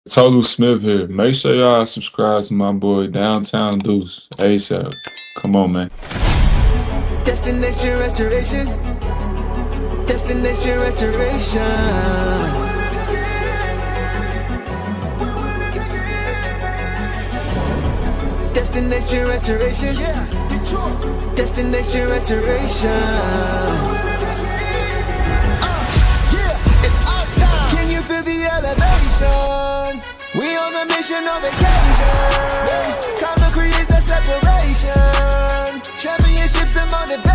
Tolu Smith here. Make sure y'all subscribe to my boy Downtown Deuce ASAP. Come on, man. Destination restoration. Destination restoration. Destination restoration. Destination restoration. It's our time. Can you feel the elevation? We on a mission on vacation. Time to create the separation. Championships and motivation.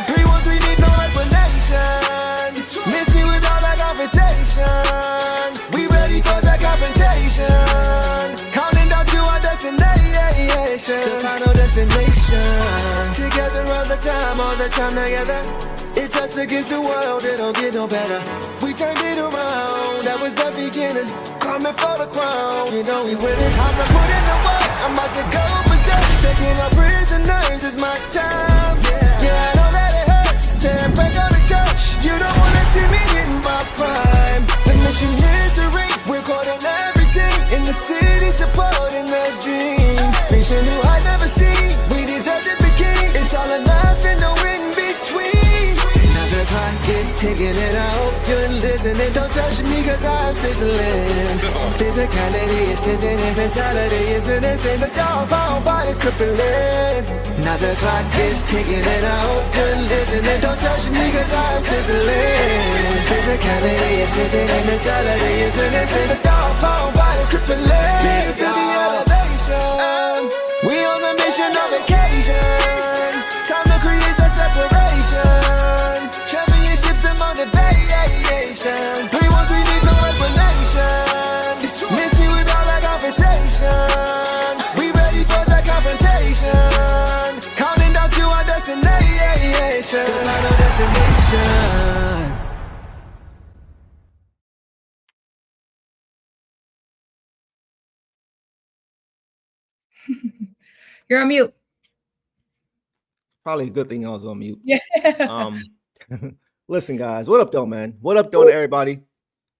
313 need no explanation. Miss me with all that conversation. We ready for the confrontation. Counting down to our destination. The final destination. Together all the time together. It's us against the world, it don't get no better. We turned it around, that was the beginning. Coming for the crown, you know we winning. Time to put in the work, I'm about to go for steps. Taking our prisoners, it's my time. Yeah, I know that it hurts. Tearing back on the church, you don't wanna see me in my prime. The mission is to ring, we're caught in everything. In the city, supporting the dream. Vision new I never seen, we deserve to be king. It's all or nothing, no in between. The clock is ticking and I hope you're listening. Don't touch me cause I'm sizzling. Physicality is tipping and mentality is been insane. The doggone body's crippling. Now the clock is ticking and I hope you're listening. Don't touch me cause I'm sizzling. Physicality is tipping and mentality is been insane. The doggone body's crippling. Feel the elevation. We on a mission on vacation. Time to create the separation. Championships and motivation. 313 need no explanation. Miss me with all that conversation. We ready for the confrontation. Counting down to our destination. The final destination. You're on mute. Probably a good thing I was on mute. Yeah. Listen, guys, what up, though, man? What up, though, to everybody?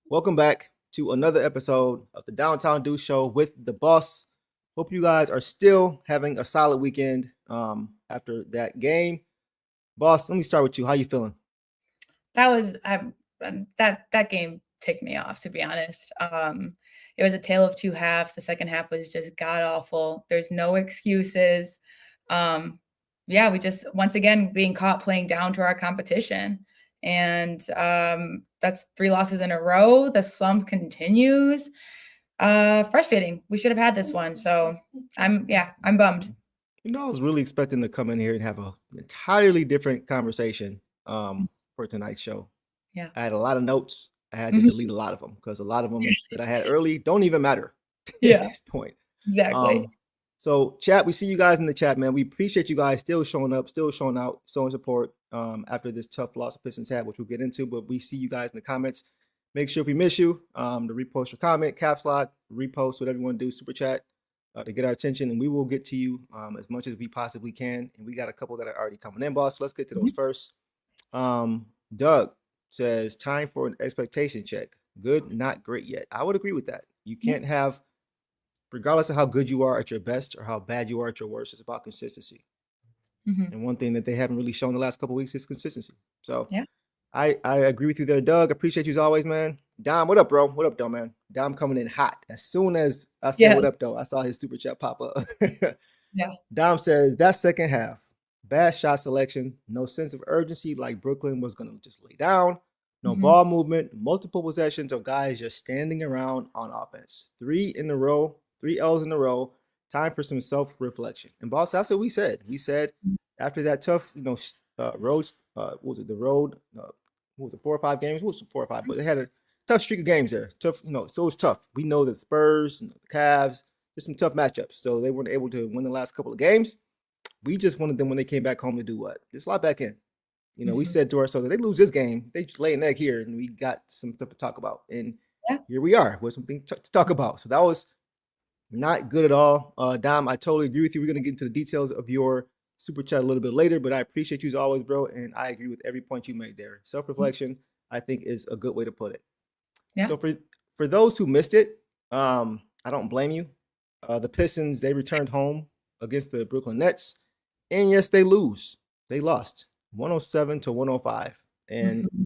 Welcome back to another episode of the Downtown Deuce Show with the boss. Hope you guys are still having a solid weekend after that game. Boss, let me start with you. How you feeling? That was that game ticked me off, to be honest. It was a tale of two halves. The second half was just god awful. There's no excuses. We just once again being caught playing down to our competition. And that's 3 losses in a row. The slump continues. Frustrating. We should have had this one. So I'm bummed. You know, I was really expecting to come in here and have an entirely different conversation for tonight's show. Yeah. I had a lot of notes. I had to delete a lot of them because a lot of them that I had early don't even matter at this point. Exactly. So chat, we see you guys in the chat, man. We appreciate you guys still showing up, still showing out, showing support after this tough loss the Pistons had, which we'll get into. But we see you guys in the comments. Make sure if we miss you, to repost your comment, caps lock, repost, whatever you want to do, super chat to get our attention. And we will get to you as much as we possibly can. And we got a couple that are already coming in, boss. So let's get to those first. Doug says, time for an expectation check. Good, not great yet. I would agree with that. You can't have, regardless of how good you are at your best or how bad you are at your worst, it's about consistency. And one thing that they haven't really shown the last couple of weeks is consistency. So I agree with you there, Doug. Appreciate you as always, man. Dom, what up, bro? What up, though, man? Dom coming in hot. As soon as I said what up, though, I saw his super chat pop up. Dom says, that second half, bad shot selection, no sense of urgency like Brooklyn was going to just lay down, no ball movement, multiple possessions of guys just standing around on offense. 3 L's in a row. Time for some self-reflection. And boss, that's what we said. We said after that tough, road, what was it? The road, what was it? 4 or 5 games? What was it? 4 or 5? But they had a tough streak of games there. Tough, so it was tough. We know the Spurs and the Cavs, there's some tough matchups. So they weren't able to win the last couple of games. We just wanted them when they came back home to do what? Just slot back in. We said to ourselves, they lose this game, they just lay an egg here, and we got some stuff to talk about. And here we are with something to talk about. So that was not good at all. Dom, I totally agree with you. We're going to get into the details of your super chat a little bit later, but I appreciate you as always, bro. And I agree with every point you made there. Self-reflection, I think, is a good way to put it. So for those who missed it, I don't blame you. The Pistons, they returned home against the Brooklyn Nets. And yes, they lose. They lost 107 to 105. And Mhm.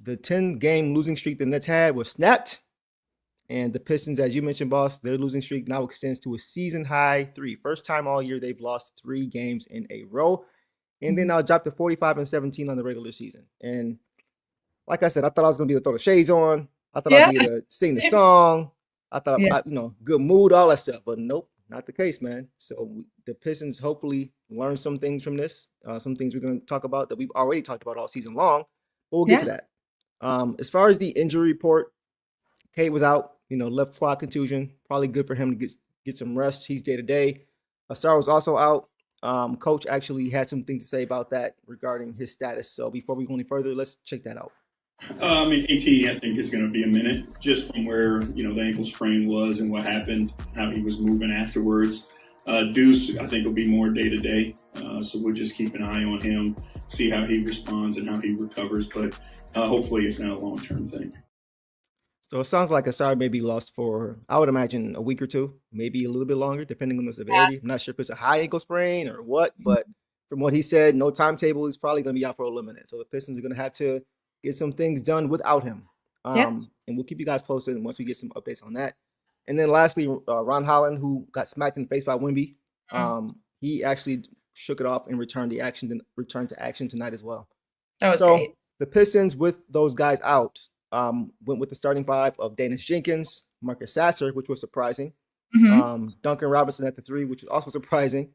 the 10-game losing streak the Nets had was snapped. And the Pistons, as you mentioned, boss, their losing streak now extends to a season high 3. First time all year they've lost 3 games in a row. And then now dropped to 45-17 on the regular season. And like I said, I thought I was going to be able to throw the shades on. I thought I'd Yeah. be able to sing the song. I thought, Yes. good mood, all that stuff. But nope, not the case, man. So the Pistons hopefully learn some things from this. Some things we're going to talk about that we've already talked about all season long. But we'll get to Yes. that. As far as the injury report, Kate was out, left quad contusion. Probably good for him to get some rest. He's day to day. Asar was also out. Coach actually had some things to say about that regarding his status. So before we go any further, let's check that out. AT, I think, is going to be a minute just from where, the ankle sprain was and what happened, how he was moving afterwards. Deuce, I think, will be more day to day. So we'll just keep an eye on him, see how he responds and how he recovers. But hopefully it's not a long-term thing. So it sounds like Asar may be lost for, I would imagine, a week or two, maybe a little bit longer, depending on the severity. I'm not sure if it's a high ankle sprain or what, but from what he said, no timetable. He's probably going to be out for a little minute. So the Pistons are going to have to get some things done without him. And we'll keep you guys posted once we get some updates on that. And then lastly, Ron Holland, who got smacked in the face by Wemby, he actually shook it off and returned to action tonight as well. That was great. The Pistons, with those guys out, went with the starting 5 of Danis Jenkins, Marcus Sasser, which was surprising. Duncan Robinson at the 3, which was also surprising.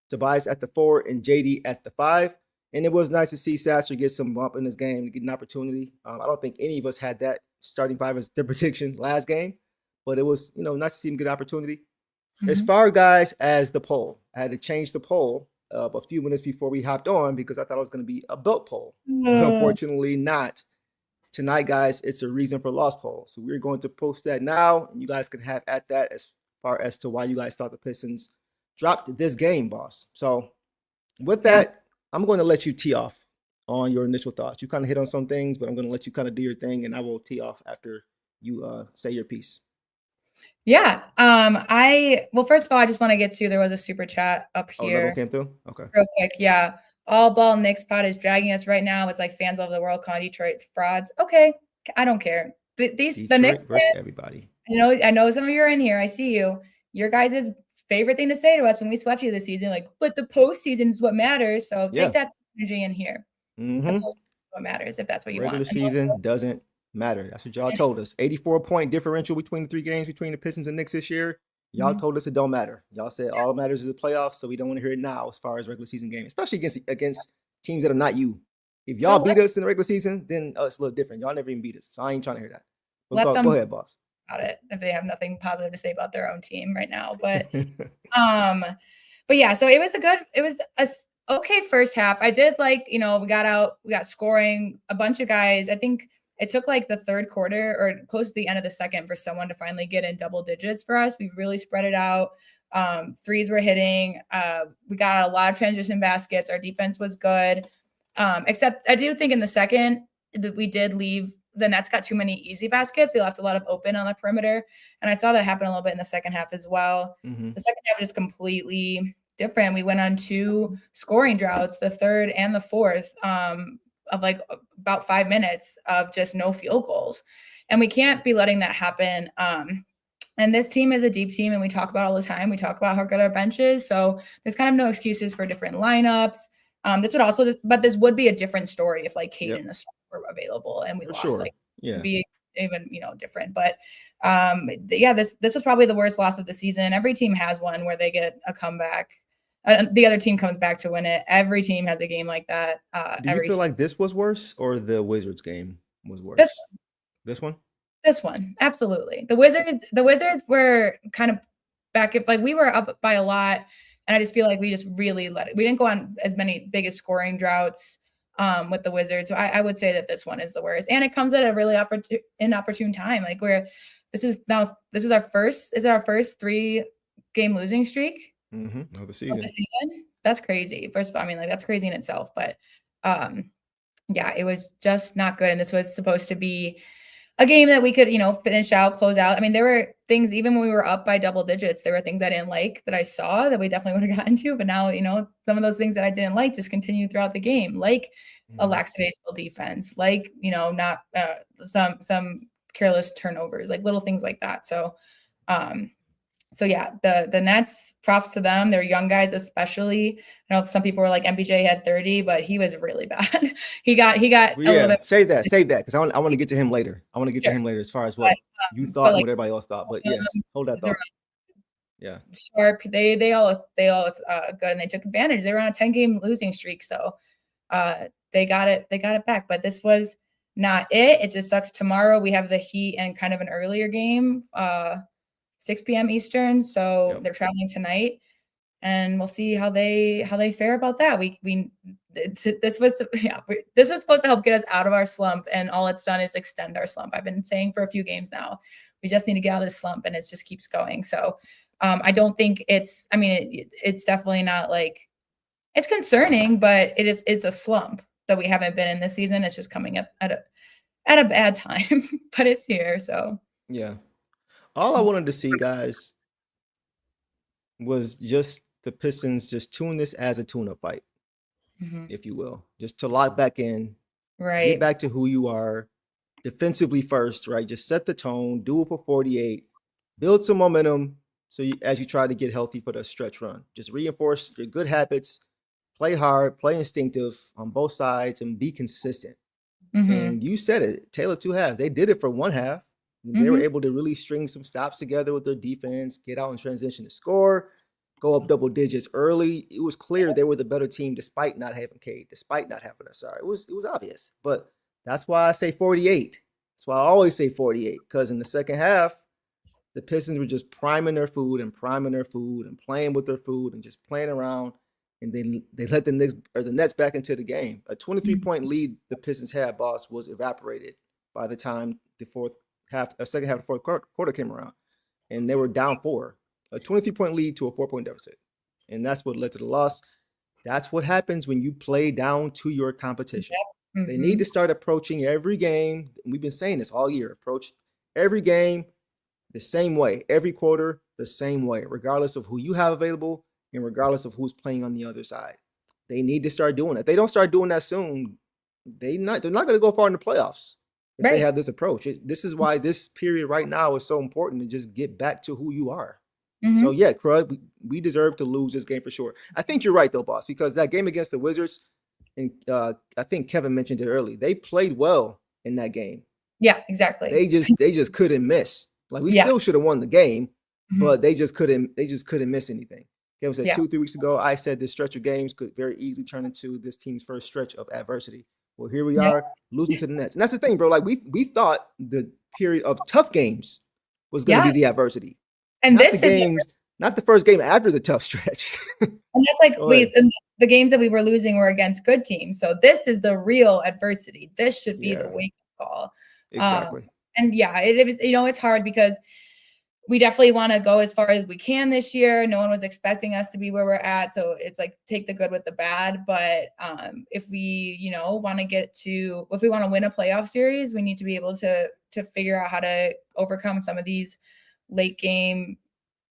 Tobias at the 4 and JD at the 5. And it was nice to see Sasser get some bump in his game, get an opportunity. I don't think any of us had that starting 5 as their prediction last game, but it was, nice to see him get an opportunity. As far, guys, as the poll, I had to change the poll a few minutes before we hopped on because I thought it was going to be a belt poll, but unfortunately not. Tonight, guys, it's a reason for loss poll. So we're going to post that now, and you guys can have at that as far as to why you guys thought the Pistons dropped this game, boss. So with that, I'm going to let you tee off on your initial thoughts. You kind of hit on some things, but I'm going to let you kind of do your thing, and I will tee off after you say your piece. Yeah. Well, first of all, I just want to get to, there was a super chat up here. That one came through? Okay. Real quick. Yeah. All Ball Knicks pod is dragging us right now. It's like fans all over the world calling Detroit frauds. Okay. I don't care. The Knicks versus everybody. I know some of you are in here. I see you. Your guys' favorite thing to say to us when we swept you this season, like, but the postseason is what matters. So take that energy in here. What matters if that's what you want. Regular season doesn't matter. That's what y'all told us. 84-point differential between the 3 games between the Pistons and Knicks this year. Y'all told us it don't matter. Y'all said all that matters is the playoffs, so we don't want to hear it now as far as regular season games, especially against teams that are not you. If y'all beat us in the regular season, then it's a little different. Y'all never even beat us, so I ain't trying to hear that. But go ahead, boss. About it if they have nothing positive to say about their own team right now, but yeah. So it was a okay first half. I did like, we got scoring, a bunch of guys. I think it took like the third quarter or close to the end of the second for someone to finally get in double digits for us. We really spread it out. Threes were hitting. We got a lot of transition baskets. Our defense was good. Except I do think in the second that we did leave, the Nets got too many easy baskets. We left a lot of open on the perimeter. And I saw that happen a little bit in the second half as well. The second half was just completely different. We went on 2 scoring droughts, the third and the fourth, of like about 5 minutes of just no field goals. And we can't be letting that happen. And this team is a deep team, and we talk about all the time. We talk about how good our bench is. So there's kind of no excuses for different lineups. This would be a different story if like Kate and the Star were available and we lost. It'd be even different. But this was probably the worst loss of the season. Every team has one where they get a comeback. The other team comes back to win it. Every team has a game like that. Do you feel like this was worse or the Wizards game was worse? This one? This one, absolutely. The Wizards were kind of back up, like we were up by a lot, and I just feel like we just really let it. We didn't go on as many biggest scoring droughts with the Wizards. So I would say that this one is the worst, and it comes at a really inopportune time. Like this is our first 3-game losing streak. Of the season. That's crazy. First of all, I mean, like that's crazy in itself, but it was just not good. And this was supposed to be a game that we could, finish out, close out. I mean, there were things even when we were up by double digits, there were things I didn't like that I saw that we definitely would have gotten to. But now, some of those things that I didn't like just continued throughout the game, like a lackadaisical defense, like, not some careless turnovers, like little things like that. So yeah, the Nets, props to them. They're young guys, especially. I know some people were like MPJ had 30, but he was really bad. he got a little bit. Save that, because I want to get to him later. I want to get to him later as far as what you thought and like, what everybody else thought. But yes, hold that thought. Yeah, sharp. They all good, and they took advantage. They were on a 10-game losing streak, so they got it back. But this was not it. It just sucks. Tomorrow we have the Heat and kind of an earlier game. 6 p.m. Eastern, so they're traveling tonight, and we'll see how they fare about that. This was supposed to help get us out of our slump, and all it's done is extend our slump. I've been saying for a few games now, we just need to get out of this slump, and it just keeps going. So I don't think it's. I mean, it's definitely not like it's concerning, but it's a slump that we haven't been in this season. It's just coming up at a bad time, but it's here. So yeah. All I wanted to see, guys, was just the Pistons just tune this as a tune-up fight, if you will, just to lock back in, right, get back to who you are, defensively first, right? Just set the tone, do it for 48, build some momentum. So as you try to get healthy for the stretch run, just reinforce your good habits, play hard, play instinctive on both sides, and be consistent. And you said it, Taylor 2 halves. They did it for one half. They were able to really string some stops together with their defense, get out in transition to score, go up double digits early. It was clear they were the better team despite not having Cade, despite not having Asar. It was obvious. But that's why I say 48. That's why I always say 48, because in the second half, the Pistons were just priming their food and playing with their food and just playing around. And they let the Nets back into the game. A 23-point lead the Pistons had, boss, was evaporated by the time the second half of the fourth quarter came around, and they were down 4. A 23-point lead to a 4-point deficit, and that's what led to the loss. That's what happens when you play down to your competition. They need to start approaching every game. We've been saying this all year. Approach every game the same way, every quarter the same way, regardless of who you have available and regardless of who's playing on the other side. They need to start doing it. If they don't start doing that soon, they're not going to go far in the playoffs. If they have this approach. This is why this period right now is so important, to just get back to who you are. So yeah, Crud, we deserve to lose this game for sure. I think you're right though, boss, because that game against the Wizards, and I think Kevin mentioned it early, they played well in that game. Yeah, exactly. They just couldn't miss. Like we still should have won the game, but they just couldn't miss anything. Kevin said 2-3 weeks ago, I said this stretch of games could very easily turn into this team's first stretch of adversity. Well, here we are losing to the Nets. And that's the thing, bro. Like we thought the period of tough games was going to be the adversity. And not not the first game after the tough stretch. And that's like the games that we were losing were against good teams. So this is the real adversity. This should be the wake-up call. Exactly. And yeah, it was, it's hard because we definitely want to go as far as we can this year. No one was expecting us to be where we're at. So it's like, take the good with the bad. But if we, want to if we want to win a playoff series, we need to be able to figure out how to overcome some of these late game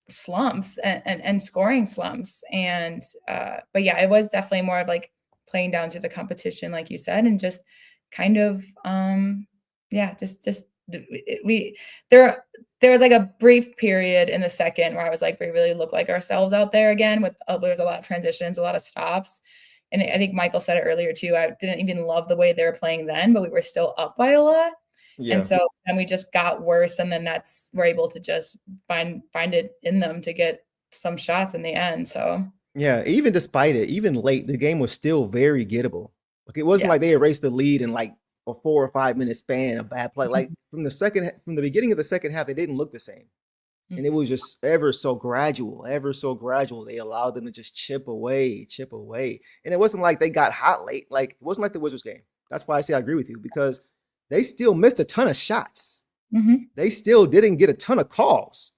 slumps and scoring slumps. And, but yeah, it was definitely more of like playing down to the competition, like you said, and just kind of, there was like a brief period in the second where I was like, we really look like ourselves out there again with there's a lot of transitions, a lot of stops. And I think Michael said it earlier too. I didn't even love the way they were playing then, but we were still up by a lot. Yeah. And so then we just got worse, and the Nets were able to just find it in them to get some shots in the end. So yeah, even despite it, even late, the game was still very gettable. Like it wasn't like they erased the lead in like a 4 or 5 minute span of bad play. Like from the beginning of the second half, they didn't look the same. And it was just ever so gradual. They allowed them to just chip away. And it wasn't like they got hot late. Like it wasn't like the Wizards game. That's why I say I agree with you, because they still missed a ton of shots. They still didn't get a ton of calls.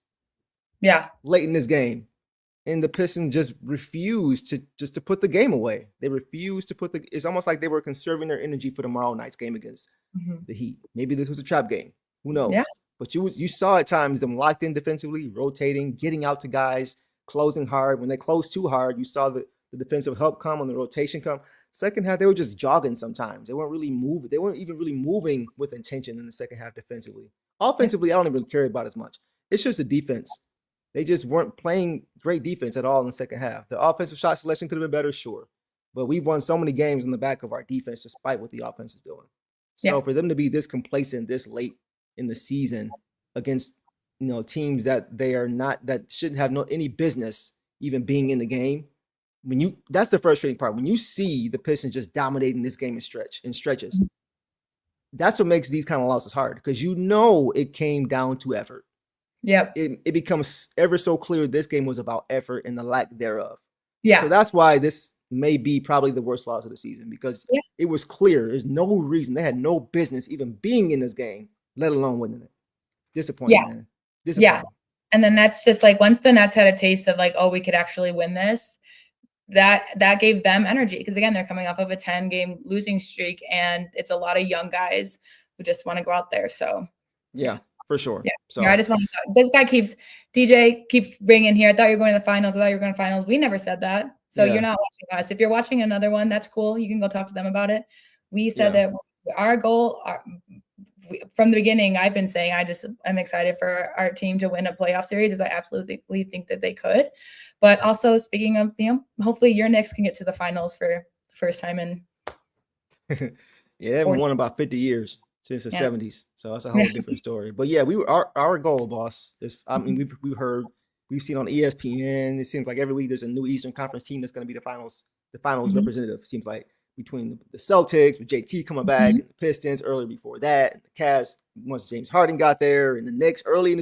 Yeah. Late in this game. And the Pistons just refused to put the game away. They refused to it's almost like they were conserving their energy for tomorrow night's game against the Heat. Maybe this was a trap game. Who knows? Yeah. But you saw at times them locked in defensively, rotating, getting out to guys, closing hard. When they closed too hard, you saw the defensive help come on the rotation come. Second half, they were just jogging sometimes. They weren't really moving. They weren't even really moving with intention in the second half defensively. Offensively, I don't even care about as much. It's just the defense. They just weren't playing great defense at all in the second half. The offensive shot selection could have been better, sure. But we've won so many games on the back of our defense despite what the offense is doing. So for them to be this complacent this late in the season against teams that they are not, that shouldn't have any business even being in the game, that's the frustrating part. When you see the Pistons just dominating this game in stretches, that's what makes these kind of losses hard, because it came down to effort. Yep. It becomes ever so clear this game was about effort and the lack thereof. Yeah. So that's why this may be probably the worst loss of the season, because it was clear. There's no reason. They had no business even being in this game, let alone winning it. Disappointing, man. Disappointing. Yeah. And then that's just like, once the Nets had a taste of like, oh, we could actually win this, that gave them energy, because again, they're coming off of a 10-game losing streak, and it's a lot of young guys who just want to go out there. So yeah, for sure. Yeah. So I just want to talk. This guy DJ keeps bringing here, I thought you were going to the finals. I thought you were going to finals. We never said that. So you're not watching us. If you're watching another one, that's cool. You can go talk to them about it. We said that our goal from the beginning, I've been saying I'm excited for our team to win a playoff series, as I absolutely think that they could. But also, speaking of, hopefully your Knicks can get to the finals for the first time in. they haven't won about 50 years since the 70s. So that's a whole different story. But yeah, our goal, boss, is, I mean, we've seen on ESPN, it seems like every week there's a new Eastern Conference team that's going to be the finals representative. It seems like between the Celtics with JT coming back, and the Pistons earlier before that, and the Cavs once James Harden got there, and the Knicks early, and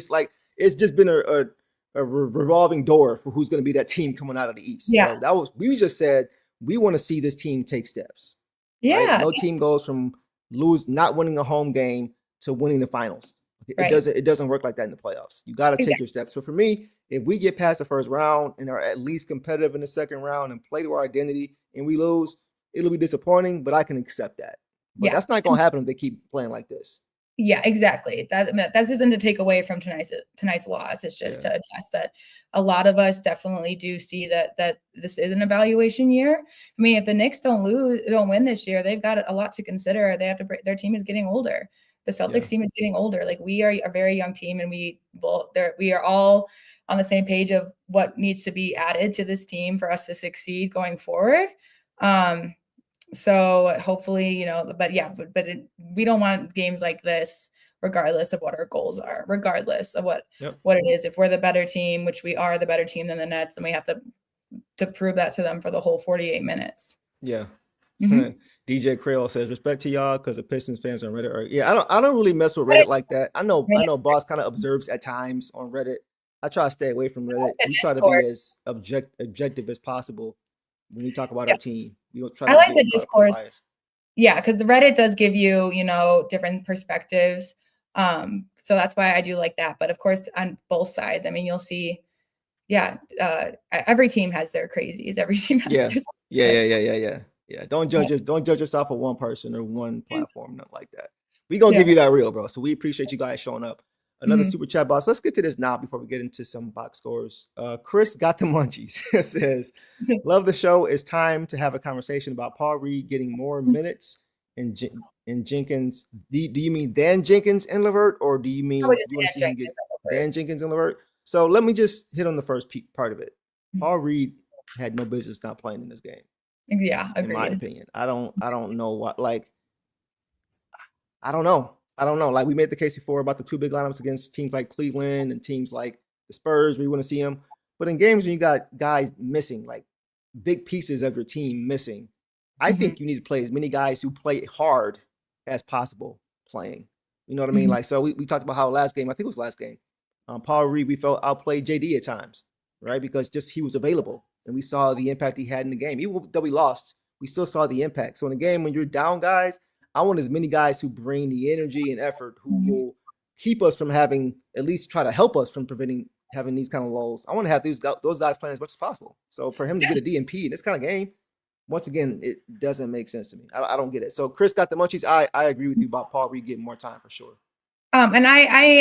it's just been a revolving door for who's going to be that team coming out of the East. Yeah. So we just said we want to see this team take steps. Yeah. Right? No team goes from not winning a home game to winning the finals. It doesn't work like that in the playoffs. You got to take your steps. So for me, if we get past the first round and are at least competitive in the second round and play to our identity and we lose, it'll be disappointing, but I can accept that. But that's not going to happen if they keep playing like this. Yeah, exactly. That isn't to take away from tonight's loss. It's just to address that a lot of us definitely do see that this is an evaluation year. I mean, if the Knicks don't win this year, they've got a lot to consider. They have to. Their team is getting older. The Celtics team is getting older. Like, we are a very young team, and we are all on the same page of what needs to be added to this team for us to succeed going forward. So hopefully, we don't want games like this, regardless of what our goals are, regardless of what it is. If we're the better team, which we are the better team than the Nets, then we have to prove that to them for the whole 48 minutes. Yeah. DJ Crail says, respect to y'all, because the Pistons fans on Reddit I don't really mess with Reddit like that. I know Boss kind of observes at times on Reddit. I try to stay away from Reddit. We try to be as objective as possible when we talk about our team. I like the discourse. Yeah, because the Reddit does give you, different perspectives. So that's why I do like that. But of course, on both sides, I mean, you'll see, every team has their crazies. Every team has their Yeah. Don't judge us off of one person or one platform, nothing like that. We're gonna give you that real, bro. So we appreciate you guys showing up. Another super chat, boss. Let's get to this now before we get into some box scores. Chris got the munchies. Says, love the show. It's time to have a conversation about Paul Reed getting more minutes in Jenkins. Do you mean Dan Jenkins and LeVert, or do you mean you want to see him get Dan Jenkins and LeVert? So let me just hit on the first part of it. Paul Reed had no business not playing in this game. Yeah, in my opinion. I don't know what, like, I don't know. Like, we made the case before about the two big lineups against teams like Cleveland and teams like the Spurs, where you want to see them. But in games when you got guys missing, like big pieces of your team missing, I think you need to play as many guys who play hard as possible playing. You know what I mean? Like, so we talked about how I think it was last game, Paul Reed, we felt outplayed JD at times, right? Because just he was available and we saw the impact he had in the game. Even though we lost, we still saw the impact. So in a game when you're down guys, I want as many guys who bring the energy and effort, who will keep us from having, at least try to help us from preventing having these kind of lulls. I want to have those guys playing as much as possible. So for him to get a DNP in this kind of game, once again, it doesn't make sense to me. I don't get it. So Chris got the munchies. I agree with you about Paul Reed getting more time for sure. And I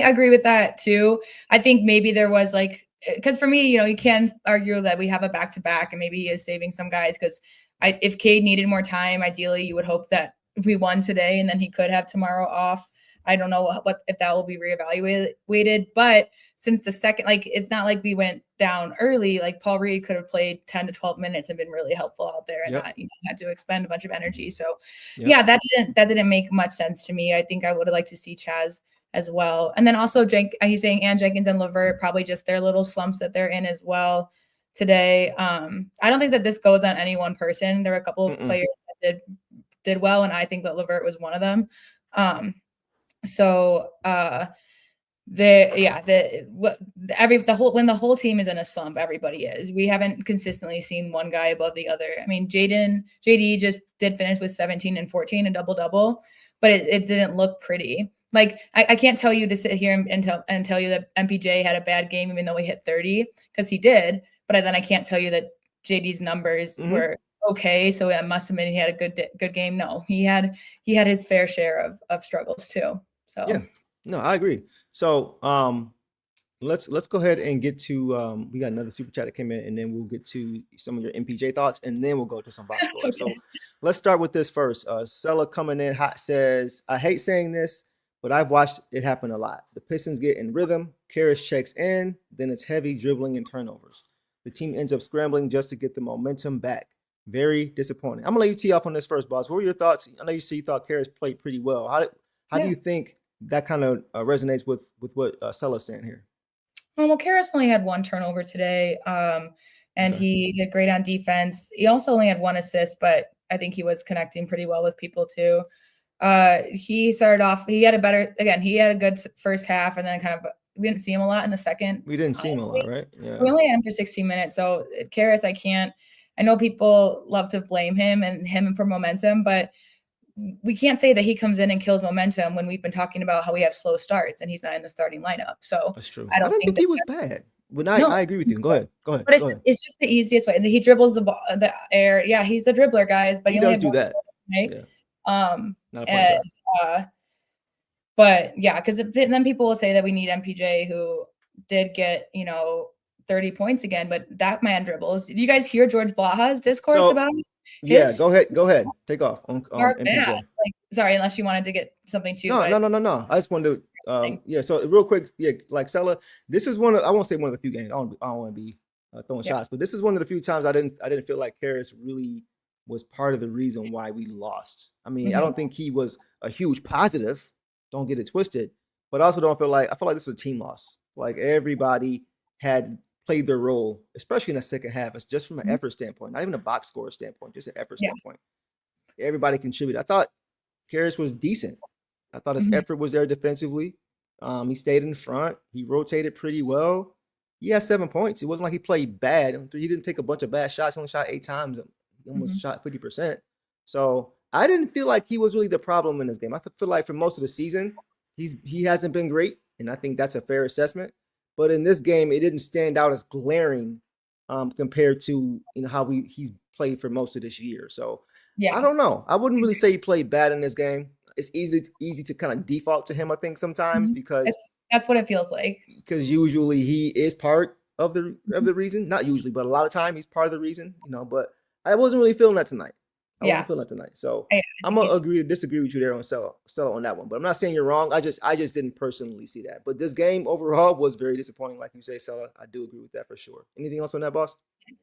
agree with that too. I think maybe there was like, because for me, you can argue that we have a back-to-back and maybe he is saving some guys because if Cade needed more time, ideally you would hope that if we won today and then he could have tomorrow off. I don't know what if that will be reevaluated, but since the second, like, it's not like we went down early. Like Paul Reed could have played 10 to 12 minutes and been really helpful out there and not had to expend a bunch of energy. So yeah, that didn't make much sense to me. I think I would have liked to see Chaz as well. And then also he's saying and Jenkins and LeVert, probably just their little slumps that they're in as well today. I don't think that this goes on any one person. There were a couple of players that did well, and I think that LeVert was one of them. When the whole team is in a slump, everybody is. We haven't consistently seen one guy above the other. I mean, JD just did finish with 17 and 14 and double, but it didn't look pretty. Like I can't tell you to sit here and tell you that MPJ had a bad game, even though he hit 30, because he did. But then I can't tell you that JD's numbers were okay. So it must have been he had a good game. No, he had his fair share of struggles too. So yeah, no, I agree. So let's go ahead and get to we got another super chat that came in, and then we'll get to some of your MPJ thoughts, and then we'll go to some box scores. So let's start with this first. Sella coming in hot says, I hate saying this, but I've watched it happen a lot. The Pistons get in rhythm, Karras checks in, then it's heavy dribbling and turnovers. The team ends up scrambling just to get the momentum back. Very disappointing. I'm gonna let you tee off on this first, boss. What were your thoughts? I know you thought Karras played pretty well. How do you think that kind of resonates with what Sella's saying here? Well, Karras only had one turnover today, and he did great on defense. He also only had one assist, but I think he was connecting pretty well with people too. He started off, he had a good first half, and then we didn't see him a lot in the second. We didn't see him a lot, right? Yeah. We only had him for 16 minutes. So Karras, I know people love to blame him for momentum, but we can't say that he comes in and kills momentum when we've been talking about how we have slow starts and he's not in the starting lineup. So that's true. I don't think he was bad. But I agree with you. Go ahead. But it's just the easiest way. He dribbles the ball, the air. Yeah, he's a dribbler, guys. But he does do that. Right? Yeah. But yeah, because then people will say that we need MPJ, who did get 30 points again, but that man dribbles. Did you guys hear George Blaha's discourse about it? Yeah, go ahead. Take off on MPJ. Sorry, unless you wanted to get something too. No. I just wanted to so real quick, like Sella, this is I won't say one of the few games. I don't want to be throwing shots, but this is one of the few times I didn't feel like Karras really was part of the reason why we lost. I mean, I don't think he was a huge positive. Don't get it twisted, but I also I feel like this was a team loss. Like everybody had played their role, especially in the second half. It's just from an effort standpoint, not even a box score standpoint, just an effort standpoint. Everybody contributed. I thought Karras was decent. I thought his effort was there defensively. He stayed in front. He rotated pretty well. He had 7 points. It wasn't like he played bad. He didn't take a bunch of bad shots. He only shot 8 times. He almost shot 50%. So I didn't feel like he was really the problem in this game. I feel like for most of the season, he hasn't been great, and I think that's a fair assessment. But in this game, it didn't stand out as glaring compared to how he's played for most of this year. So I don't know. I wouldn't really say he played bad in this game. It's easy to kind of default to him, I think, sometimes because that's what it feels like. Because usually he is part of the reason. Not usually, but a lot of time he's part of the reason. But I wasn't really feeling that tonight. I wasn't feeling that tonight. So I'm gonna agree to disagree with you there on Sella on that one. But I'm not saying you're wrong. I just didn't personally see that. But this game overall was very disappointing, like you say, Sella. I do agree with that for sure. Anything else on that, boss?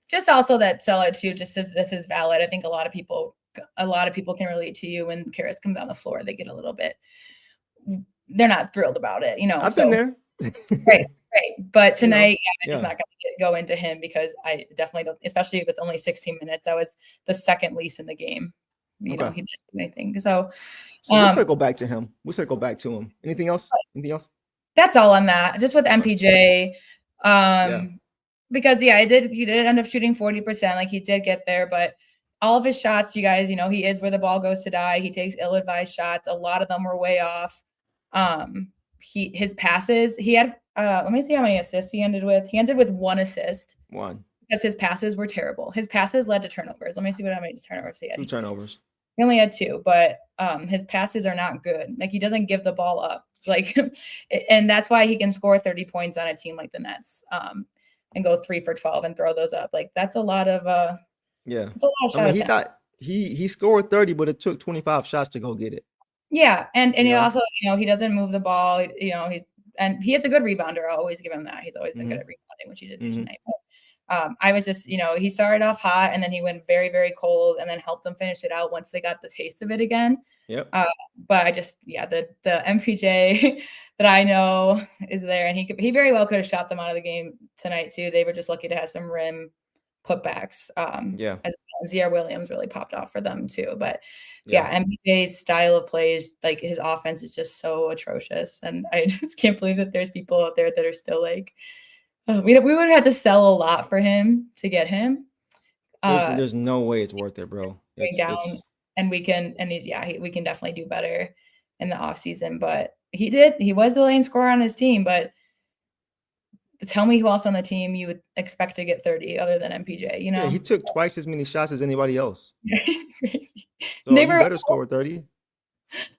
Just also that Sella too, just as this is valid. I think a lot of people can relate to you when Karras comes on the floor. They get a little bit, they're not thrilled about it. I've been there. Right. But tonight, I'm just not going to go into him because I definitely don't, especially with only 16 minutes. That was the second least in the game. He didn't do anything. So we'll circle back to him. Anything else? That's all on that. Just with MPJ. Because he did end up shooting 40%. Like he did get there, but all of his shots, you guys, he is where the ball goes to die. He takes ill-advised shots. A lot of them were way off. His passes, he had let me see how many assists he ended with. He ended with 1 assist. One. Because his passes were terrible. His passes led to turnovers. Let me see how many turnovers he had. 2 turnovers. He only had 2, but his passes are not good. Like, he doesn't give the ball up. Like, and that's why he can score 30 points on a team like the Nets, and go 3 for 12 and throw those up. Like, that's a lot of Yeah. it's a lot of I mean, shot he attempts. thought he scored 30, but it took 25 shots to go get it. Yeah, and You he know? also, he doesn't move the ball. He is a good rebounder. I'll always give him that. He's always been good at rebounding, which he did tonight. But, I was just, he started off hot and then he went very, very cold and then helped them finish it out once they got the taste of it again. Yep. But I just, the MPJ that I know is there, and he very well could have shot them out of the game tonight too. They were just lucky to have some rim putbacks. Yeah. As Ziaire Williams really popped off for them too. But yeah, MPJ's style of plays, like his offense is just so atrocious. And I just can't believe that there's people out there that are still like, oh, we would have had to sell a lot for him to get him. There's no way it's worth it, bro. And we can definitely do better in the offseason. But he was the lane scorer on his team, but tell me who else on the team you would expect to get 30 other than MPJ, Yeah, he took twice as many shots as anybody else. Crazy. So he better score 30.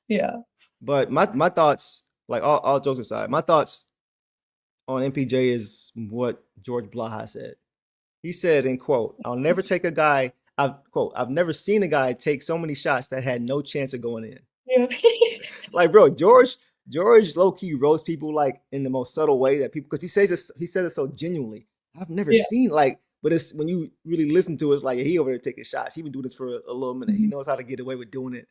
Yeah. But my thoughts, like all jokes aside, my thoughts on MPJ is what George Blaha said. He said, in quote, I'll never take a guy, I've never seen a guy take so many shots that had no chance of going in. Yeah. Like, bro, George low-key roasts people like in the most subtle way that people, because he says it so genuinely. I've never seen but it's when you really listen to it, it's like he over there taking shots. He been doing this for a little minute. He knows how to get away with doing it.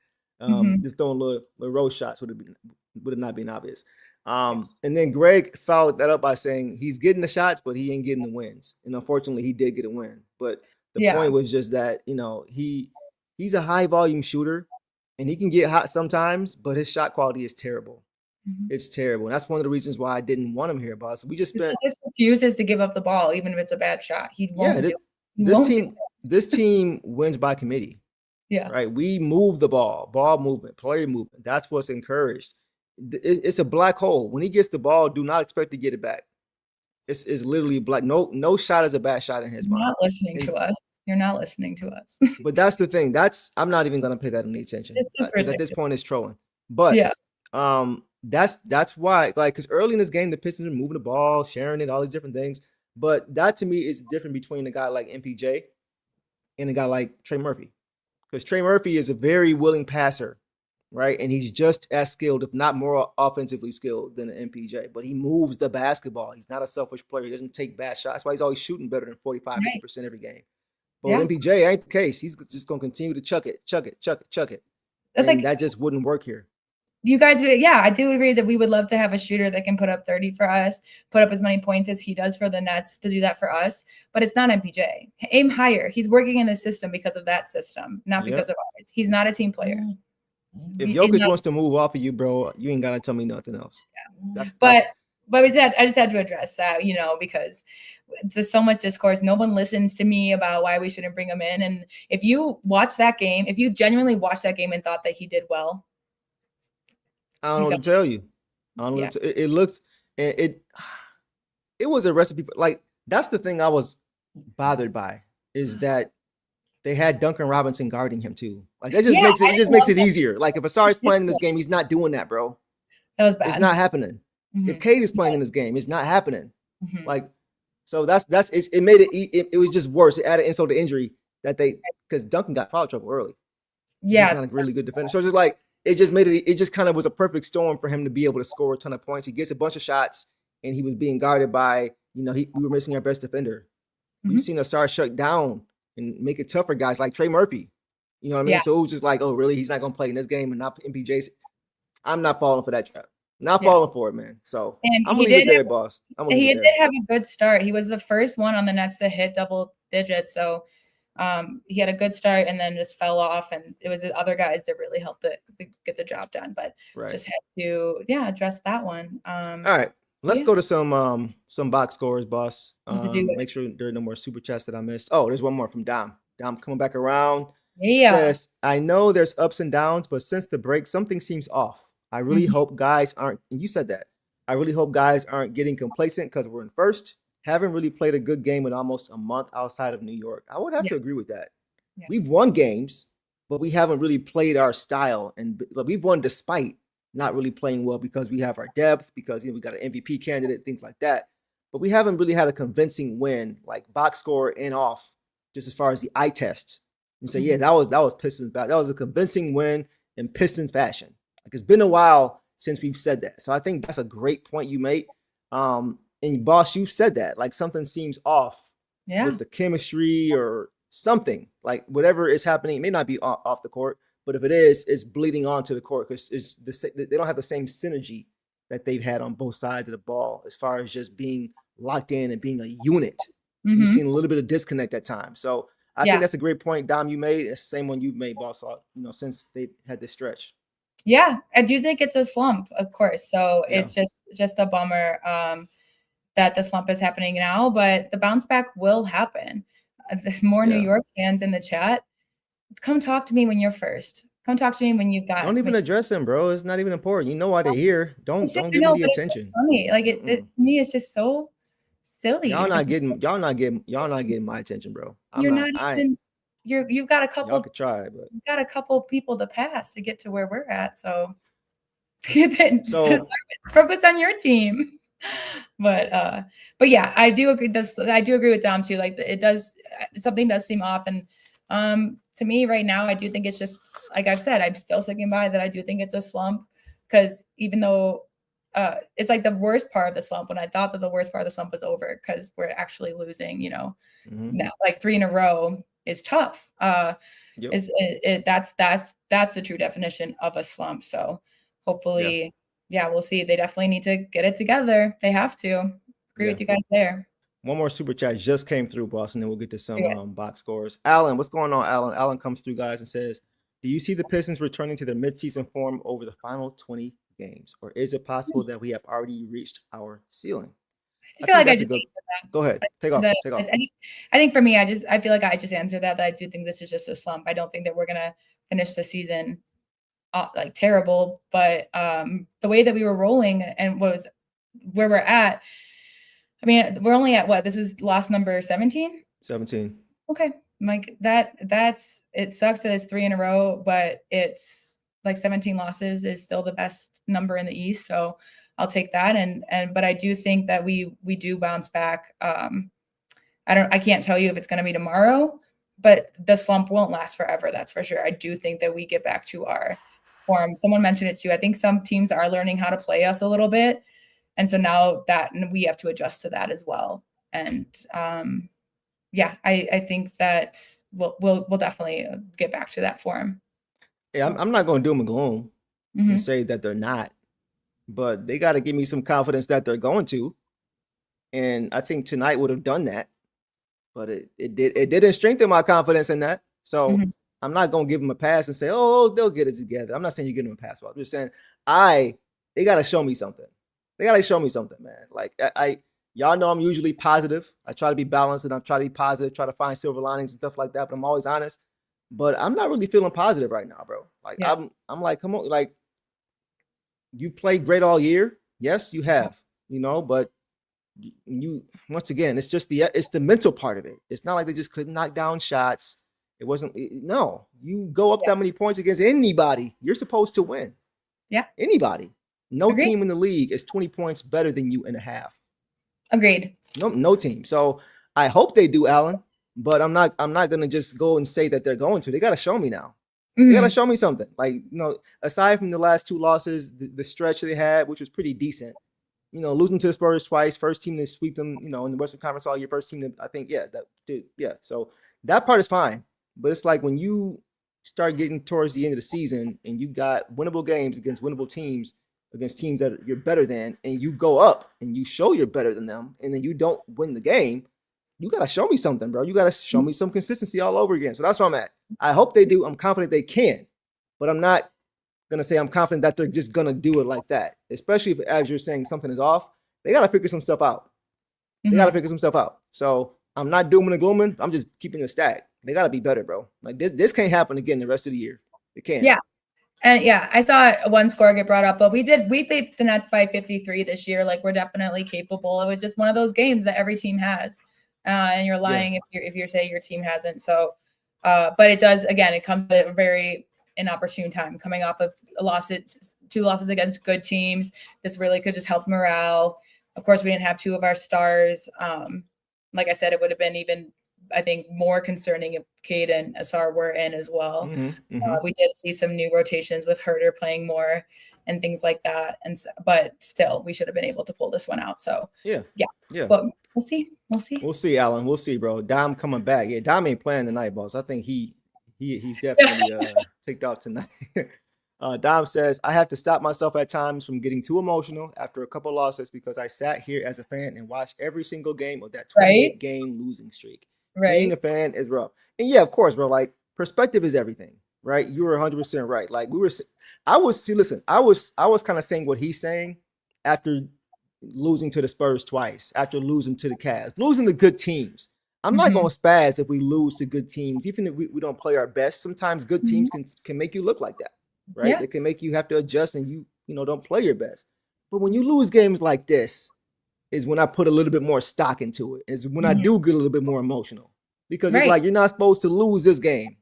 Just throwing little road shots would have not been obvious. And then Greg followed that up by saying he's getting the shots, but he ain't getting the wins. And unfortunately, he did get a win. But the point was just that, he's a high volume shooter and he can get hot sometimes, but his shot quality is terrible. It's terrible. And that's one of the reasons why I didn't want him here, boss. We just spent. He refuses to give up the ball, even if it's a bad shot. He won't. This team wins by committee. Yeah. Right. We move the ball movement, player movement. That's what's encouraged. It's a black hole. When he gets the ball, do not expect to get it back. It's literally black. No shot is a bad shot in his mind. You're not listening to us. You're not listening to us. But that's the thing. I'm not even gonna pay that any attention. Because at this point it's trolling. But that's why, like, because early in this game, the Pistons are moving the ball, sharing it, all these different things. But that to me is different between a guy like MPJ and a guy like Trey Murphy. Because Trey Murphy is a very willing passer, right? And he's just as skilled, if not more offensively skilled than an MPJ. But he moves the basketball. He's not a selfish player. He doesn't take bad shots. That's why he's always shooting better than 45, 50% every game. But with MPJ, ain't the case. He's just going to continue to chuck it. And that just wouldn't work here. You guys, I do agree that we would love to have a shooter that can put up 30 for us, put up as many points as he does for the Nets to do that for us. But it's not MPJ. Aim higher. He's working in the system because of that system, not because of ours. He's not a team player. If Jokic wants to move off of you, bro, you ain't got to tell me nothing else. Yeah. But I just had to address that, because there's so much discourse. No one listens to me about why we shouldn't bring him in. And if you watch that game, if you genuinely watched that game and thought that he did well, I don't know what to tell you. It looks, it was a recipe. Like, that's the thing I was bothered by, is that they had Duncan Robinson guarding him too. Like, that just makes it easier. Like, if Asari's playing in this game, he's not doing that, bro. That was bad. It's not happening. If Cade is playing in this game, it's not happening. Like, so it made it was just worse. It added insult to injury because Duncan got foul trouble early. Yeah. He's not a really good defender. So it's just like, it just kind of was a perfect storm for him to be able to score a ton of points. He gets a bunch of shots and he was being guarded by, we were missing our best defender. We've seen Asar shut down and make it tough for guys like Trey Murphy. You know what I mean? Yeah. So it was just like, oh, really? He's not going to play in this game and not MPJ. I'm not falling for that trap. Not falling for it, man. So I'm going to leave it there, boss. He did have a good start. He was the first one on the Nets to hit double digits. So he had a good start and then just fell off, and it was the other guys that really helped get the job done. But just had to address that one. All right, let's go to some box scores, boss. Make sure there are no more super chats that I missed. Oh, there's one more from Dom. Dom's coming back around. Says, I know there's ups and downs, but since the break, something seems off. I really hope guys aren't, and you said that, I really hope guys aren't getting complacent because we're in first. Haven't really played a good game in almost a month outside of New York. I would have to agree with that. We've won games, but we haven't really played our style, and we've won despite not really playing well because we have our depth, because we got an MVP candidate, things like that. But we haven't really had a convincing win, like box score and off, just as far as the eye test. And say, yeah, that was Pistons back. That was a convincing win in Pistons fashion. Like, it's been a while since we've said that. So I think that's a great point you made. And boss, you've said that. Like, something seems off with the chemistry or something. Like, whatever is happening, it may not be off the court, but if it is, it's bleeding onto the court because they don't have the same synergy that they've had on both sides of the ball as far as just being locked in and being a unit. We've seen a little bit of disconnect at times. So I think that's a great point, Dom, you made. It's the same one you've made, boss, since they've had this stretch. Yeah, I do think it's a slump, of course. So it's just a bummer that the slump is happening now, but the bounce back will happen. There's more New York fans in the chat. Come talk to me when you're first. Come talk to me when you've got. Don't even address them, bro. It's not even important. You know why they're here. Don't give them the attention. It's so funny. Like it to me, it's just so silly. Y'all not getting my attention, bro. You've got a couple. Y'all could try, but you've got a couple people to pass to get to where we're at. So focus on your team. But yeah, I do agree. I do agree with Dom too. Like something does seem off, and to me right now, I do think it's just like I've said. I'm still sticking by that. I do think it's a slump because even though it's like the worst part of the slump, when I thought that the worst part of the slump was over because we're actually losing. Now like 3 in a row is tough. That's the true definition of a slump. So hopefully. Yeah, we'll see. They definitely need to get it together. They have to. Agree with you guys there. One more super chat just came through, boss, and then we'll get to some box scores. Alan, what's going on, Alan? Alan comes through, guys, and says, do you see the Pistons returning to their midseason form over the final 20 games? Or is it possible that we have already reached our ceiling? I feel like I just go ahead. Take off. I think for me, I feel like I just answered that I do think this is just a slump. I don't think that we're going to finish the season like terrible, but the way that we were rolling and where we're at, I mean, we're only at what? This is loss number 17? 17. Okay. Like that's it sucks that it's 3 in a row, but it's like 17 losses is still the best number in the East. So I'll take that. But I do think that we do bounce back. I can't tell you if it's going to be tomorrow, but the slump won't last forever. That's for sure. I do think that we get back to our form. Someone mentioned it too. I think some teams are learning how to play us a little bit. And so now and we have to adjust to that as well. And I think that we'll definitely get back to that form. Yeah, I'm not going to doom and gloom and say that they're not, but they got to give me some confidence that they're going to. And I think tonight would have done that, but it didn't strengthen my confidence in that. So I'm not going to give them a pass and say, oh, they'll get it together. I'm not saying you give them a pass, but I'm just saying they got to show me something. They got to show me something, man. Like y'all know I'm usually positive. I try to be balanced and I try to be positive, try to find silver linings and stuff like that, but I'm always honest. But I'm not really feeling positive right now, bro. Like I'm like, come on, like you played great all year. Yes, you have, but you once again, it's just it's the mental part of it. It's not like they just couldn't knock down shots. It wasn't, no, you go up that many points against anybody, you're supposed to win. Yeah. Anybody. No Agreed. team in the league is 20 points better than you in a half. Agreed. No team. So I hope they do, Alan, but I'm not going to just go and say that they're going to. They got to show me now. They got to show me something. Like, aside from the last 2 losses, the stretch they had, which was pretty decent, losing to the Spurs twice, first team to sweep them, in the Western Conference all year, first team to, I think, So that part is fine. But it's like when you start getting towards the end of the season and you got winnable games against winnable teams, against teams that you're better than, and you go up and you show you're better than them, and then you don't win the game, you got to show me something, bro. You got to show me some consistency all over again. So that's where I'm at. I hope they do. I'm confident they can, but I'm not going to say I'm confident that they're just going to do it like that, especially if, as you're saying, something is off. They got to figure some stuff out. So I'm not dooming and glooming. I'm just keeping a stack. They got to be better, bro. Like this can't happen again the rest of the year. It can't. Yeah. And I saw one score get brought up, but we beat the Nets by 53 this year. Like, we're definitely capable. It was just one of those games that every team has. And you're lying if you're saying your team hasn't. So But it does, again, it comes at a very inopportune time, coming off of two losses against good teams. This really could just help morale. Of course, we didn't have two of our stars. Like I said, it would have been even, I think, more concerning if Cade and Asar were in as well. We did see some new rotations with Herter playing more and things like that. But still, we should have been able to pull this one out. So yeah. But we'll see. We'll see, Alan. We'll see, bro. Dom coming back. Yeah, Dom ain't playing tonight, boss. I think he's definitely ticked off tonight. Dom says, I have to stop myself at times from getting too emotional after a couple losses because I sat here as a fan and watched every single game of that 28-game losing streak. Being a fan is rough. And yeah, of course, bro, like perspective is everything, right? You were 100% right. Like I was kind of saying what he's saying after losing to the Spurs twice, after losing to the Cavs, losing to good teams. I'm not going to spaz if we lose to good teams, even if we don't play our best. Sometimes good teams can make you look like that, right? Yeah. They can make you have to adjust and you don't play your best. But when you lose games like this is when I put a little bit more stock into it, is when I do get a little bit more emotional because it's like, you're not supposed to lose this game.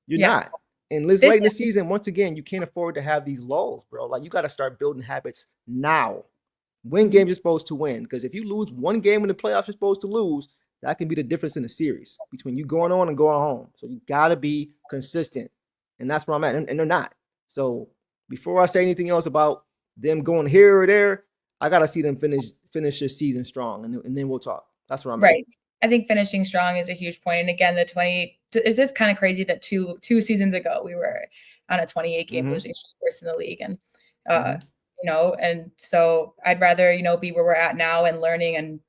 You're not. And this late in the season, once again, you can't afford to have these lulls, bro. Like you got to start building habits now. Win games you're supposed to win. Because if you lose one game in the playoffs you're supposed to lose, that can be the difference in the series between you going on and going home. So you got to be consistent. And that's where I'm at. And they're not. So before I say anything else about them going here or there, I got to see them finish this season strong. And then we'll talk. That's where I'm at. I think finishing strong is a huge point. And again, is this kind of crazy that two seasons ago we were on a 28-game losing streak, worst in the league. And, and so I'd rather, be where we're at now and learning and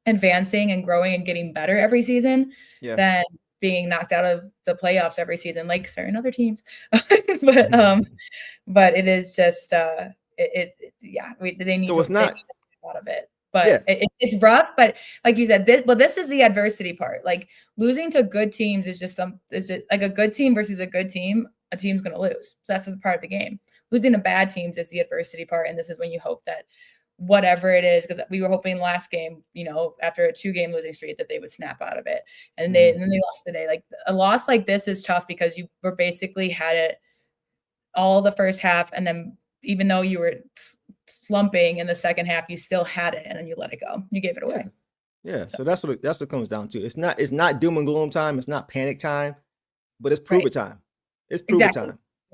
advancing and growing and getting better every season than being knocked out of the playoffs every season, like certain other teams. But it is just, they need to take a lot of it. But it's rough. But like you said, this is the adversity part. Like losing to good teams is just like a good team versus a good team. A team's going to lose. So that's just part of the game. Losing to bad teams is the adversity part. And this is when you hope that whatever it is, because we were hoping last game, after a 2-game losing streak that they would snap out of it. And then they lost today. Like a loss like this is tough because you were basically had it all the first half. And then even though you were slumping in the second half, you still had it and then you let it go. You gave it away. Yeah. So that's what it comes down to. It's not doom and gloom time. It's not panic time, but it's prove it time. It's prove it time.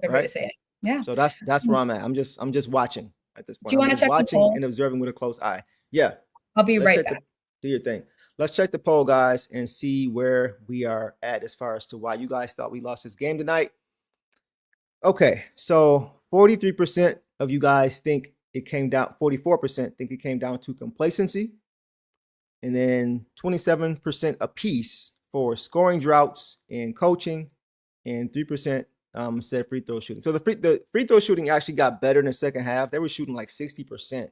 Right? Say it. Yeah. So that's where I'm at. I'm just watching at this point. Do you want to check watching the poll? And observing with a close eye. Yeah. I'll be right back. Do your thing. Let's check the poll, guys, and see where we are at as far as to why you guys thought we lost this game tonight. Okay, so 43% of you guys think it came down, 44% think it came down to complacency. And then 27% apiece for scoring droughts and coaching, and 3% said free throw shooting. So the free throw shooting actually got better in the second half. They were shooting like 60%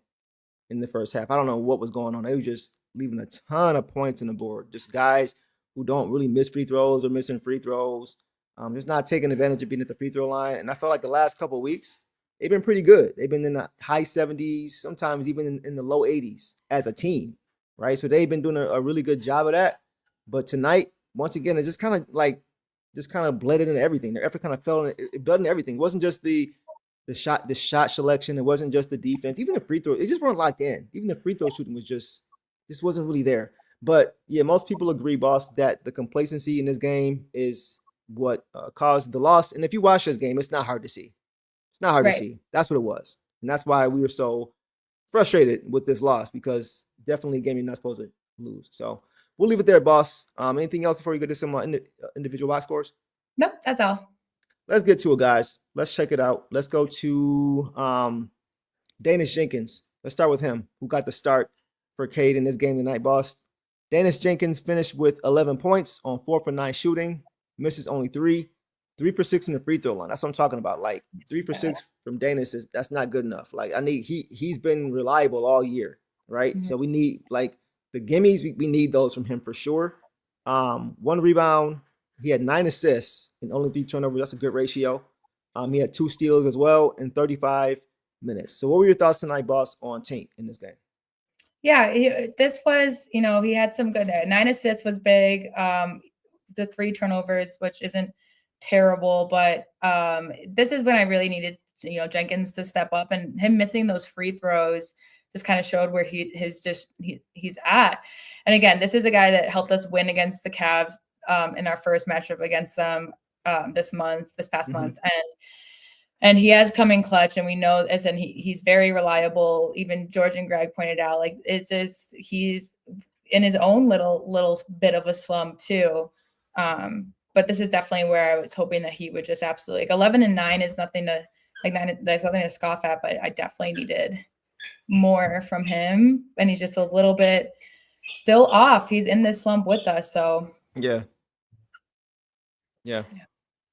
in the first half. I don't know what was going on. They were just leaving a ton of points on the board. Just guys who don't really miss free throws or missing free throws. Just not taking advantage of being at the free throw line. And I felt like the last couple of weeks, they've been pretty good. They've been in the high 70s, sometimes even in the low 80s as a team, right? So they've been doing a really good job of that. But tonight, once again, it just kind of blended into everything. Their effort kind of fell in it blended into everything. It wasn't just the shot selection. It wasn't just the defense. Even the free throw, it just weren't locked in. Even the free throw shooting was just wasn't really there. But yeah, most people agree, boss, that the complacency in this game is what caused the loss. And if you watch this game, it's not hard to see. It's not hard to see. That's what it was. And that's why we were so frustrated with this loss, because definitely a game you're not supposed to lose. So we'll leave it there, boss. Anything else before you get to some individual box scores? Nope, that's all. Let's get to it, guys. Let's check it out. Let's go to Danish Jenkins. Let's start with him, who got the start for Cade in this game tonight, boss. Danish Jenkins finished with 11 points on 4 for 9 shooting. Misses only 3 for 6 in the free throw line. That's what I'm talking about. Like 3 for 6 from Danish that's not good enough. Like he's been reliable all year, right? Mm-hmm. So we need like the gimmies. We need those from him for sure. 1 rebound. He had 9 assists and only 3 turnovers. That's a good ratio. He had 2 steals as well in 35 minutes. So what were your thoughts tonight, boss, on Tink in this game? Yeah, this was, he had some good there. 9 assists was big. the 3 turnovers, which isn't terrible, but this is when I really needed, Jenkins to step up, and him missing those free throws just kind of showed where he's at. And again, this is a guy that helped us win against the Cavs in our first matchup against them this past month, and he has come in clutch, and we know this, and he's very reliable. Even George and Greg pointed out, like, it's just he's in his own little bit of a slump too. But this is definitely where I was hoping that he would just absolutely, like, 11-9 is nothing to there's nothing to scoff at, but I definitely needed more from him, and he's just a little bit still off. He's in this slump with us, so yeah.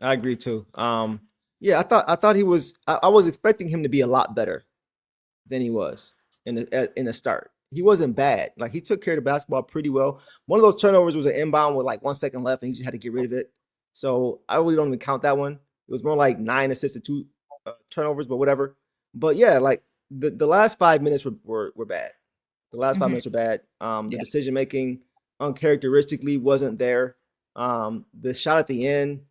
I agree too. Yeah, I thought he was. I was expecting him to be a lot better than he was in the start. He wasn't bad. Like, he took care of the basketball pretty well. One of those turnovers was an inbound with like 1 second left, and he just had to get rid of it. So I really don't even count that one. It was more like 9 assists to 2 turnovers, but whatever. But yeah, like the last 5 minutes were bad. The last 5 minutes were bad. The decision making uncharacteristically wasn't there. The shot at the end,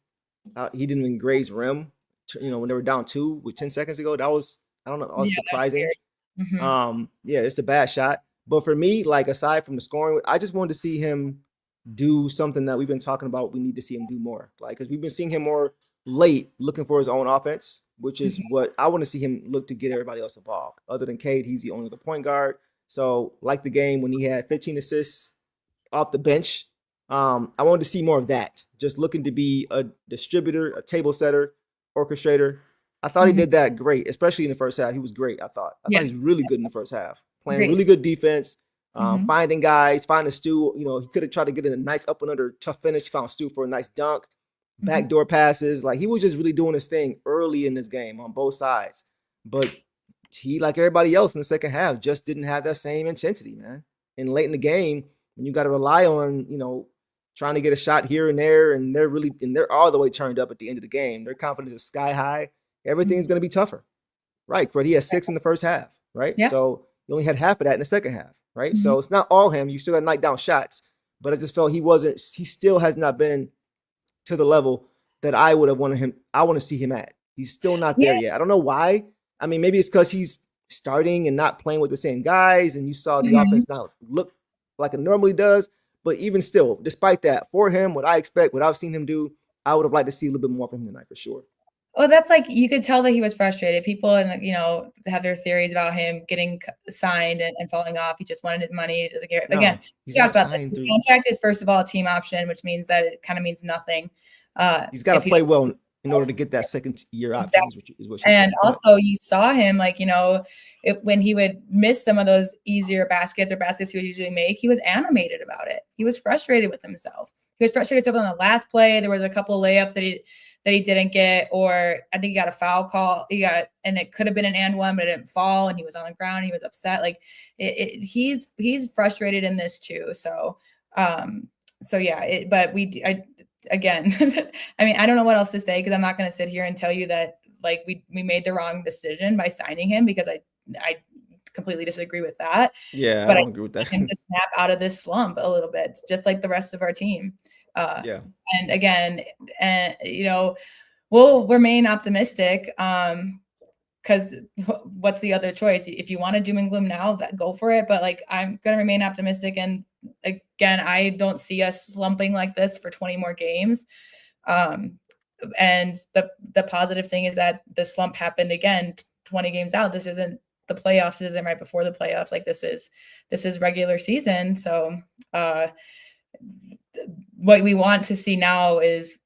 he didn't even graze rim. When they were down 2 with 10 seconds ago, that was, I don't know, that was surprising. Yeah, it's a bad shot. But for me, like, aside from the scoring, I just wanted to see him do something that we've been talking about. We need to see him do more, like, because we've been seeing him more late, looking for his own offense, which is what I want to see him look to get everybody else involved. Other than Cade, he's the only other point guard. So, like the game when he had 15 assists off the bench, I wanted to see more of that. Just looking to be a distributor, a table setter, orchestrator. I thought he did that great, especially in the first half. He was great, I thought. I thought he was really good in the first half. Playing really good defense, finding guys, finding Stu. He could have tried to get in a nice up and under tough finish. He found Stu for a nice dunk, backdoor passes. Like, he was just really doing his thing early in this game on both sides. But he, like everybody else in the second half, just didn't have that same intensity, man. And late in the game, when you got to rely on, trying to get a shot here and there, and they're all the way turned up at the end of the game. Their confidence is sky high. Everything's going to be tougher, right? But he had 6 in the first half, right? Yes. So he only had half of that in the second half, right? So it's not all him. You still got to knock down shots, but I just felt he still has not been to the level that I would have wanted him. I want to see him at. He's still not there yet. I don't know why. I mean, maybe it's because he's starting and not playing with the same guys, and you saw the offense not look like it normally does. But even still, despite that, for him, what I expect, what I've seen him do, I would have liked to see a little bit more from him tonight for sure. Well, that's like, you could tell that he was frustrated. People, have their theories about him getting signed and falling off. He just wanted his money. He doesn't care. Again, we talked about this. The contract is, first of all, a team option, which means that it kind of means nothing. He's got to play well in order to get that second year option. Exactly. Is what she said. Also, you saw him, when he would miss some of those easier baskets or baskets he would usually make, he was animated about it. He was frustrated with himself. He was frustrated on the last play. There was a couple of layups that he didn't get, or I think he got a foul call. And it could have been an and one, but it didn't fall, and he was on the ground. He was upset. Like, he's frustrated in this too. So, again, I mean, I don't know what else to say, because I'm not going to sit here and tell you that, like, we made the wrong decision by signing him, because I completely disagree with that. Yeah, but I don't agree with that. Him to snap out of this slump a little bit, just like the rest of our team. And again, we'll remain optimistic, because what's the other choice? If you want to doom and gloom now, go for it. But, like, I'm going to remain optimistic. And again, I don't see us slumping like this for 20 more games. And the positive thing is that the slump happened again 20 games out. This isn't the playoffs. This isn't right before the playoffs. Like, this is regular season. So what we want to see now is,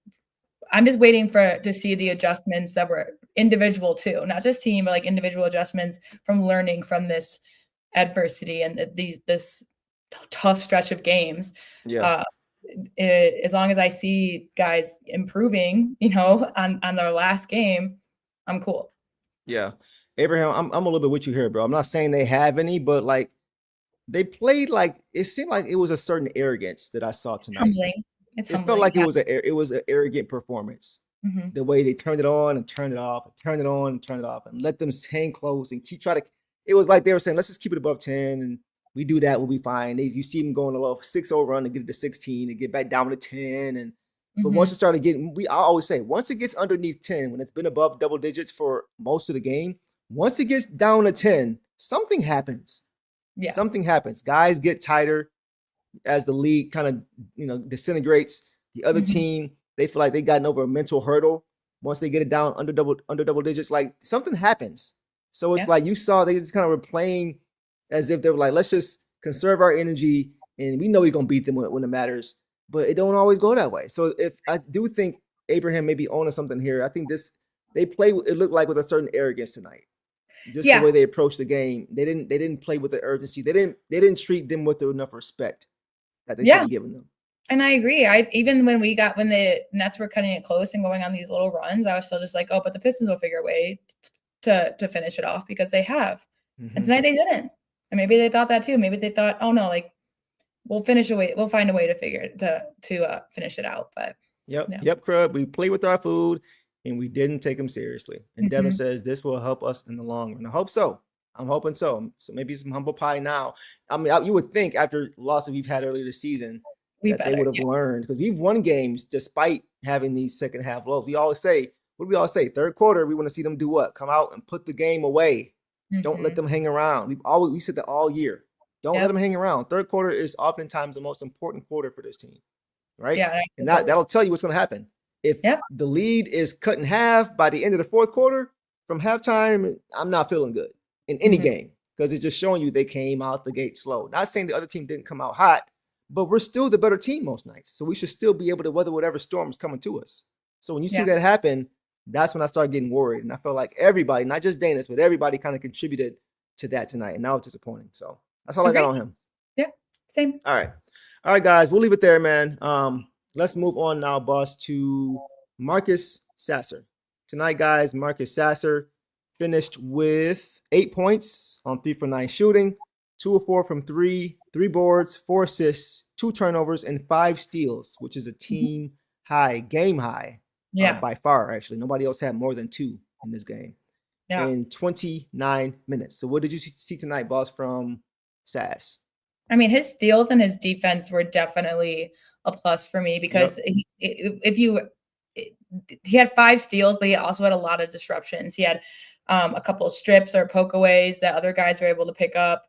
I'm just waiting to see the adjustments that were individual too, not just team, but like individual adjustments from learning from this adversity and this tough stretch of games. As long as I see guys improving, on their last game, I'm cool. Yeah. Abraham, I'm a little bit with you here, bro. I'm not saying they have any, but, like, they played like, it seemed like it was a certain arrogance that I saw tonight. Humbling. It felt like it was an arrogant performance. The way they turned it on and turned it off, and turned it on and turned it off, and let them hang close and it was like they were saying, let's just keep it above 10, and we do that, we'll be fine. You see them going a little 6-0 run to get it to 16 and get back down to 10, and But once it started getting, I always say, once it gets underneath 10, when it's been above double digits for most of the game, once it gets down to 10, something happens. Yeah. Something happens. Guys get tighter as the league kind of, disintegrates. The other team, they feel like they gotten over a mental hurdle. Once they get it down under double digits, like something happens. So it's like you saw they just kind of were playing as if they were like, let's just conserve our energy, and we know we're gonna beat them when it matters. But it don't always go that way. So if I do think Abraham may be owning something here, I think they play. It looked like with a certain arrogance tonight. Just the way they approached the game, they didn't play with the urgency. They didn't treat them with enough respect that they should have given them. And I agree. Even when the Nets were cutting it close and going on these little runs, I was still just like, oh, but the Pistons will figure a way to finish it off because they have. And tonight they didn't. And maybe they thought that too. Maybe they thought, oh no, like we'll find a way to finish it out. But yep, Crud. We play with our food and we didn't take them seriously. And Devin says this will help us in the long run. I hope so. I'm hoping so. So maybe some humble pie now. I mean, you would think after losses we've had earlier this season that they would have learned, because we've won games despite having these second half lows. What do we always say? Third quarter, we want to see them do what? Come out and put the game away. Don't let them hang around. We said that all year. Don't let them hang around. Third quarter is oftentimes the most important quarter for this team, right? Yeah, and that'll tell you what's going to happen. If the lead is cut in half by the end of the fourth quarter, from halftime, I'm not feeling good in any game, because it's just showing you they came out the gate slow. Not saying the other team didn't come out hot, but we're still the better team most nights. So we should still be able to weather whatever storm is coming to us. So when you see that happen, that's when I started getting worried. And I felt like everybody, not just Danis, but everybody kind of contributed to that tonight. And now it's disappointing. So that's all I got on him. Yeah, same. All right, guys, we'll leave it there, man. Let's move on now, boss, to Marcus Sasser. Tonight, guys, Marcus Sasser finished with 8 points on 3 for 9 shooting, 2 of 4 from 3, 3 boards, 4 assists, 2 turnovers, and 5 steals, which is a team high, game high. By far, actually. Nobody else had more than 2 in this game in 29 minutes. So what did you see tonight, boss, from Sass? I mean, his steals and his defense were definitely a plus for me, because he had 5 steals, but he also had a lot of disruptions. He had a couple of strips or pokeaways that other guys were able to pick up,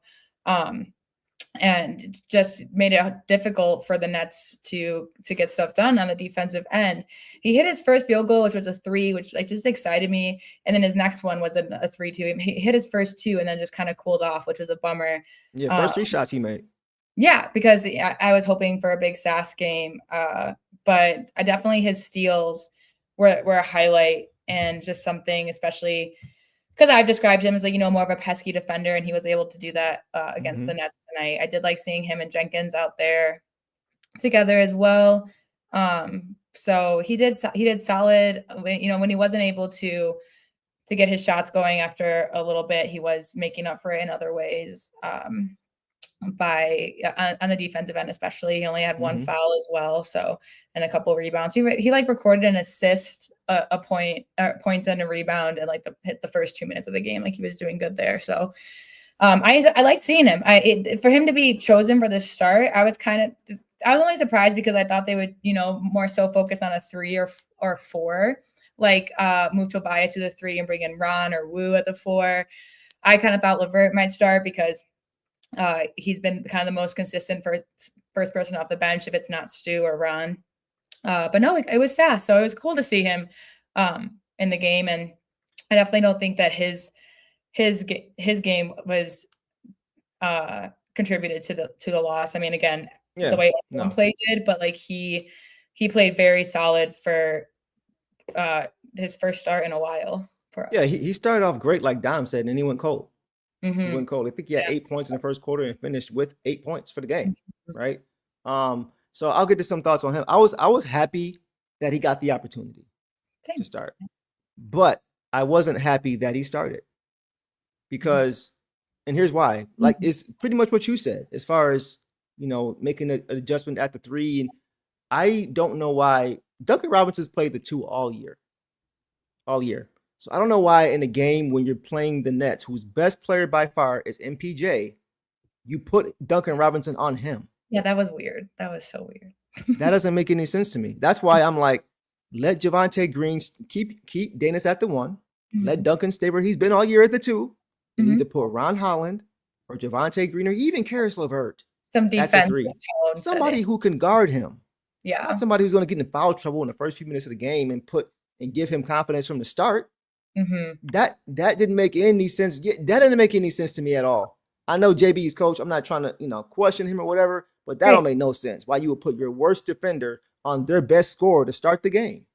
and just made it difficult for the Nets to get stuff done on the defensive end. He hit his first field goal, which was a 3, which like just excited me. And then his next one was a 3-2. He hit his first 2 and then just kind of cooled off, which was a bummer. Yeah, first 3 shots he made. Yeah, because I was hoping for a big Sass game. But definitely his steals were a highlight, and just something, especially because I've described him as more of a pesky defender, and he was able to do that against the Nets tonight. I did like seeing him and Jenkins out there together as well. So he did solid. When he wasn't able to get his shots going after a little bit, he was making up for it in other ways. On the defensive end, especially, he only had 1 foul as well, so, and a couple of rebounds. He recorded an assist, a point, points and a rebound, and hit the first 2 minutes of the game. He was doing good there. So I liked seeing him. For him to be chosen for the start, I was only surprised because I thought they would more so focus on a 3 or 4, move Tobias to the 3 and bring in Ron or Wu at the 4. I kind of thought LeVert might start because he's been kind of the most consistent first person off the bench if it's not Stu or Ron. But no, it was Sass. So it was cool to see him in the game. And I definitely don't think that his game was contributed to the loss. I mean, again, the way everyone played did, but he played very solid for his first start in a while for us. Yeah, he started off great, like Dom said, and then he went cold. He went cold. I think he had 8 points in the first quarter and finished with 8 points for the game, right? So I'll get to some thoughts on him. I was happy that he got the opportunity to start, but I wasn't happy that he started because, and here's why. It's pretty much what you said as far as making an adjustment at the 3, and I don't know why Duncan Robinson's played the 2 all year. So I don't know why in a game when you're playing the Nets, whose best player by far is MPJ, you put Duncan Robinson on him. Yeah, that was weird. That was so weird. That doesn't make any sense to me. That's why I'm like, let Javonte Green keep Danis at the 1. Let Duncan stay where he's been all year at the 2. And either put Ron Holland or Javonte Green or even Karis LeVert Some at the defensive 3. tone Somebody setting. who can guard him. Yeah. Not somebody who's going to get in foul trouble in the first few minutes of the game and give him confidence from the start. That didn't make any sense. That didn't make any sense to me at all. I know JB's coach. I'm not trying to, question him or whatever, but that don't make no sense. Why you would put your worst defender on their best scorer to start the game?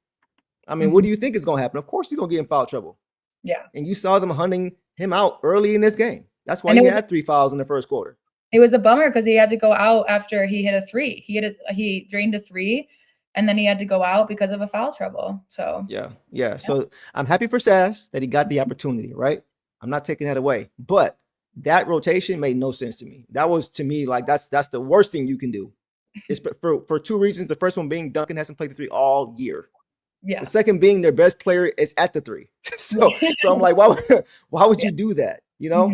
I mean, what do you think is going to happen? Of course he's going to get in foul trouble. Yeah. And you saw them hunting him out early in this game. That's why he had 3 fouls in the first quarter. It was a bummer because he had to go out after he hit a 3. He drained a 3, and then he had to go out because of a foul trouble. So yeah. So I'm happy for Sass that he got the opportunity, right? I'm not taking that away. But that rotation made no sense to me. That was, to me, like that's the worst thing you can do. It's for 2 reasons. The first one being Duncan hasn't played the 3 all year. Yeah. The second being their best player is at the 3. so I'm like, why would you do that?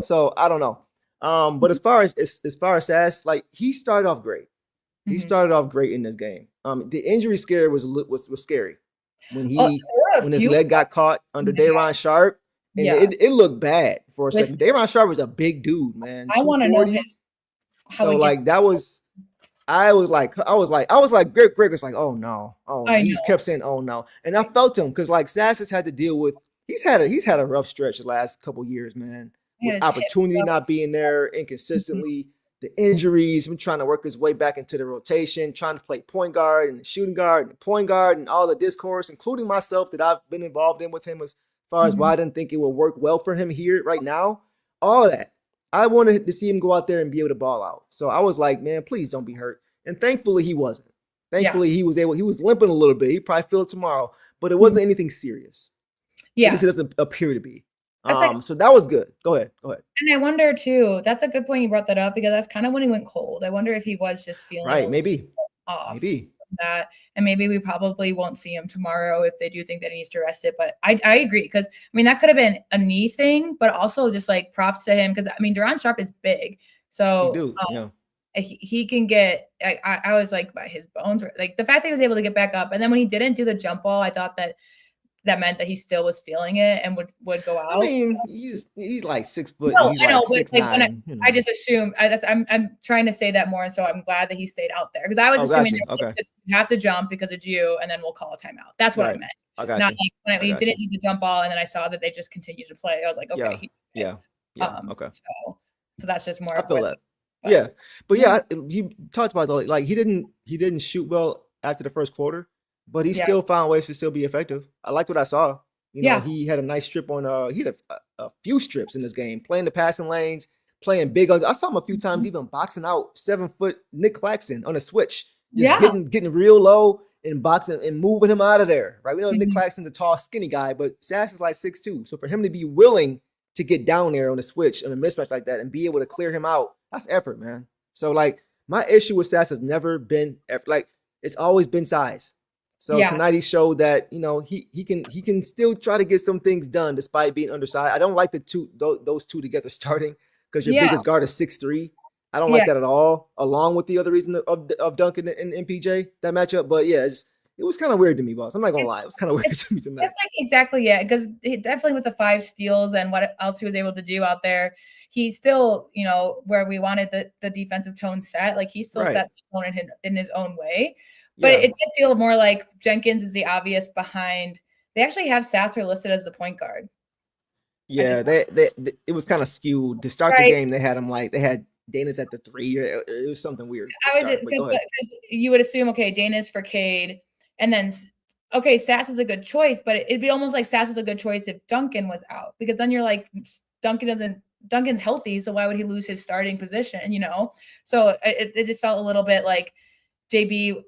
So I don't know. But as far as Sass, like he started off great. He started off great in this game. The injury scare was scary when his leg got caught under Day'Ron Sharp, and it looked bad for a second. Day'Ron Sharp was a big dude, man. I want to know so like that was. I was like, Greg was like, oh no, he just kept saying, oh no, and I felt him because like Sass has had to deal with. He's had a rough stretch the last couple years, man. With opportunity not being there, inconsistently, the injuries, him trying to work his way back into the rotation, trying to play point guard and shooting guard and point guard and all the discourse, including myself that I've been involved in with him as far as why I didn't think it would work well for him here right now. All of that. I wanted to see him go out there and be able to ball out. So I was like, man, please don't be hurt. And thankfully he wasn't. Thankfully he was limping a little bit. He probably feel it tomorrow, but it wasn't anything serious. Yeah. At least it doesn't appear to be. So that was good. Go ahead. And I wonder too, that's a good point you brought that up because that's kind of when he went cold. I wonder if he was just feeling off. Maybe. That, and maybe we probably won't see him tomorrow if they do think that he needs to rest it. But I agree because that could have been a knee thing, but also just like props to him because Day'Ron Sharp is big, so he can get. I was like, by his bones were like the fact that he was able to get back up, and then when he didn't do the jump ball, I thought that meant that he still was feeling it and would go out. I mean, he's like 6 foot. No, he's I know, like but 6'9". I just assume I'm trying to say that more, so I'm glad that he stayed out there because I was assuming that you have to jump because it's you, and then we'll call a timeout. That's what I meant. Not like when he didn't do the jump ball, and then I saw that they just continued to play. I was like, okay, okay. So that's just more. I feel that. But you talked about like he didn't shoot well after the first quarter. But he still found ways to still be effective. I liked what I saw. He had a nice strip on. He had a few strips in this game, playing the passing lanes, playing big. I saw him a few times even boxing out 7-foot Nick Claxton on a switch, getting real low and boxing and moving him out of there. Right? We know Nick Claxton's a tall, skinny guy, but Sass is like 6'2". So for him to be willing to get down there on a switch on a mismatch like that and be able to clear him out, that's effort, man. So like my issue with Sass has never been like it's always been size. So tonight he showed that he can still try to get some things done despite being undersized. I don't like those two together starting because your biggest guard is 6'3". I don't like that at all. Along with the other reason of Duncan and MPJ that matchup, but it was kind of weird to me, boss. I'm not gonna lie, it was kind of weird to me tonight. It's like exactly because definitely with the 5 steals and what else he was able to do out there, he still where we wanted the defensive tone set. Like he still set the tone in his own way. But it did feel more like Jenkins is the obvious behind. They actually have Sasser listed as the point guard. Yeah, it was kind of skewed to start the game. They had him they had Danis at the 3. It was something weird. Because you would assume Danis for Cade, and then Sass is a good choice, but it'd be almost like Sass was a good choice if Duncan was out because then you're like Duncan's healthy, so why would he lose his starting position? So it just felt a little bit like JB.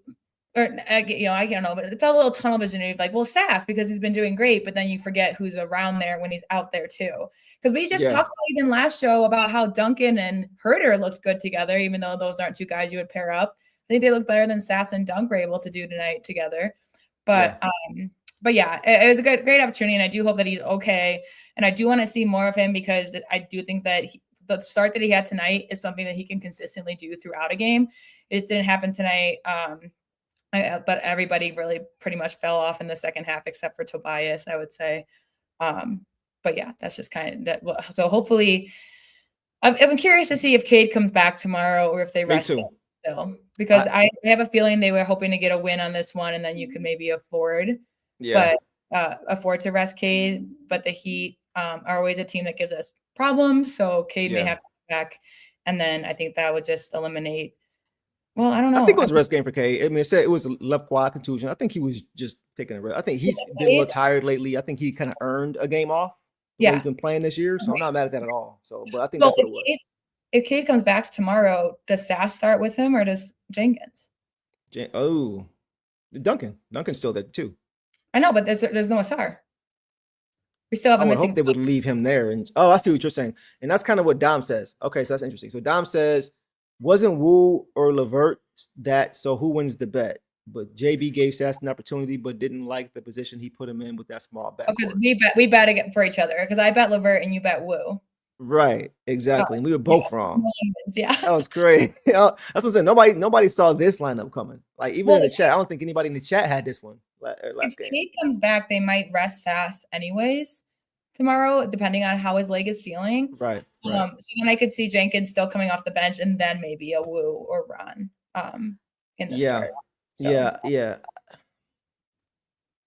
Or I don't know, but it's a little tunnel vision of like, well, Sass because he's been doing great, but then you forget who's around there when he's out there too. Because we just talked about even last show about how Duncan and Herter looked good together, even though those aren't 2 guys you would pair up. I think they look better than Sass and Dunk were able to do tonight together. But it was a great opportunity, and I do hope that he's okay. And I do want to see more of him because I do think that the start that he had tonight is something that he can consistently do throughout a game. It just didn't happen tonight. But everybody really pretty much fell off in the second half except for Tobias, I would say. But yeah, that's just kind of that. So hopefully, I'm curious to see if Cade comes back tomorrow or if they Me rest him too. still, because I have a feeling they were hoping to get a win on this one, and then you could maybe afford to rest Cade. But the Heat are always a team that gives us problems, so Cade may have to come back, and then I think that would just eliminate. Well, I don't know. I think it was a rest game for Cade. I mean, it said it was a left quad contusion. I think he was just taking a rest. I think he's been a little tired lately. I think he kind of earned a game off. Yeah, he's been playing this year, so I'm not mad at that at all. So, but I think that's what it was. If Cade comes back tomorrow, does Sass start with him or does Jenkins? Duncan's still there too. I know, but there's no Asar. We still have a missing. I hope they would leave him there. And I see what you're saying, and that's kind of what Dom says. Okay, so that's interesting. So Dom says, wasn't Wu or LeVert that? So who wins the bet? But JB gave Sass an opportunity, but didn't like the position he put him in with that small back. Because we bet again for each other. Because I bet LeVert and you bet Wu. Right, exactly. And we were both wrong. Yeah, that was great. That's what I'm saying. Nobody saw this lineup coming. Like even in the chat, I don't think anybody in the chat had this one last game. If Cade comes back, they might rest Sass anyways tomorrow, depending on how his leg is feeling. Right. So then I could see Jenkins still coming off the bench, and then maybe a Wu or Ron in the start. So. Yeah.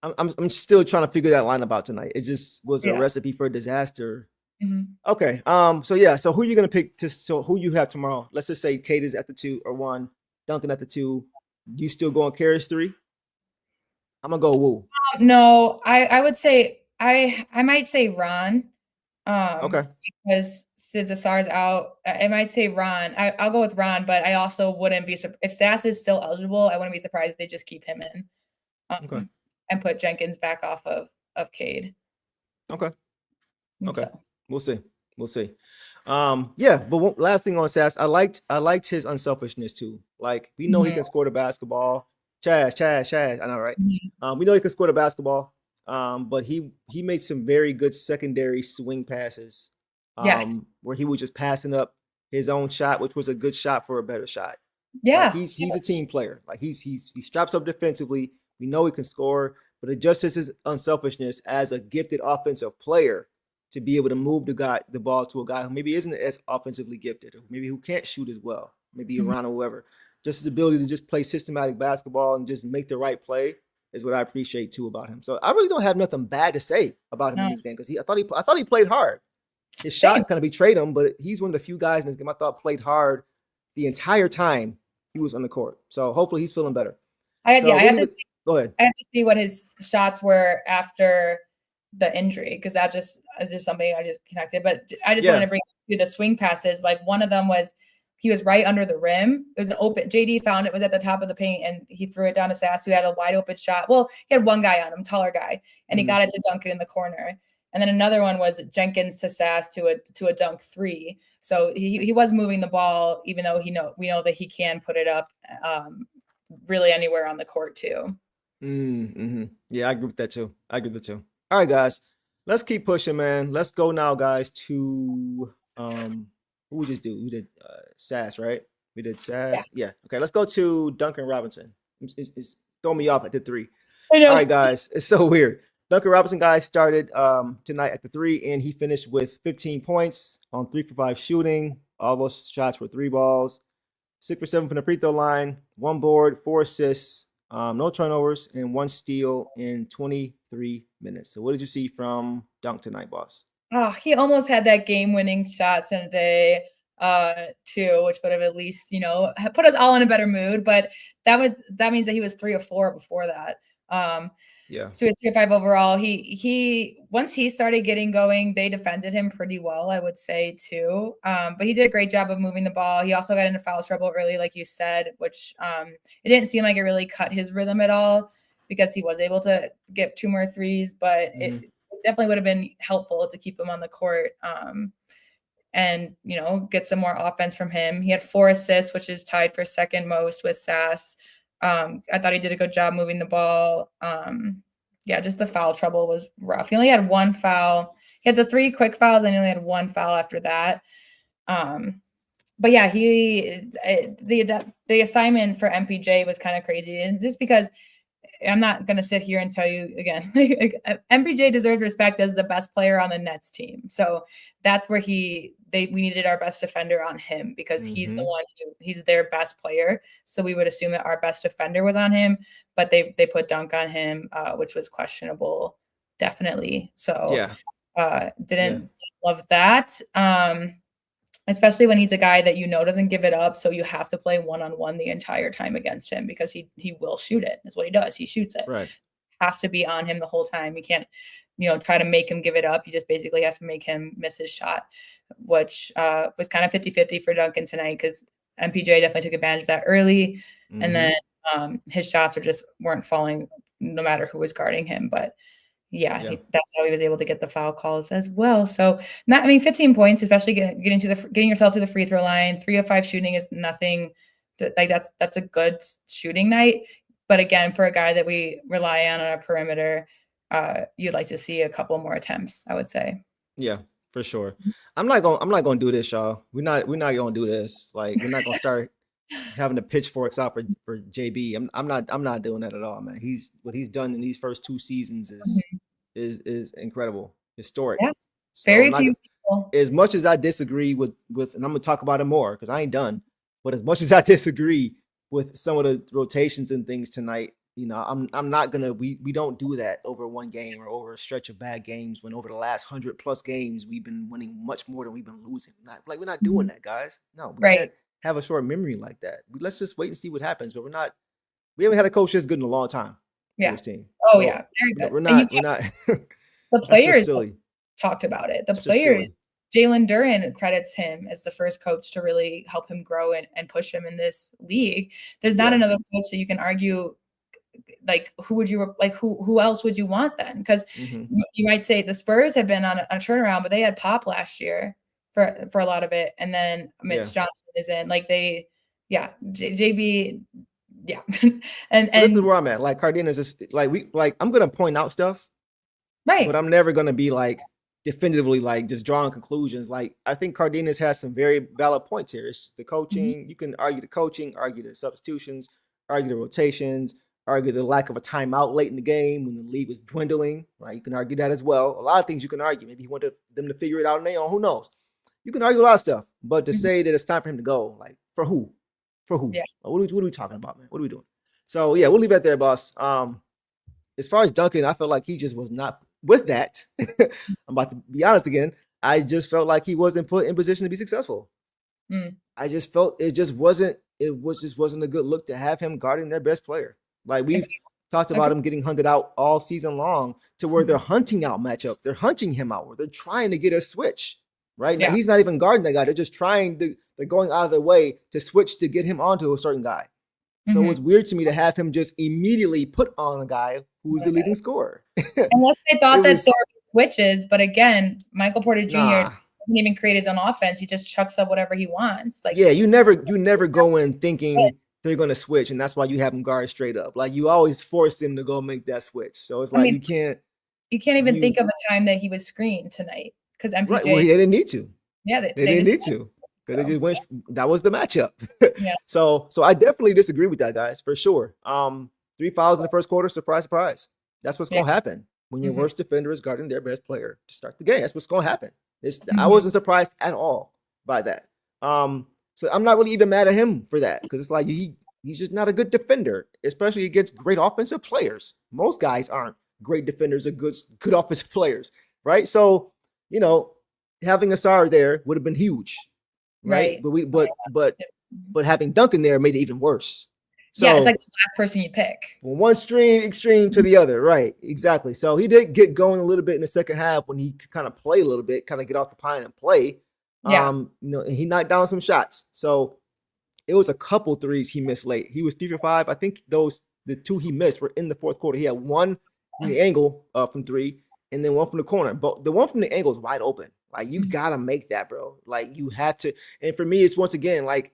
I'm still trying to figure that lineup out tonight. It just was a recipe for disaster. Mm-hmm. Okay. So who are you gonna pick who you have tomorrow? Let's just say Cade is at the 2 or 1, Duncan at the 2. You still going Karras 3? I'm gonna go Wu. No, I would say I might say Ron. Okay. Because since Asar's out, I might say Ron. I'll go with Ron, but I also wouldn't be if Sass is still eligible. I wouldn't be surprised if they just keep him in, and put Jenkins back off of Cade. Okay. So. We'll see. But last thing on Sass, I liked his unselfishness too. Like we know he can score the basketball. Chaz. I know, right? Mm-hmm. We know he can score the basketball. But he made some very good secondary swing passes. Where he was just passing up his own shot, which was a good shot for a better shot. Yeah, like he's a team player. Like he straps up defensively. We know he can score, but it just is his unselfishness as a gifted offensive player to be able to move the ball to a guy who maybe isn't as offensively gifted, or maybe who can't shoot as well, maybe around or whoever. Just his ability to just play systematic basketball and just make the right play is what I appreciate too about him. So I really don't have nothing bad to say about him in this game because I thought he played hard. His shot kind of betrayed him, but he's one of the few guys in this game I thought played hard the entire time he was on the court. So hopefully he's feeling better. Go ahead. I have to see what his shots were after the injury, because that just is just something I just connected. But I just wanted to bring you the swing passes. Like one of them was he was right under the rim. It was an open. JD found it was at the top of the paint, and he threw it down to Sass, who had a wide open shot. Well, he had one guy on him, taller guy, and he got it to dunk it in the corner. And then another one was Jenkins to Sass to a dunk 3. So he was moving the ball, even though we know that he can put it up really anywhere on the court too. Yeah, I agree with that too. All right, guys, let's keep pushing, man. Let's go now, guys, to who we just do? We did Sass, right? We did Sass. Yeah. Okay, let's go to Duncan Robinson. It's throwing me off at the 3. I know. All right, guys, it's so weird. Duncan Robinson, guys, started tonight at the 3, and he finished with 15 points on 3 for 5 shooting. All those shots were 3 balls, 6 for 7 from the free throw line, 1 board, 4 assists, no turnovers, and 1 steal in 23 minutes. So what did you see from Dunk tonight, boss? Oh, he almost had that game-winning shot today, too, which would have at least, put us all in a better mood. But that means that he was 3 of 4 before that. So it's 3-5 overall. He once he started getting going, they defended him pretty well, I would say too. But he did a great job of moving the ball. He also got into foul trouble early, like you said, which it didn't seem like it really cut his rhythm at all, because he was able to get 2 more threes, but it definitely would have been helpful to keep him on the court and get some more offense from him. He had 4 assists, which is tied for second most with Sass. I thought he did a good job moving the ball. Just the foul trouble was rough. He only had 1 foul. He had the 3 quick fouls, and he only had 1 foul after that. but yeah, the assignment for MPJ was kind of crazy, and just because I'm not going to sit here and tell you again, MPJ deserves respect as the best player on the Nets team. So that's where we needed our best defender on him, because he's the one he's their best player. So we would assume that our best defender was on him, but they put Dunk on him, which was questionable, definitely. So didn't love that. Especially when he's a guy that doesn't give it up, so you have to play one-on-one the entire time against him, because he will shoot it. That's what he does. He shoots it. Right. Have to be on him the whole time. You can't, try to make him give it up. You just basically have to make him miss his shot, which was kind of 50-50 for Duncan tonight, because MPJ definitely took advantage of that early, and then his shots weren't falling no matter who was guarding him. But that's how he was able to get the foul calls as well. So 15 points, especially getting yourself to the free throw line. 3 of 5 shooting is nothing. That's a good shooting night. But again, for a guy that we rely on a perimeter, you'd like to see a couple more attempts, I would say. Yeah, for sure. I'm not gonna do this, y'all. We're not gonna do this. Like, we're not gonna start having the pitchforks out for JB. I'm not doing that at all, man. What he's done in these first 2 seasons is incredible, historic. Yeah. So Very few people. As much as I disagree with, and I'm gonna talk about it more because I ain't done. But as much as I disagree with some of the rotations and things tonight, I'm not gonna. We don't do that over one game or over a stretch of bad games. When over the last 100+ games we've been winning much more than we've been losing. We're not doing that, guys. No, we can't have a short memory like that. Let's just wait and see what happens. But we haven't had a coach this good in a long time. Yeah. This team. Oh, yeah. Very good. We're not. The players talked about it. The players, Jalen Duren credits him as the first coach to really help him grow and push him in this league. There's not another coach that you can argue, like, who else would you want then? Because you might say the Spurs have been on a turnaround, but they had Pop last year for a lot of it. And then Mitch Johnson is in. Like, JB. Yeah. and this is where I'm at. Like, Cardenas is I'm gonna point out stuff, right? But I'm never gonna be like definitively like just drawing conclusions. Like, I think Cardenas has some very valid points here. It's the coaching. You can argue the coaching, argue the substitutions, argue the rotations, argue the lack of a timeout late in the game when the lead was dwindling. Right? You can argue that as well. A lot of things you can argue. Maybe he wanted them to figure it out on their own. Who knows? You can argue a lot of stuff, but to say that it's time for him to go, like, for who? For who? Yeah. What are we talking about, man? What are we doing? So we'll leave it there, boss. As far as Duncan, I felt like he just was not with that. I'm about to be honest again. I just felt like he wasn't put in position to be successful. I just felt it just wasn't a good look to have him guarding their best player. Like, we've talked about him getting hunted out all season long, to where they're hunting out matchup. They're hunting him out, where they're trying to get a switch. Right now, he's not even guarding that guy. They're just they're going out of their way to switch to get him onto a certain guy. So it was weird to me to have him just immediately put on a guy who was the leading scorer. Unless they thought that there were switches, but again, Michael Porter Jr. doesn't even create his own offense. He just chucks up whatever he wants. Like, you never go in thinking they're going to switch, and that's why you have him guard straight up. Like, you always force him to go make that switch. So it's like, you can't even think of a time that he was screened tonight. Because MPJ, well, they didn't need to. Yeah, they didn't need to. Because they just went. That was the matchup. So I definitely disagree with that, guys, for sure. 3 fouls in the first quarter. Surprise, surprise. That's what's gonna happen when your worst defender is guarding their best player to start the game. That's what's gonna happen. I wasn't surprised at all by that. So I'm not really even mad at him for that, because it's like he's just not a good defender, especially against great offensive players. Most guys aren't great defenders or good offensive players, right? So, having Asar there would have been huge, right? But having Duncan there made it even worse. So, it's like the last person you pick. From one extreme to the other, right? Exactly. So he did get going a little bit in the second half when he could kind of play a little bit, kind of get off the pine and play. He knocked down some shots. So it was a couple threes he missed late. He was 3 for 5. I think the 2 he missed were in the fourth quarter. He had one from the angle from 3, and then one from the corner. But the one from the angle is wide open. Like, you gotta make that, bro. Like, you have to. And for me, it's once again, like,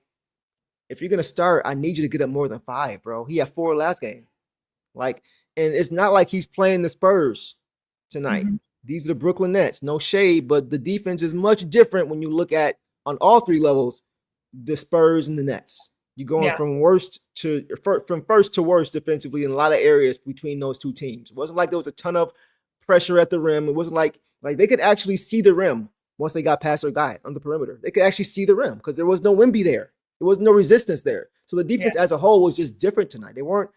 if you're gonna start, I need you to get up more than 5, bro. He had 4 last game. Like, and it's not like he's playing the Spurs tonight. These are the Brooklyn Nets. No shade, but the defense is much different when you look at on all 3 levels the Spurs and the Nets. You're going Yeah. from first to worst defensively in a lot of areas between those two teams. It wasn't like there was a ton of pressure at the rim. It wasn't like they could actually see the rim once they got past their guy on the perimeter. They could actually see the rim because there was no Wemby there. There was no resistance there. So the defense as a whole was just different tonight. They weren't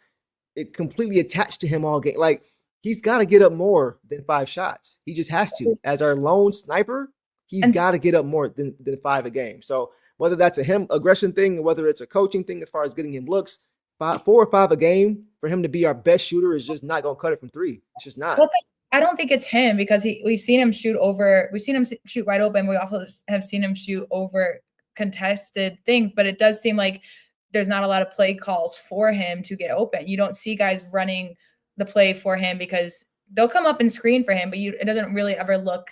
completely attached to him all game. Like, he's got to get up more than 5 shots. He just has to. As our lone sniper, he's got to get up more than 5 a game. So whether that's a him aggression thing or whether it's a coaching thing as far as getting him looks, 4 or 5 a game for him to be our best shooter is just not going to cut it from 3. It's just not. Well, I don't think it's him because we've seen him shoot wide open. We also have seen him shoot over contested things, but it does seem like there's not a lot of play calls for him to get open. You don't see guys running the play for him because they'll come up and screen for him, but it doesn't really ever look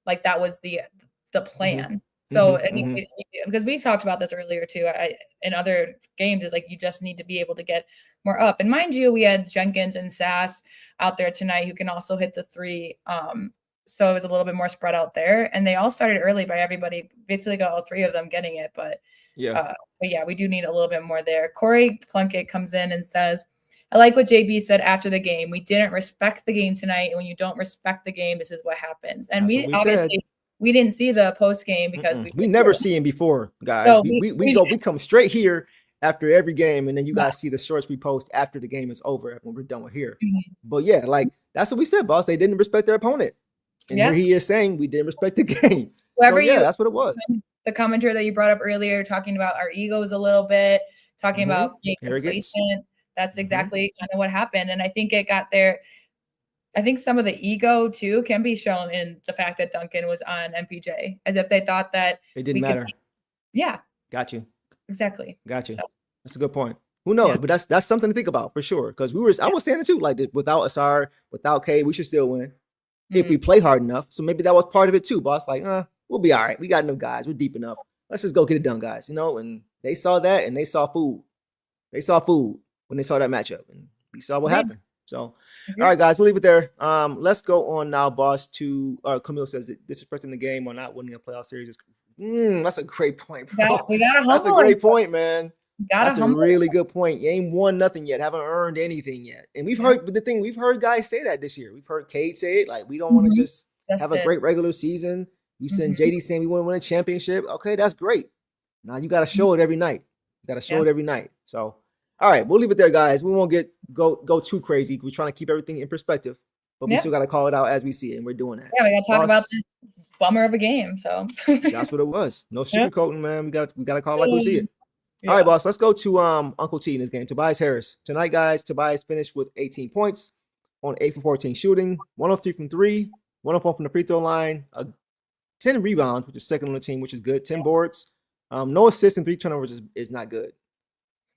like that was the plan. Mm-hmm. So because we've talked about this earlier too, in other games, is like you just need to be able to get more up. And mind you, we had Jenkins and Sass out there tonight who can also hit the 3. So it was a little bit more spread out there, and they all started early by everybody. Basically got all 3 of them getting it, but yeah, we do need a little bit more there. Corey Plunkett comes in and says, I like what JB said after the game. We didn't respect the game tonight, and when you don't respect the game, this is what happens. And we didn't see the post game because we never see him before, guys. So we come straight here after every game, and then you guys see the shorts we post after the game is over when we're done with here. Mm-hmm. But yeah, like that's what we said, boss. They didn't respect their opponent, and here he is saying we didn't respect the game. That's what it was. The commentator that you brought up earlier, talking about our egos a little bit, talking about being complacent. That's exactly kind of what happened. And I think it got there. I think some of the ego too can be shown in the fact that Duncan was on MPJ, as if they thought that it didn't matter. Got you. Exactly. Got you. That's a good point. Who knows? But that's something to think about for sure. Because I was saying it too, like without Asar, without K, we should still win if we play hard enough. So maybe that was part of it too, boss. Like, we'll be all right. We got enough guys. We're deep enough. Let's just go get it done, guys. And they saw that, and they saw food. They saw food when they saw that matchup, and we saw what happened. So, all right, guys, we'll leave it there. Let's go on now, boss, to Camille says that disrespecting the game or not winning a playoff series is that's a great point, bro. We got that's a great point, man. That's a really good point. You ain't won nothing yet, haven't earned anything yet. And we've heard guys say that this year. We've heard Cade say it, like we don't want to just have a great regular season. We've seen JD saying we want to win a championship. Okay, that's great. Now you got to show it every night. You got to show it every night. So, all right, we'll leave it there, guys. We won't go too crazy. We're trying to keep everything in perspective, but we still got to call it out as we see it, and we're doing that. Yeah, we got to talk about this bummer of a game. So that's what it was. No sugarcoating, man. We got to call it like we see it. All right, boss. Let's go to Uncle T in this game. Tobias Harris tonight, guys. Tobias finished with 18 points on 8 for 14 shooting, 1 of 3 from 3, 1 of 4 from the free throw line, 10 rebounds, which is second on the team, which is good. 10 boards, no assists and 3 turnovers is not good.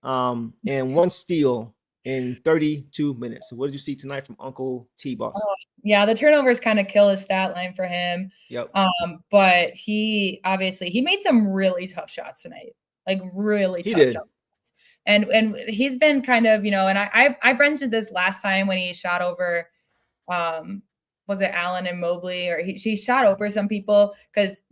And 1 steal in 32 minutes. So what did you see tonight from Uncle T, boss? Yeah, the turnovers kind of kill his stat line for him. Yep. But he made some really tough shots tonight. Like really tough shots. And he's been kind of, and I mentioned this last time when he shot over was it Allen and Mobley, or he shot over some people because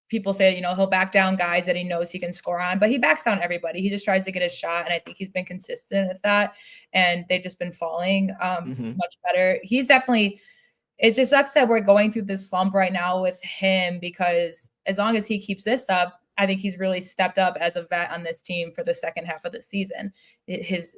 people say, he'll back down guys that he knows he can score on, but he backs down everybody. He just tries to get a shot. And I think he's been consistent at that. And they've just been falling much better. He's definitely, it just sucks that we're going through this slump right now with him, because as long as he keeps this up, I think he's really stepped up as a vet on this team for the second half of the season. His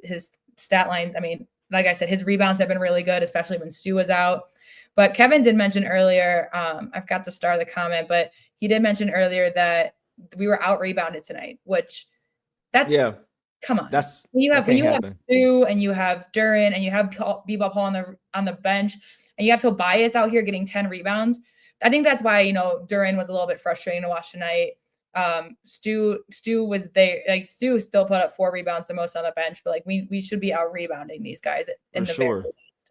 stat lines, I mean, like I said, his rebounds have been really good, especially when Stu was out. But Kevin did mention earlier, I've got to star the comment, but he did mention earlier that we were out rebounded tonight, which come on. That's when you have Stu and you have Duren and you have B-Ball Paul on the bench and you have Tobias out here getting 10 rebounds. I think that's why, Duren was a little bit frustrating to watch tonight. Stu was there, like Stu still put up 4 rebounds the most on the bench, but like we should be out rebounding these guys in the sure.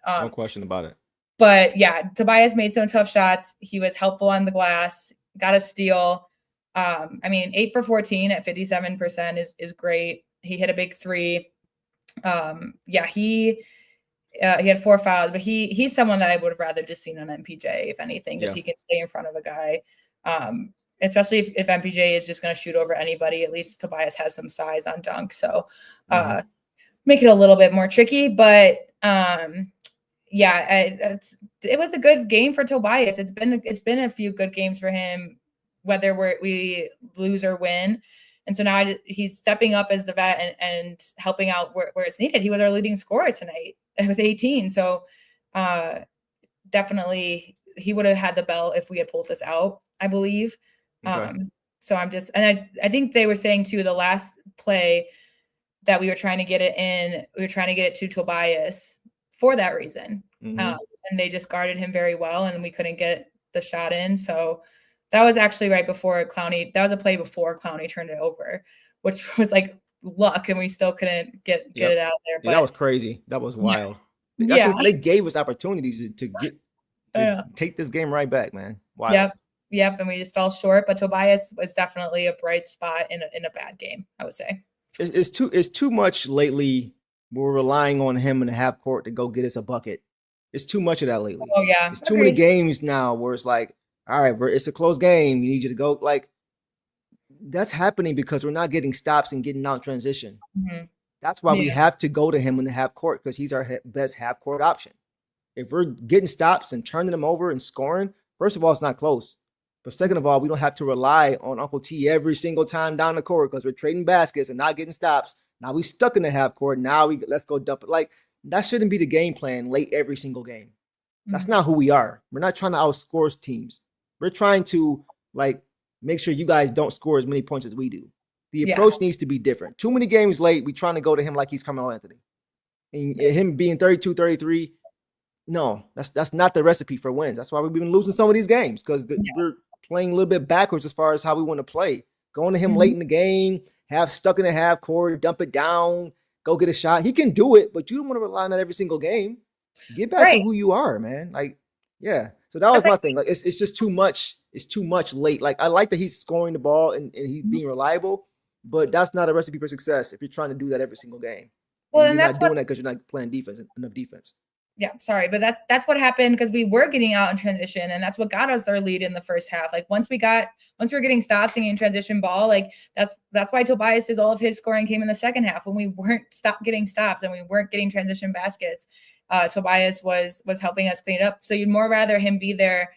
No question about it. But yeah, Tobias made some tough shots. He was helpful on the glass, got a steal. 8 for 14 at 57% is great. He hit a big 3. He had 4 fouls, but he's someone that I would have rather just seen on MPJ, if anything, because he can stay in front of a guy. especially if MPJ is just going to shoot over anybody. At least Tobias has some size on dunk, so make it a little bit more tricky. But it was a good game for Tobias. It's been a few good games for him, whether we lose or win. And so now he's stepping up as the vet and helping out where it's needed. He was our leading scorer tonight with 18. So definitely he would have had the belt if we had pulled this out, I believe. Okay. So I think they were saying too, the last play that we were trying to get it in, we were trying to get it to Tobias for that reason. And they just guarded him very well, and we couldn't get the shot in. So that was actually right before Clowney. That was a play before Clowney turned it over, which was like luck, and we still couldn't get it out there. But that was crazy. That was wild. Yeah. They gave us opportunities to take this game right back, man. Wild. Yep. And we just fell short. But Tobias was definitely a bright spot in a bad game, I would say. It's too much lately. We're relying on him in the half court to go get us a bucket. It's too much of that lately. Oh yeah, it's too many games now where it's like, all right, it's a close game. We need you to go. Like, that's happening because we're not getting stops and getting out in transition. That's why we have to go to him in the half court, because he's our best half court option. If we're getting stops and turning them over and scoring, first of all, it's not close. But second of all, we don't have to rely on Uncle T every single time down the court because we're trading baskets and not getting stops. Now we stuck in the half court. Now let's go dump it. Like, that shouldn't be the game plan late every single game. That's not who we are. We're not trying to outscore teams. We're trying to make sure you guys don't score as many points as we do. The approach needs to be different. Too many games late, we're trying to go to him like he's Carmelo Anthony. And him being 32, 33, no, that's not the recipe for wins. That's why we've been losing some of these games, because we're playing a little bit backwards as far as how we want to play. Going to him late in the game, stuck in the half court, dump it down, go get a shot. He can do it, but you don't want to rely on that every single game. Get back to who you are, man. So that was my thing. Like, it's just too much. It's too much late. Like, I like that he's scoring the ball and he's being reliable, but that's not a recipe for success if you're trying to do that every single game. Well, and you're not doing that because you're not playing enough defense. Yeah, sorry, but that's what happened, because we were getting out in transition, and that's what got us our lead in the first half. Like, once we were getting stops and getting transition ball, like that's why Tobias all of his scoring came in the second half when we weren't getting stops and we weren't getting transition baskets. Tobias was helping us clean it up. So you'd more rather him be there,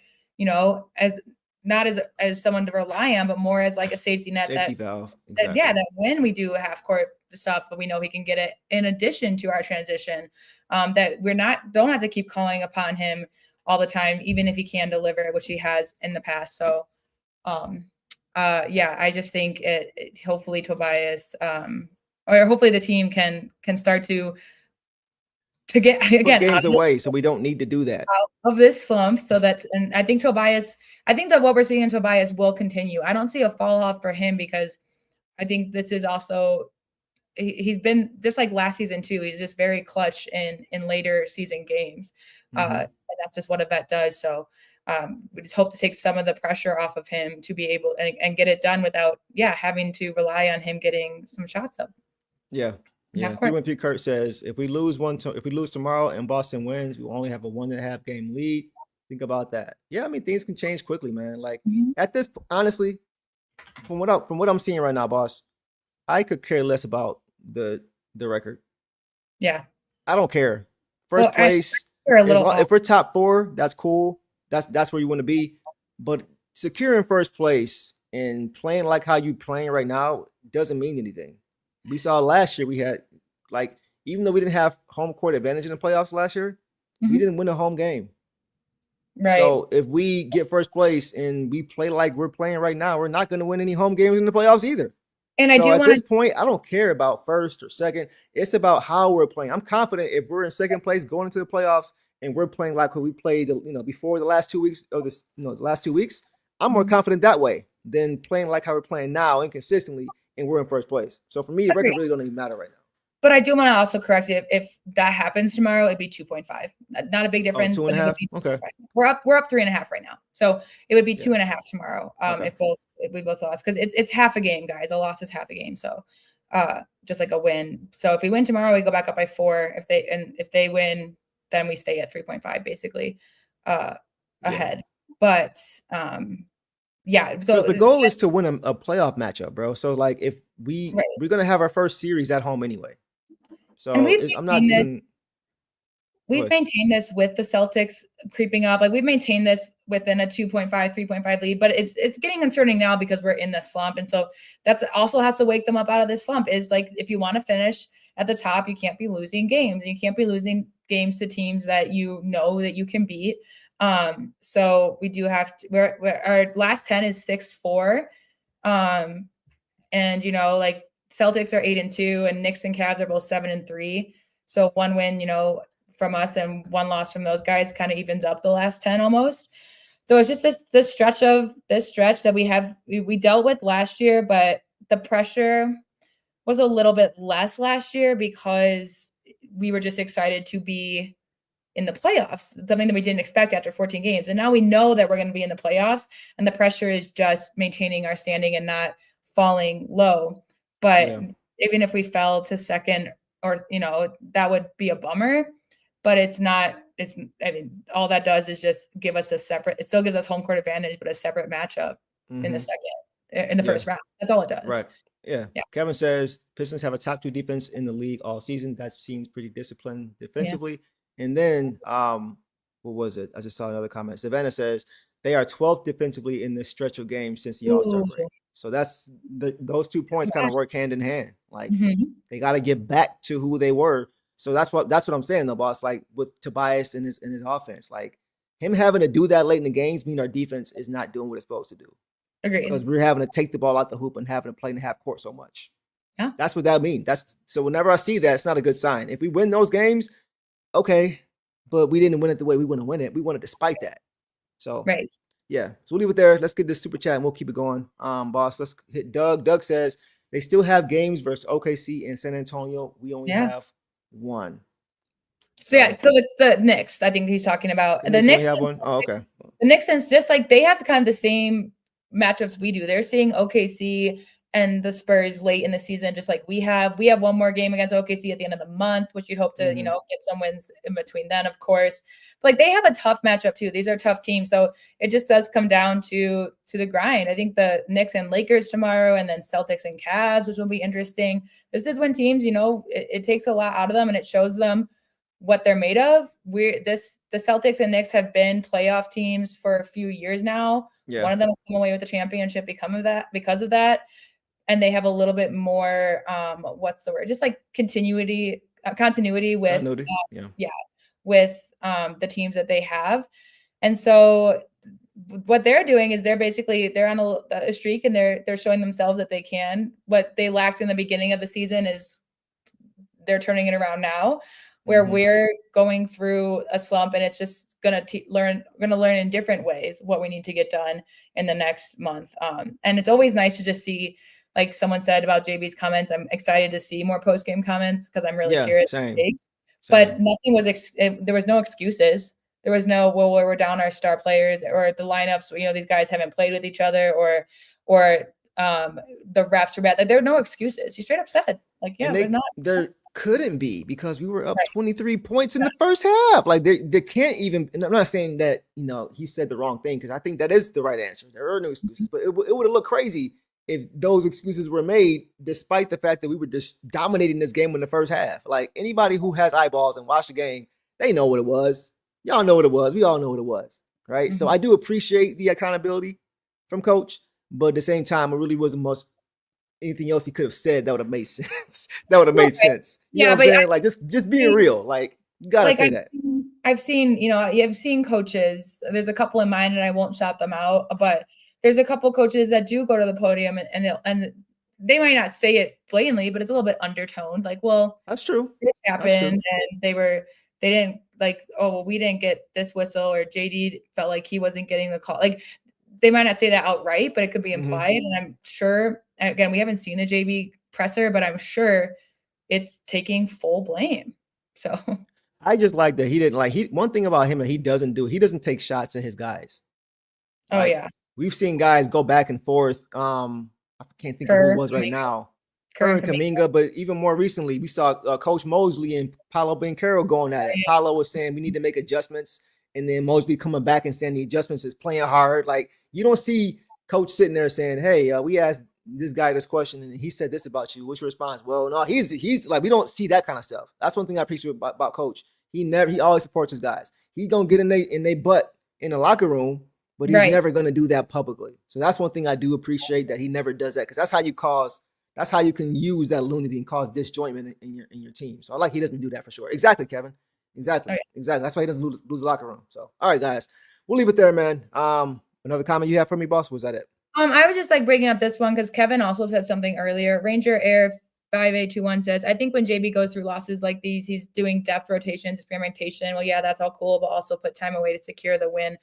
as not as someone to rely on, but more as like a safety net, valve. Exactly. That when we do half court stuff, we know he can get it in addition to our transition. That don't have to keep calling upon him all the time, even if he can deliver, which he has in the past. So, I just think hopefully Tobias, or hopefully the team can start to get again games away, so we don't need to do that out of this slump. So and I think that what we're seeing in Tobias will continue. I don't see a fall off for him, because I think this is also. He's been just like last season too. He's just very clutch in later season games. And that's just what a vet does. So we just hope to take some of the pressure off of him to be able and get it done without having to rely on him getting some shots up. Yeah. 313 Kurt says, if we lose tomorrow and Boston wins, we will only have a 1.5 game lead. Think about that. Yeah, I mean, things can change quickly, man. Like at this, honestly, from what I'm seeing right now, boss, I could care less about the record. Yeah. I don't care. First place. If we're top 4, that's cool. That's where you want to be. But securing first place and playing like how you playing right now doesn't mean anything. We saw last year we had, even though we didn't have home court advantage in the playoffs last year, we didn't win a home game. Right. So if we get first place and we play like we're playing right now, we're not going to win any home games in the playoffs either. And at this point, I don't care about first or second. It's about how we're playing. I'm confident if we're in second place going into the playoffs and we're playing like what we played, before the last 2 weeks of this, the last 2 weeks, I'm more confident that way than playing like how we're playing now inconsistently and we're in first place. So for me, the record really don't even matter right now. But I do want to also correct you. If that happens tomorrow, it'd be 2.5. Not a big difference. 2.5. Okay. We're up 3.5 right now. So it would be 2.5 tomorrow. If we both lost, because it's half a game, guys. A loss is half a game. So just like a win. So if we win tomorrow, we go back up by 4. If they win, then we stay at 3.5 basically ahead. But yeah. So Because the goal is to win a playoff matchup, bro. So like if we're gonna have our first series at home anyway. So and I'm not even. we've maintained this with the Celtics creeping up. Like we've maintained this within a 2.5, 3.5 lead, but it's getting concerning now because we're in the slump. And so that's also has to wake them up out of this slump is like, if you want to finish at the top, you can't be losing games. You can't be losing games to teams that you know that you can beat. So we do have to, our last 10 is 6-4. And like Celtics are 8-2 and Knicks and Cavs are both 7-3. So one win, from us and one loss from those guys kind of evens up the last 10 almost. So it's just this stretch that we dealt with last year, but the pressure was a little bit less last year because we were just excited to be in the playoffs, something that we didn't expect after 14 games. And now we know that we're going to be in the playoffs and the pressure is just maintaining our standing and not falling low. But even if we fell to second or, that would be a bummer, but it's not, all that does is just give us it still gives us home court advantage, but a separate matchup in the first round. That's all it does. Right. Yeah. Kevin says Pistons have a top 2 defense in the league all season. That seems pretty disciplined defensively. Yeah. And then, what was it? I just saw another comment. Savannah says they are 12th defensively in this stretch of games since the All-Star break. So that's those 2 points kind of work hand in hand. Like they got to get back to who they were. So that's what I'm saying though, boss. Like with Tobias and his offense, like him having to do that late in the games mean our defense is not doing what it's supposed to do. Agreed. Because we're having to take the ball out the hoop and having to play in the half court so much. Yeah. That's what that means. So whenever I see that, it's not a good sign. If we win those games, okay, but we didn't win it the way we want to win it. We won it despite that. So yeah. So we'll leave it there. Let's get this super chat and we'll keep it going. Boss, let's hit Doug. Doug says they still have games versus OKC and San Antonio. We only have one. So the Knicks, I think he's talking about the Knicks. Have one? Oh, okay. The Knicks, just like they have kind of the same matchups we do. They're seeing OKC and the Spurs late in the season, just like we have one more game against OKC at the end of the month, which you'd hope to, get some wins in between then, of course. But like they have a tough matchup too. These are tough teams. So it just does come down to the grind. I think the Knicks and Lakers tomorrow, and then Celtics and Cavs, which will be interesting. This is when teams, it takes a lot out of them and it shows them what they're made of. The Celtics and Knicks have been playoff teams for a few years now. Yeah. One of them has come away with the championship because of that. And they have a little bit more, what's the word? Just like continuity with, with the teams that they have. And so what they're doing is they're on a streak and they're showing themselves that they can. What they lacked in the beginning of the season is they're turning it around now, where we're going through a slump, and it's just gonna learn in different ways what we need to get done in the next month. And it's always nice to just see, like someone said about JB's comments, I'm excited to see more post-game comments because I'm really curious. But nothing was, there was no excuses. There was no, we're down our star players or the lineups, these guys haven't played with each other or the refs were bad. Like, there are no excuses. He straight up said, like, we're not. There couldn't be, because we were up 23 points in the first half. Like they can't even, and I'm not saying that, he said the wrong thing, because I think that is the right answer. There are no excuses, but it would have looked crazy if those excuses were made, despite the fact that we were just dominating this game in the first half. Like, anybody who has eyeballs and watched the game, they know what it was. Y'all know what it was. We all know what it was, right? So I do appreciate the accountability from Coach, but at the same time, it really wasn't much anything else he could have said that would have made sense. That would have made sense. You know what I'm saying? Like, just being real. Like, you gotta say that. I've seen coaches. There's a couple in mind, and I won't shout them out, but there's a couple coaches that do go to the podium and they might not say it blatantly, but it's a little bit undertoned. Like, well, that's true. This happened, and they didn't like, oh, well, we didn't get this whistle, or JD felt like he wasn't getting the call. Like, they might not say that outright, but it could be implied. And I'm sure, again, we haven't seen the JB presser, but I'm sure it's taking full blame. So I just like that he didn't one thing about him that he doesn't take shots at his guys. Like, we've seen guys go back and forth. I can't think of who it was right now. Kerr and Kuminga, but even more recently, we saw Coach Mosley and Paolo Banchero going at it. Paolo was saying we need to make adjustments, and then Mosley coming back and saying the adjustments is playing hard. Like, you don't see coach sitting there saying, "Hey, we asked this guy this question, and he said this about you. What's your response?" Well, no, he's like, we don't see that kind of stuff. That's one thing I appreciate about Coach. He always supports his guys. He gonna get in they butt in the locker room, but he's never gonna do that publicly. So that's one thing I do appreciate, that he never does that, because that's how you can use that lunacy and cause disjointment in your team. So I like he doesn't do that for sure. Exactly, Kevin. Exactly. Exactly. That's why he doesn't lose the locker room. So all right, guys, we'll leave it there, man. Another comment you have for me, boss? Was that it? I was just like bringing up this one because Kevin also said something earlier. Ranger Air 5821 says, I think when JB goes through losses like these, he's doing depth rotations, experimentation. Well, yeah, that's all cool, but also put time away to secure the win,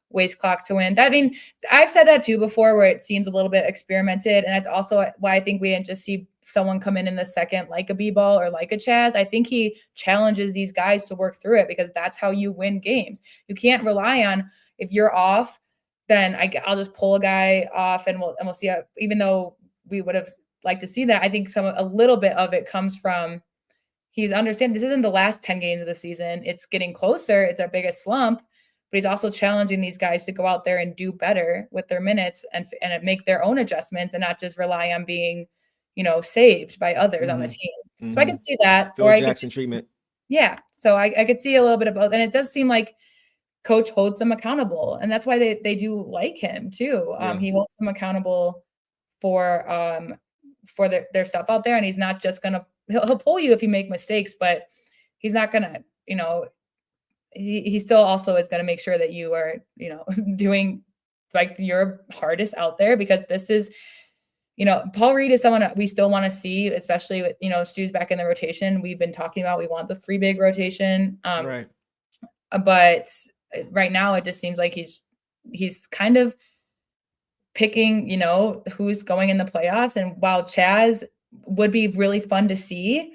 waste clock to win. I mean, I've said that too before, where it seems a little bit experimented. And that's also why I think we didn't just see someone come in the second like a B-ball or like a Chaz. I think he challenges these guys to work through it, because that's how you win games. You can't rely on, if you're off, then I'll just pull a guy off and we'll see how, even though we would have liked to see that. I think a little bit of it comes from, he's understanding this isn't the last 10 games of the season. It's getting closer. It's our biggest slump, but he's also challenging these guys to go out there and do better with their minutes and make their own adjustments and not just rely on being, saved by others on the team. So I can see that. Phil Jackson treatment. Yeah. So I could see a little bit of both. And it does seem like Coach holds them accountable, and that's why they do like him too. He holds them accountable for their stuff out there, and he's not just gonna he'll pull you if you make mistakes, but he's not gonna he still also is gonna make sure that you are doing like your hardest out there, because this is Paul Reed is someone we still want to see, especially with Stu's back in the rotation. We've been talking about we want the 3 big rotation, right? But right now it just seems like he's kind of picking, who's going in the playoffs. And while Chaz would be really fun to see,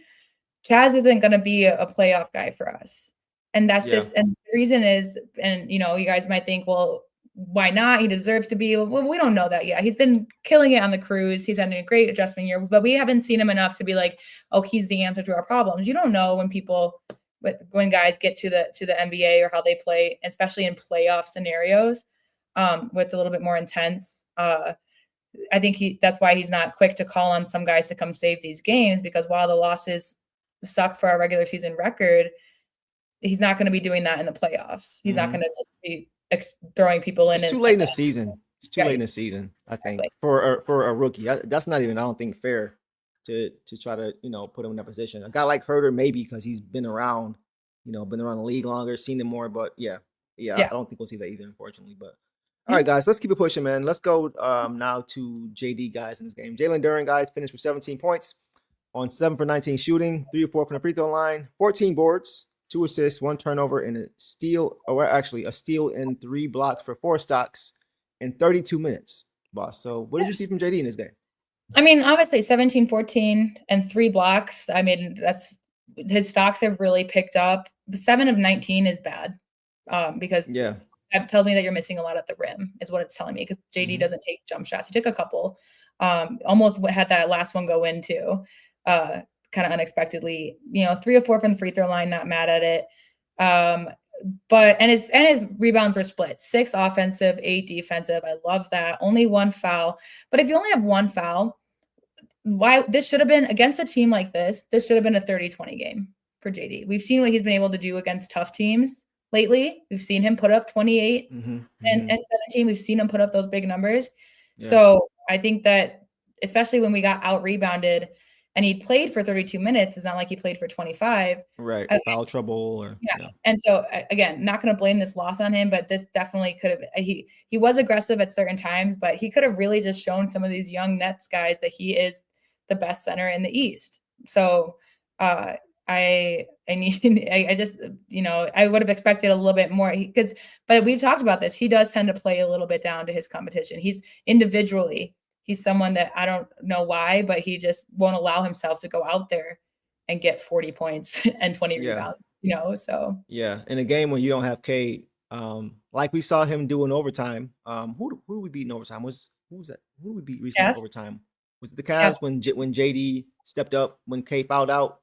Chaz isn't going to be a playoff guy for us. And that's just, and the reason is, and you guys might think, well, why not? He deserves to be. Well, we don't know that yet. He's been killing it on the cruise. He's having a great adjustment year, but we haven't seen him enough to be like, oh, he's the answer to our problems. You don't know when guys get to the NBA or how they play, especially in playoff scenarios, where it's a little bit more intense. I think that's why he's not quick to call on some guys to come save these games, because while the losses suck for our regular season record, he's not going to be doing that in the playoffs. He's not going to just be throwing people in. It's too late in the season. It's too late in the season, I think, for a rookie. That's not even, I don't think, fair to try to, put him in that position. A guy like Herter, maybe because he's been around, been around the league longer, seen it more. But yeah, I don't think we'll see that either, unfortunately. But all right, guys, let's keep it pushing, man. Let's go now to JD, guys, in this game. Jalen Duren, guys, finished with 17 points on 7 for 19 shooting, 3 or 4 from the free throw line, 14 boards, 2 assists, 1 turnover, and a steal and 3 blocks for 4 stocks in 32 minutes, boss. So what did you see from JD in this game? I mean, obviously 17, 14 and 3 blocks. I mean, his stocks have really picked up. The 7 of 19 is bad because that tells me that you're missing a lot at the rim is what it's telling me, because JD doesn't take jump shots. He took a couple, almost had that last one go in too, kind of unexpectedly, 3 or 4 from the free throw line, not mad at it. But his rebounds were split, 6 offensive, 8 defensive. I love that. Only 1 foul. But if you only have 1 foul, why this should have been against a team like this should have been a 30-20 game for JD. We've seen what he's been able to do against tough teams lately. We've seen him put up 28 and 17. We've seen him put up those big numbers. Yeah. So I think that especially when we got out rebounded and he played for 32 minutes, it's not like he played for 25. Right. Foul trouble. Or, yeah. And so, again, not going to blame this loss on him, but this definitely could have – he was aggressive at certain times, but he could have really just shown some of these young Nets guys that he is the best center in the East. So I just, I would have expected a little bit more but we've talked about this. He does tend to play a little bit down to his competition. He's someone that I don't know why, but he just won't allow himself to go out there and get 40 points and 20 rebounds, so. Yeah. In a game when you don't have Cade, like we saw him do in overtime. Who did we beat in overtime? Who was that? Who did we beat recently in overtime? Was it the Cavs when JD stepped up when Cade fouled out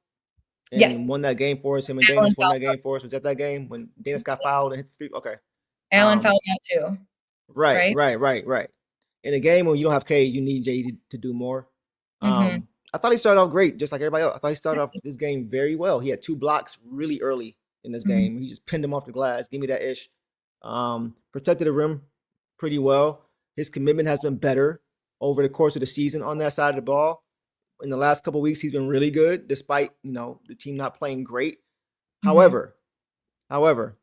and won that game for us? Him and Danis won that game for us. Was that game when Danis got fouled and hit the free? Okay. Allen fouled out too. Right. in a game when you don't have K, you need JD to do more. Mhm. I thought he started off great, just like everybody else. I thought he started off this game very well. He had 2 blocks really early in this Mhm. game. He just pinned him off the glass. Give me that ish. Protected the rim pretty well. His commitment has been better over the course of the season on that side of the ball. In the last couple of weeks, he's been really good, despite the team not playing great. Mhm. However,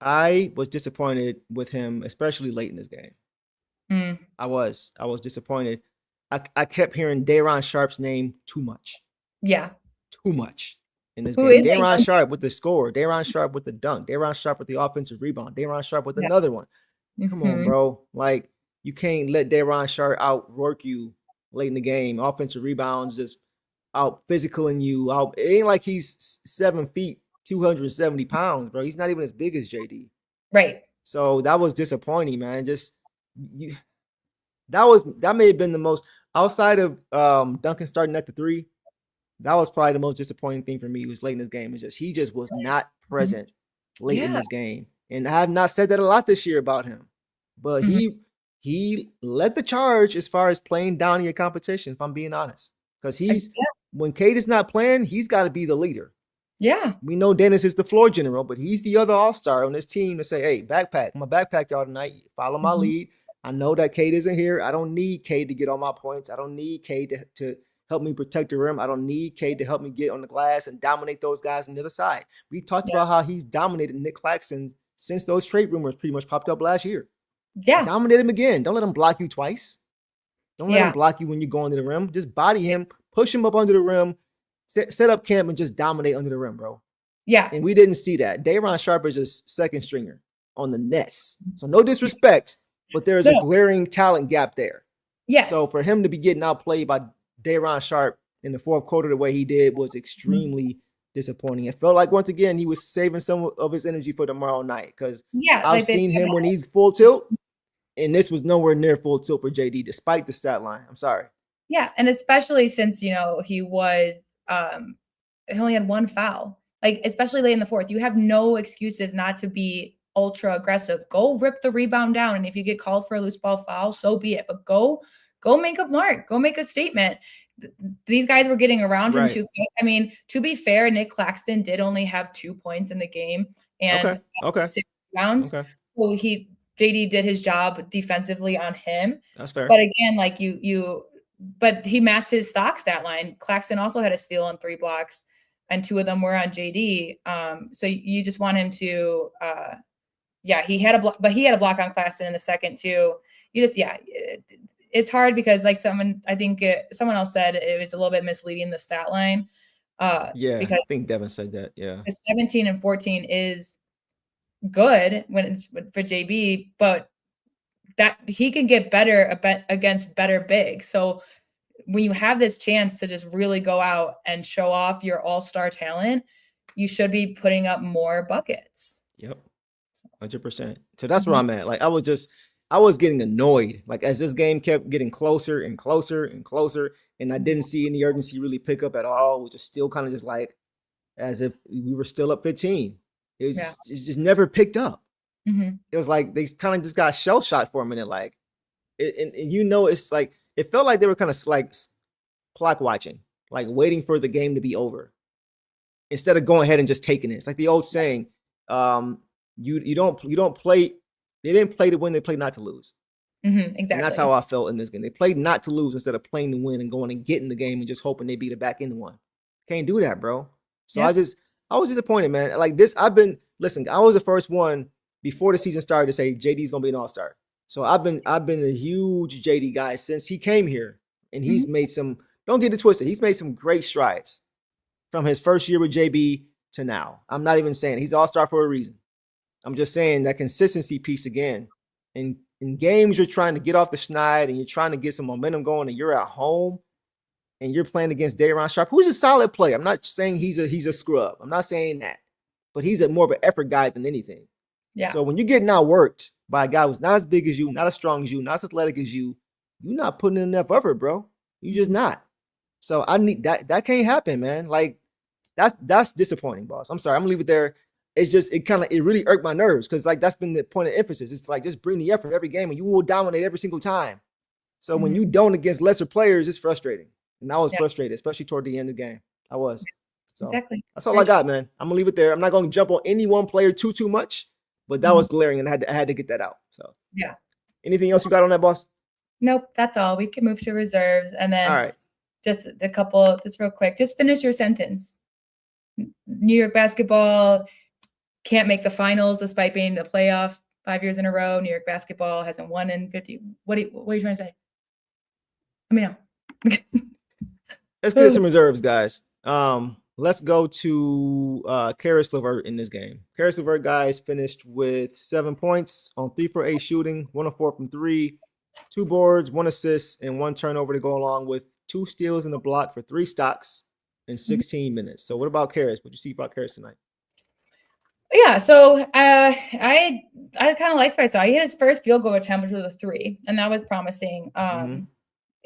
I was disappointed with him, especially late in this game. Mm. I was disappointed. I kept hearing Day'Ron Sharp's name too much Yeah. in this Who game. is a Day'Ron young Sharp with the score, Day'Ron Sharp with the dunk, Day'Ron Sharp with the offensive rebound, Day'Ron Sharp with Yeah. another one. Come on, Mhm. bro. Like, you can't let Day'Ron Sharp outwork you late in the game. Offensive rebounds, just out physicaling you. Out. It ain't like he's 7 feet, 270 pounds, bro. He's not even as big as JD. Right. So that was disappointing, man. Just you, that may have been the most, outside of Duncan starting at the 3. That was probably the most disappointing thing for me was late in this game. It's just he just was not Mhm. present late in Yeah. this game. And I have not said that a lot this year about him. But Mhm. he led the charge as far as playing down your competition, if I'm being honest. Because Yeah. when Cade is not playing, he's got to be the leader. Yeah. We know Dennis is the floor general, but he's the other all-star on this team to say, hey, backpack. I'm going to backpack y'all tonight. Follow my Mhm. lead. I know that Cade isn't here. I don't need Cade to get on my points. I don't need Cade to help me protect the rim. I don't need Cade to help me get on the glass and dominate those guys on the other side. We talked about Yes. how he's dominated Nick Claxton since those trade rumors pretty much popped up last year. Yeah. Dominate him again. Don't let him block you twice. Don't let him Yeah. block you when you're going to the rim. Just body him, push him up under the rim, set up camp, and just dominate under the rim, bro. Yeah. And we didn't see that. Day'Ron Sharp is just second stringer on the Nets. So no disrespect, but there is a No. glaring talent gap there. Yes. So for him to be getting outplayed by Day'Ron Sharp in the fourth quarter the way he did was extremely disappointing. It felt like, once again, he was saving some of his energy for tomorrow night, because Yeah. I've Like they seen said, him when he's full tilt, and this was nowhere near full tilt for JD, despite the stat line. I'm sorry. yeah, and especially since he was he only had 1 foul. Like, especially late in the fourth, you have no excuses not to be ultra aggressive. Go rip the rebound down, and if you get called for a loose ball foul, so be it. But go make a mark. Go make a statement. These guys were getting around him Right. too quick. I mean, to be fair, Nick Claxton did only have 2 points in the game and Okay. 6 rebounds. Okay. So JD did his job defensively on him. That's fair. But again, like but he matched his stock stat line. Claxton also had a steal and 3 blocks, and 2 of them were on JD. So you just want him to, he had a block, but he had a block on Claxton in the second too. It's hard because, like, someone else said, it was a little bit misleading, the stat line. Yeah, Because I think Devin said that. Yeah. the 17 and 14 is good when it's for JB, but that he can get better against better bigs. So when you have this chance to just really go out and show off your all-star talent, you should be putting up more buckets. Yep. 100%. So that's where I'm at. Like, I was getting annoyed. Like, as this game kept getting closer and closer and closer, and I didn't see any urgency really pick up at all, which is still kind of just like as if we were still up 15. It just never picked up. Mhm. It was like they kind of just got shell shot for a minute. Like, and it's like it felt like they were kind of like clock watching, like waiting for the game to be over instead of going ahead and just taking it. It's like the old saying, you don't play. They didn't play to win; they played not to lose. Exactly. And that's how I felt in this game. They played not to lose instead of playing to win and going and getting the game and just hoping they beat it back into one. Can't do that, bro. So Yeah. I was disappointed, man. Like this, I was the first one before the season started to say JD's gonna be an all-star. So I've been a huge JD guy since he came here, and he's made some. Don't get it twisted. He's made some great strides from his first year with JB to now. I'm not even saying he's all-star for a reason. I'm just saying that consistency piece again. In games, you're trying to get off the schneid and you're trying to get some momentum going, and you're at home and you're playing against Day'Ron Sharp, who's a solid player. I'm not saying he's a scrub. I'm not saying that, but he's more of an effort guy than anything. Yeah. So when you're getting outworked by a guy who's not as big as you, not as strong as you, not as athletic as you, you're not putting in enough effort, bro. You're just not. So I need that. That can't happen, man. Like that's disappointing, boss. I'm sorry. I'm gonna leave it there. It's just it really irked my nerves because like that's been the point of emphasis. It's like just bring the effort every game and you will dominate every single time. So when you don't against lesser players, it's frustrating. And I was Yeah. frustrated, especially toward the end of the game. I was. So Exactly. that's all I got, man. I'm gonna leave it there. I'm not gonna jump on any one player too much, but that was glaring, and I had to get that out. So Yeah. anything else you got on that, boss? Nope, that's all. We can move to reserves, and then All right. just a couple, just real quick. Just finish your sentence. New York basketball can't make the finals despite being in the playoffs 5 years in a row. New York basketball hasn't won in 50. What are you trying to say? Let me know. Let's get some reserves, guys. Let's go to Karis LeVert in this game. Karis LeVert, guys, finished with 7 points on 3 for 8 shooting, 1 of 4 from 3, 2 boards, 1 assist, and 1 turnover to go along with 2 steals and a block for 3 stocks in 16 minutes. So what about Karis? What you see about Karis tonight? Yeah, so I kind of liked what I saw. He hit his first field goal attempt, which was a 3, and that was promising.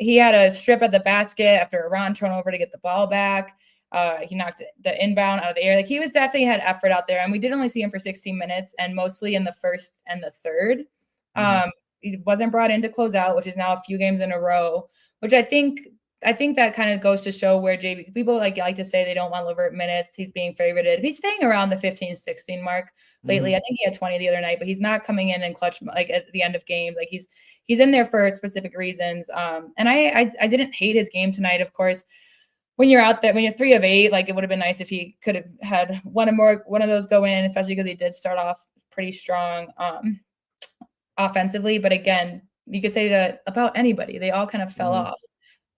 He had a strip at the basket after a Ron turnover to get the ball back. He knocked the inbound out of the air. Like, he was definitely had effort out there, and we did only see him for 16 minutes, and mostly in the first and the third. He wasn't brought in to close out, which is now a few games in a row, which I think that kind of goes to show where JB people like to say they don't want LeVert minutes. He's being favorited. He's staying around the 15, 16 mark lately. I think he had 20 the other night, but he's not coming in and clutch like at the end of games. Like, he's in there for specific reasons. And I didn't hate his game tonight. Of course, when you're out there, when you're 3 of 8, like, it would have been nice if he could have had one of those go in, especially because he did start off pretty strong offensively. But again, you could say that about anybody. They all kind of fell off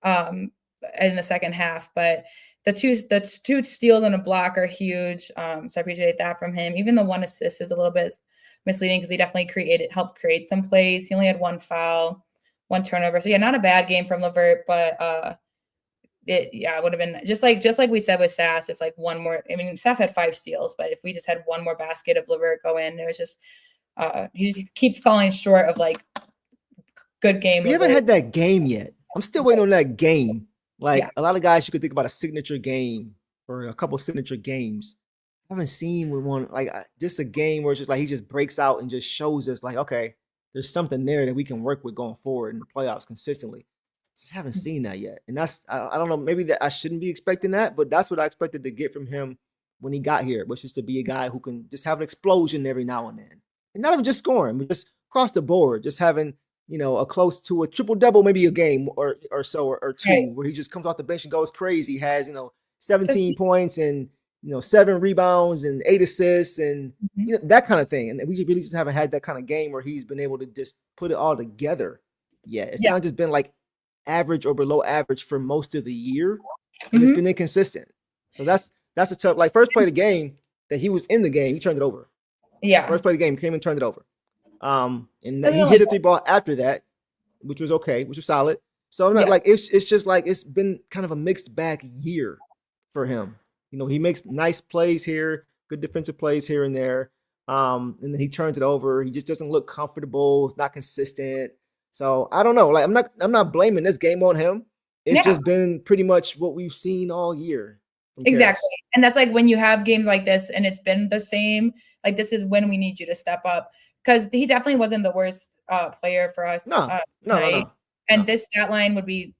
in the second half, but the two steals and a block are huge. So I appreciate that from him. Even the 1 assist is a little bit misleading because he definitely helped create some plays. He only had 1 foul, 1 turnover. So yeah, not a bad game from LeVert, but it would have been just like we said with Sass. If like one more, I mean, Sass had 5 steals, but if we just had one more basket of LeVert go in, it was just he just keeps falling short of like good game. We haven't had that game yet. I'm still waiting on that game. Like, a lot of guys, you could think about a signature game or a couple of signature games. I haven't seen one like just a game where it's just like he just breaks out and just shows us like, okay, there's something there that we can work with going forward in the playoffs consistently. Just haven't seen that yet. And that's, I don't know, maybe that I shouldn't be expecting that, but that's what I expected to get from him when he got here, which is to be a guy who can just have an explosion every now and then. And not even just scoring, but just across the board, just having, a close to a triple-double, maybe a game or so, or 2, where he just comes off the bench and goes crazy, has, 17 points and, 7 rebounds and 8 assists and that kind of thing. And we really just haven't had that kind of game where he's been able to just put it all together yet. It's kind of just been like average or below average for most of the year. And it's been inconsistent. So that's a tough, like, first play of the game that he was in the game, he turned it over. Yeah. First play of the game, came and turned it over. And he hit a 3 ball after that, which was okay, which was solid. So I'm not like, it's just like, it's been kind of a mixed bag year for him. He makes nice plays here, good defensive plays here and there. And then he turns it over. He just doesn't look comfortable. It's not consistent. So I don't know. Like, I'm not blaming this game on him. It's just been pretty much what we've seen all year. Exactly. And that's like when you have games like this and it's been the same, like, this is when we need you to step up, because he definitely wasn't the worst player for us. No. And this stat line would be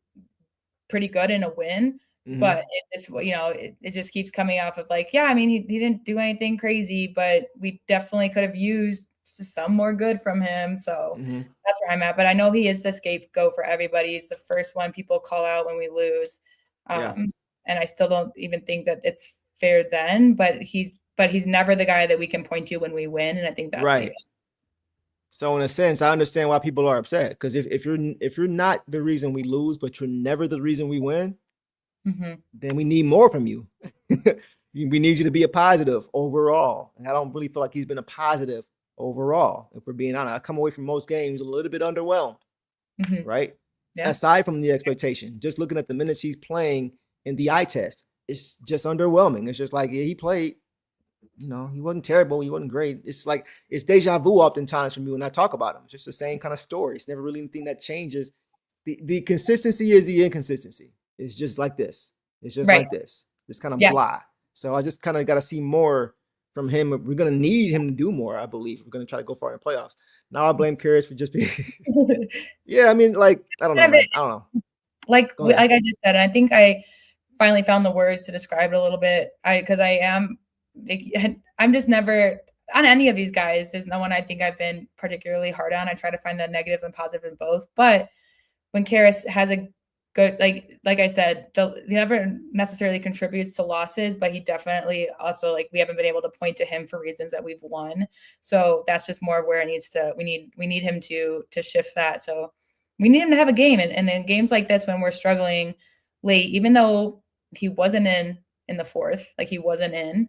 pretty good in a win. But it just keeps coming off of like, I mean, he didn't do anything crazy, but we definitely could have used some more good from him. So that's where I'm at. But I know he is the scapegoat for everybody. He's the first one people call out when we lose. And I still don't even think that it's fair then, but he's never the guy that we can point to when we win. And I think that's right. So in a sense, I understand why people are upset, because if you're not the reason we lose, but you're never the reason we win, then we need more from you. We need you to be a positive overall. And I don't really feel like he's been a positive overall. If we're being honest, I come away from most games a little bit underwhelmed, right? Yeah. Aside from the expectation, just looking at the minutes he's playing in the eye test, it's just underwhelming. It's just like, he played, he wasn't terrible. He wasn't great. It's like, it's deja vu oftentimes for me when I talk about him. It's just the same kind of story. It's never really anything that changes. The consistency is the inconsistency. It's just like this. It's just like this. It's kind of blah. So I just kind of got to see more from him. We're going to need him to do more, I believe. We're going to try to go far in the playoffs. Now I blame Karras for just being yeah, I mean, like, I don't know, man. I don't know. Like Go ahead. like I just said, I think I finally found the words to describe it a little bit. Because I am like, I'm just never on any of these guys. There's no one I think I've been particularly hard on. I try to find the negatives and positives in both. But when Karras has a good, like I said, he never necessarily contributes to losses, but he definitely also, like, we haven't been able to point to him for reasons that we've won. So that's just more of where it needs to. We need him to shift that. So we need him to have a game, and in games like this when we're struggling late, even though he wasn't in the fourth, like he wasn't in,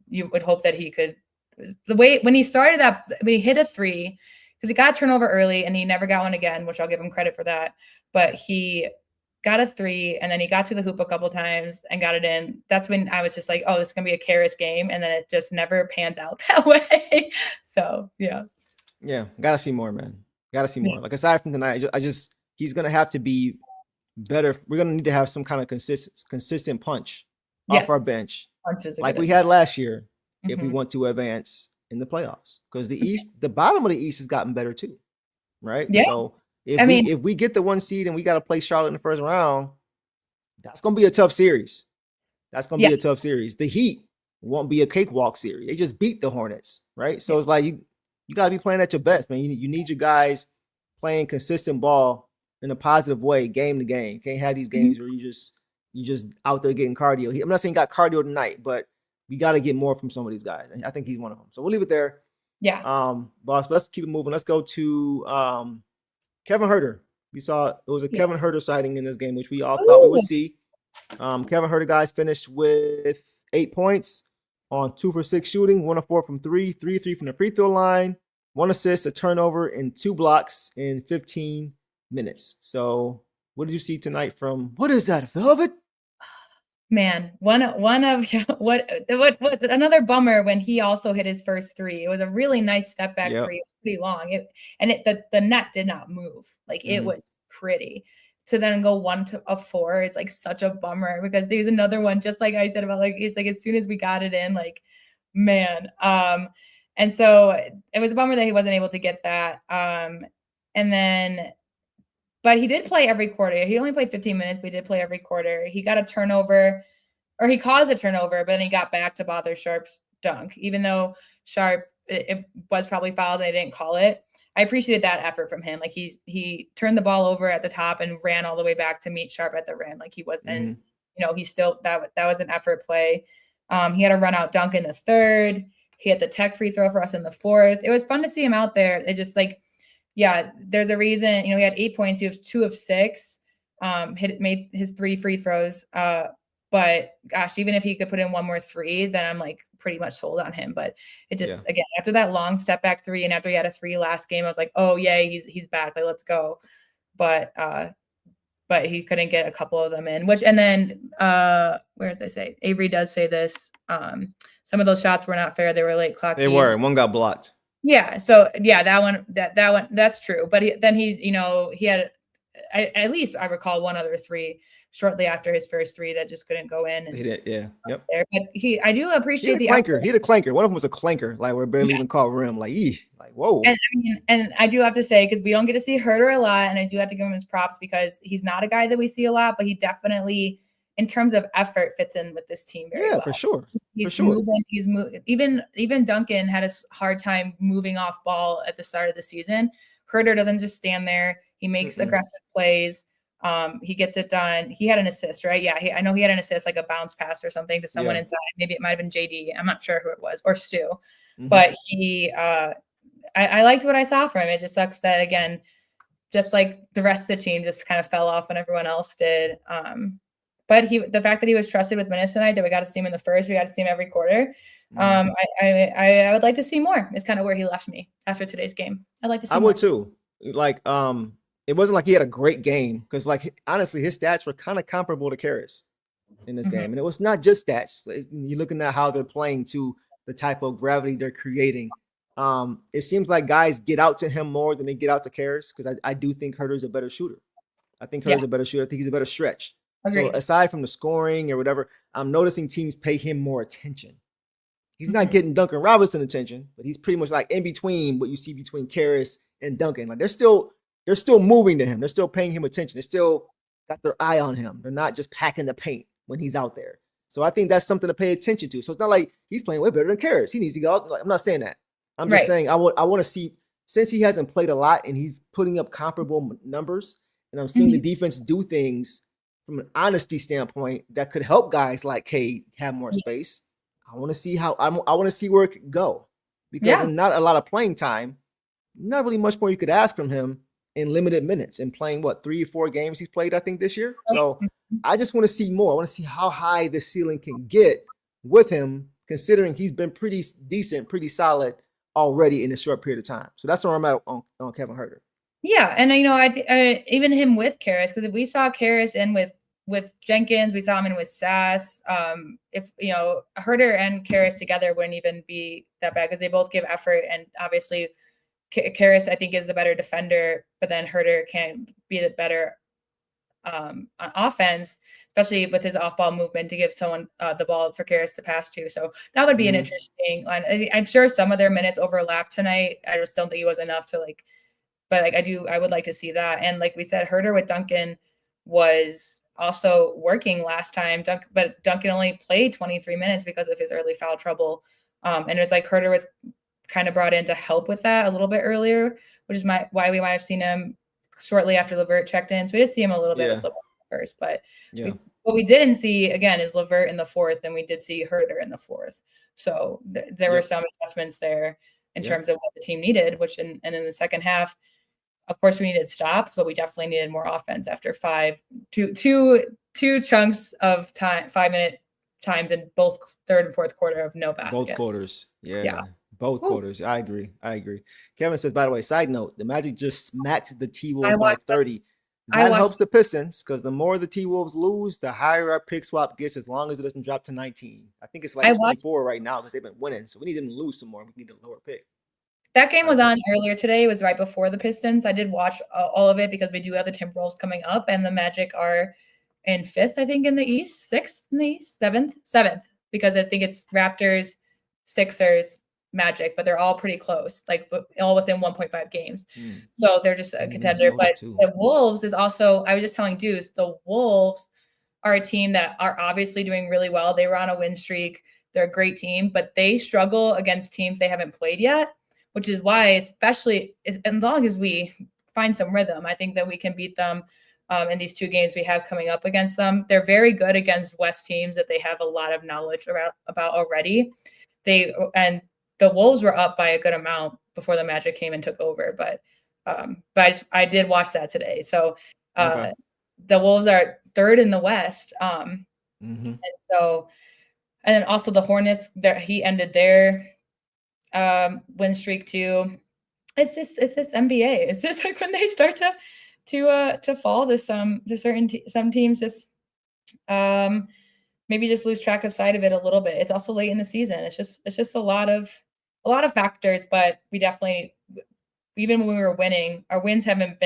you would hope that he could. The way when he started that, when he hit a three, because he got a turnover early and he never got one again, which I'll give him credit for that. But he got a three and then he got to the hoop a couple times and got it in. That's when I was just like, oh, this is going to be a Karras game. And then it just never pans out that way. So, yeah. Yeah. Got to see more, man. Got to see more. Like, aside from tonight, he's going to have to be better. We're going to need to have some kind of consistent punch off our bench, like we had last year, if we want to advance in the playoffs. Because the bottom of the East has gotten better too, right? Yeah. So if we get the 1 seed and we got to play Charlotte in the first round, that's going to be a tough series. That's going to be a tough series. The Heat won't be a cakewalk series. They just beat the Hornets, right? So it's like you got to be playing at your best, man. You need your guys playing consistent ball in a positive way, game to game. Can't have these games where you just out there getting cardio. I'm not saying got cardio tonight, but we got to get more from some of these guys. I think he's one of them. So we'll leave it there. Yeah. Boss, let's keep it moving. Let's go to Kevin Huerter. We saw it was a Kevin Huerter sighting in this game, which we all thought we would see. Kevin Huerter, guys, finished with 8 points on 2 for 6 shooting, 1 of 4 from 3, 3 from the free throw line, 1 assist, a turnover, and 2 blocks in 15 minutes. So what did you see tonight from, what is that, Velvet? Man, one of what another bummer when he also hit his first three. It was a really nice step back three. It was pretty long. The net did not move. Like it was pretty. To then go 1 of 4, it's like such a bummer because there's another one, just like I said about like, it's like as soon as we got it in, like, man. And so it was a bummer that he wasn't able to get that. But he did play every quarter. He only played 15 minutes, but he did play every quarter. He got a turnover, or he caused a turnover, but then he got back to bother Sharp's dunk, even though Sharp, it was probably fouled and they didn't call it. I appreciated that effort from him. Like he turned the ball over at the top and ran all the way back to meet Sharp at the rim. Like he wasn't, he still, that was an effort play. He had a run out dunk in the third. He had the tech free throw for us in the fourth. It was fun to see him out there. It just like, yeah, there's a reason, he had 8 points. He was 2 of 6, made his 3 free throws. But gosh, even if he could put in 1 more 3, then I'm like pretty much sold on him. But it just, again, after that long step back 3 and after he had a 3 last game, I was like, oh yeah, he's back. Like, let's go. But he couldn't get a couple of them in, and then where did I say? Avery does say this. Some of those shots were not fair. They were late clock. They were. One got blocked. Yeah. So yeah, that one, that's true. But he had, at least I recall 1 other 3 shortly after his first 3 that just couldn't go in. He did. Yeah. Yep. There. But I do appreciate the clanker. He had a clanker. One of them was a clanker. Like we're barely even called rim. Like, whoa. And I do have to say, because we don't get to see Huerter a lot, and I do have to give him his props because he's not a guy that we see a lot, but he definitely, in terms of effort, fits in with this team very well. For sure. He's moving. He's moving. Even Duncan had a hard time moving off ball at the start of the season. Huerter doesn't just stand there. He makes aggressive plays. He gets it done. He had an assist, right? Yeah, I know he had an assist, like a bounce pass or something to someone inside. Maybe it might have been JD. I'm not sure who it was, or Stu. But he, I liked what I saw from him. It just sucks that, again, just like the rest of the team just kind of fell off when everyone else did. But the fact that he was trusted with minutes tonight, that we got to see him in the first, we got to see him every quarter. I would like to see more. It's kind of where he left me after today's game. I'd like to see more. I would too. Like, it wasn't like he had a great game because, like, honestly, his stats were kind of comparable to Karras in this game. And it was not just stats. You're looking at how they're playing to the type of gravity they're creating. It seems like guys get out to him more than they get out to Karras because I do think Huerter's a better shooter. I think Huerter's a better shooter. I think he's a better stretch. Agreed. So aside from the scoring or whatever, I'm noticing teams pay him more attention. He's not getting Duncan Robinson attention, but he's pretty much like in between what you see between Karras and Duncan. Like they're still moving to him. They're still paying him attention. They still got their eye on him. They're not just packing the paint when he's out there. So I think that's something to pay attention to. So it's not like he's playing way better than Karras. He needs to go out. Like, I'm not saying that. I'm just saying I want to see, since he hasn't played a lot and he's putting up comparable numbers, and I'm seeing the defense do things from an honesty standpoint that could help guys like Cade have more space. I want to see I want to see where it could go, because in not a lot of playing time, not really much more you could ask from him in limited minutes and playing 3 or 4 games he's played, I think, this year. So I just want to see more. I want to see how high the ceiling can get with him, considering he's been pretty decent, pretty solid already in a short period of time. So that's where I'm at on Kevin Huerter. Yeah, and I even him with Karras, because we saw Karras in with Jenkins, we saw him in with Sass. If Huerter and Karras together wouldn't even be that bad, because they both give effort, and obviously Karras I think is the better defender, but then Huerter can be the better on offense, especially with his off-ball movement to give someone the ball for Karras to pass to. So that would be an interesting line. I'm sure some of their minutes overlap tonight. I just don't think it was enough to but I would like to see that. And like we said, Huerter with Duncan was also working last time, but Duncan only played 23 minutes because of his early foul trouble. And it's like Huerter was kind of brought in to help with that a little bit earlier, which is why we might have seen him shortly after LeVert checked in. So we did see him a little bit with LeVert first, but what we didn't see, again, is LeVert in the fourth, and we did see Huerter in the fourth. So there were some adjustments there in terms of what the team needed, and in the second half, of course, we needed stops, but we definitely needed more offense after two chunks of time, 5-minute times in both third and fourth quarter of no baskets. Both quarters. Yeah. Both quarters. I agree. Kevin says, by the way, side note, the Magic just smacked the T-Wolves by 30. That helps the Pistons, because the more the T-Wolves lose, the higher our pick swap gets, as long as it doesn't drop to 19. I think it's like 24 right now because they've been winning. So we need them to lose some more. We need a lower pick. That game was on earlier today. It was right before the Pistons. I did watch all of it because we do have the Timberwolves coming up, and the Magic are in 5th, I think, in the East, 6th in the East, 7th, because I think it's Raptors, Sixers, Magic, but they're all pretty close, like all within 1.5 games. So they're just a contender. But the Wolves is also, I was just telling Deuce, the Wolves are a team that are obviously doing really well. They were on a win streak. They're a great team, but they struggle against teams they haven't played yet, which is why, especially as long as we find some rhythm, I think that we can beat them in these 2 games we have coming up against them. They're very good against West teams that they have a lot of knowledge about already. The Wolves were up by a good amount before the Magic came and took over, but I did watch that today. So the Wolves are 3rd in the West, and then also the Hornets. He ended their win streak too. It's just NBA. It's just like when they start to fall to some teams, just maybe just lose track of sight of it a little bit. It's also late in the season. It's just a lot of factors, but we definitely, even when we were winning, our wins haven't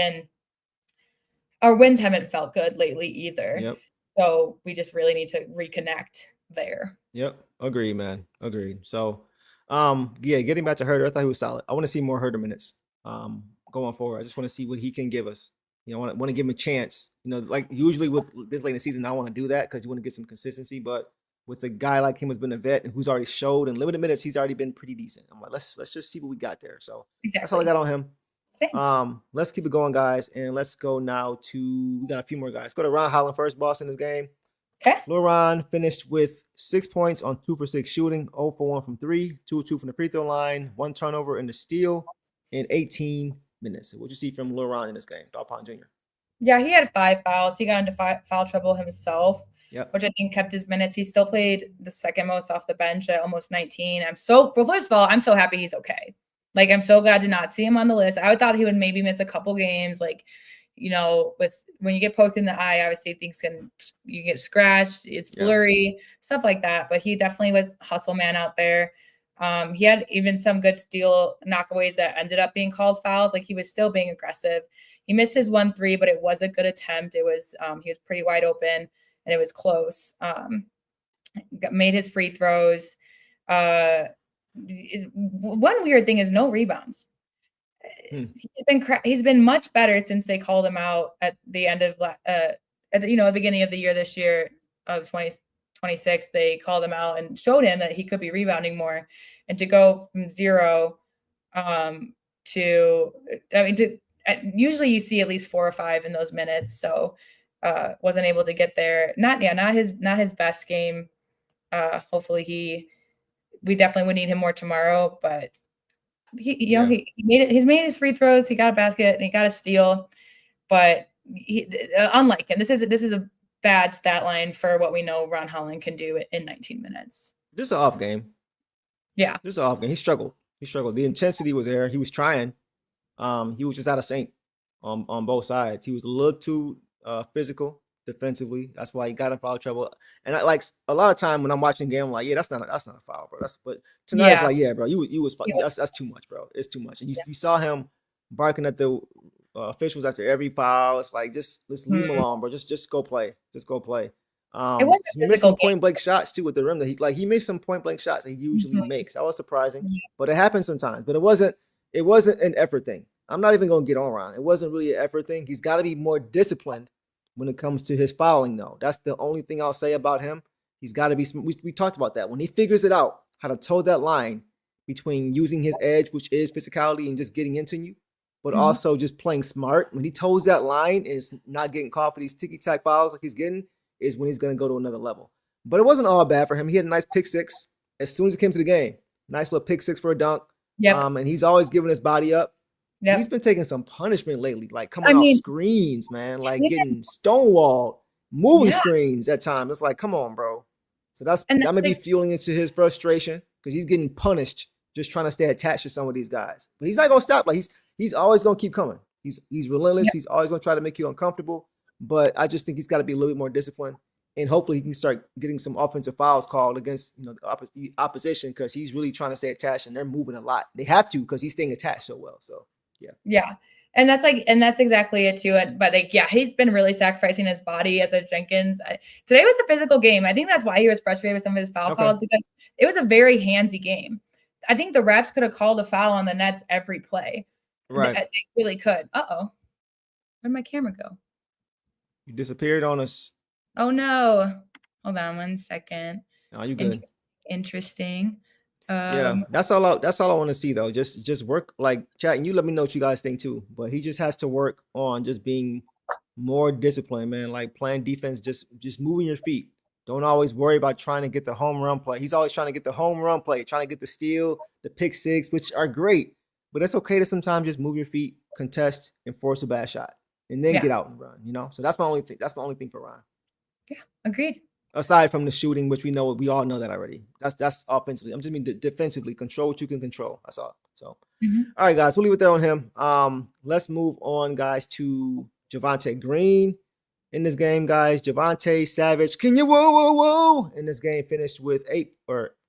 felt good lately either. Yep. So we just really need to reconnect there. Yep. Agreed, man. Agreed. So getting back to Huerter, I thought he was solid. I want to see more Huerter minutes going forward. I just want to see what he can give us. I want to give him a chance. Like usually with this late in the season, I want to do that because you want to get some consistency. But with a guy like him who's been a vet and who's already showed in limited minutes, he's already been pretty decent. I'm like, let's just see what we got there. So That's all I got on him. Same. Let's keep it going, guys, and let's go now to, we got a few more guys. Go to Ron Holland first, boss, in this game. Okay. Ron finished with 6 points on 2 for 6 shooting, 0 for 1 from 3, 2 for 2 from the free throw line, 1 turnover in the steal in 18 minutes. So what'd you see from Ron in this game, Dog Pound Jr.? Yeah, he had 5 fouls. He got into foul trouble himself, which I think kept his minutes. He still played the second most off the bench at almost 19. First of all, I'm so happy he's okay. Like, I'm so glad to not see him on the list. I thought he would maybe miss a couple games. Like, with when you get poked in the eye, obviously you get scratched, it's blurry, stuff like that. But he definitely was hustle man out there. He had even some good steal knockaways that ended up being called fouls. Like, he was still being aggressive. He missed his 1-3, but it was a good attempt. It was he was pretty wide open and it was close. Made his free throws. One weird thing is no rebounds. He's been much better since they called him out at the end of at the beginning of the year this year of 2026. They called him out and showed him that he could be rebounding more, and to go from 0 to usually you see at least 4 or 5 in those minutes. So wasn't able to get there. Not his best game. Hopefully we definitely would need him more tomorrow, but he made it. He's made his free throws. He got a basket and he got a steal, but unlike him, this is a bad stat line for what we know Ron Holland can do in 19 minutes. This is an off game. Yeah, this is an off game. He struggled. The intensity was there. He was trying. He was just out of sync on both sides. He was a little too physical defensively. That's why he got in foul trouble. And I a lot of time when I'm watching the game, I'm like, yeah, that's not a foul, bro. But tonight it's like, yeah, bro, you was that's too much, bro. It's too much. And you saw him barking at the officials after every foul. It's like, just leave him alone, bro. Just go play. Just go play. It was he missed some point blank shots too with the rim that he missed some point blank shots that he usually makes. That was surprising, but it happens sometimes. But it wasn't an effort thing. I'm not even gonna get on Ron. It wasn't really an effort thing. He's got to be more disciplined when it comes to his fouling, though. That's the only thing I'll say about him. He's got to be. We talked about that. When he figures it out, how to toe that line between using his edge, which is physicality, and just getting into you, but also just playing smart. When he toes that line and is not getting caught for these ticky-tack fouls like he's getting, is when he's going to go to another level. But it wasn't all bad for him. He had a nice pick six as soon as he came to the game. Nice little pick six for a dunk. Yeah. And he's always giving his body up. Yep. He's been taking some punishment lately, like coming off screens, man, like getting stonewalled, moving screens at times. It's like, come on, bro. So that may be fueling into his frustration because he's getting punished just trying to stay attached to some of these guys. But he's not gonna stop. Like he's always gonna keep coming. He's relentless. Yep. He's always gonna try to make you uncomfortable. But I just think he's got to be a little bit more disciplined, and hopefully he can start getting some offensive fouls called against the opposition because he's really trying to stay attached and they're moving a lot. They have to because he's staying attached so well. So yeah, and that's exactly it too. But he's been really sacrificing his body as a Jenkins. Today was a physical game. I think that's why he was frustrated with some of his foul calls because it was a very handsy game. I think the refs could have called a foul on the Nets every play. Right, they really could. Where'd my camera go? You disappeared on us. Oh no! Hold on 1 second. Oh, you good? Interesting. That's all I want to see though. Just work chat, and you let me know what you guys think too. But he just has to work on just being more disciplined, man. Like playing defense, just moving your feet. Don't always worry about trying to get the home run play. He's always trying to get the home run play, trying to get the steal, the pick six, which are great. But it's okay to sometimes just move your feet, contest, and force a bad shot, and then get out and run. So that's my only thing. That's my only thing for Ron. Yeah, agreed. Aside from the shooting, which we all know that already. That's offensively. I'm just mean defensively. Control what you can control. That's all. So, all right, guys, we'll leave it there on him. Let's move on, guys, to Javonte Green. In this game, guys, Javonte Savage, can you whoa? In this game, finished with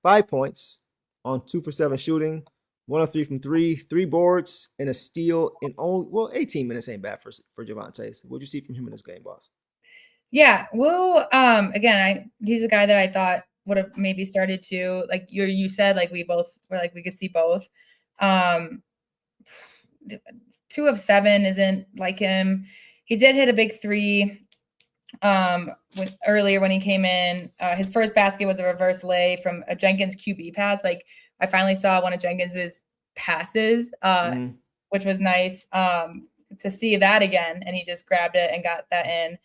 5 points on 2 for 7 shooting, 1 of 3 from 3, 3 boards, and a steal in only 18 minutes ain't bad for Javonte. So what'd you see from him in this game, boss? Yeah, again, he's a guy that I thought would have maybe started to, like you said, like we both were like we could see both. 2 of 7 isn't like him. He did hit a big 3 earlier when he came in. His first basket was a reverse lay from a Jenkins QB pass. Like I finally saw one of Jenkins's passes, which was nice to see that again. And he just grabbed it and got that in.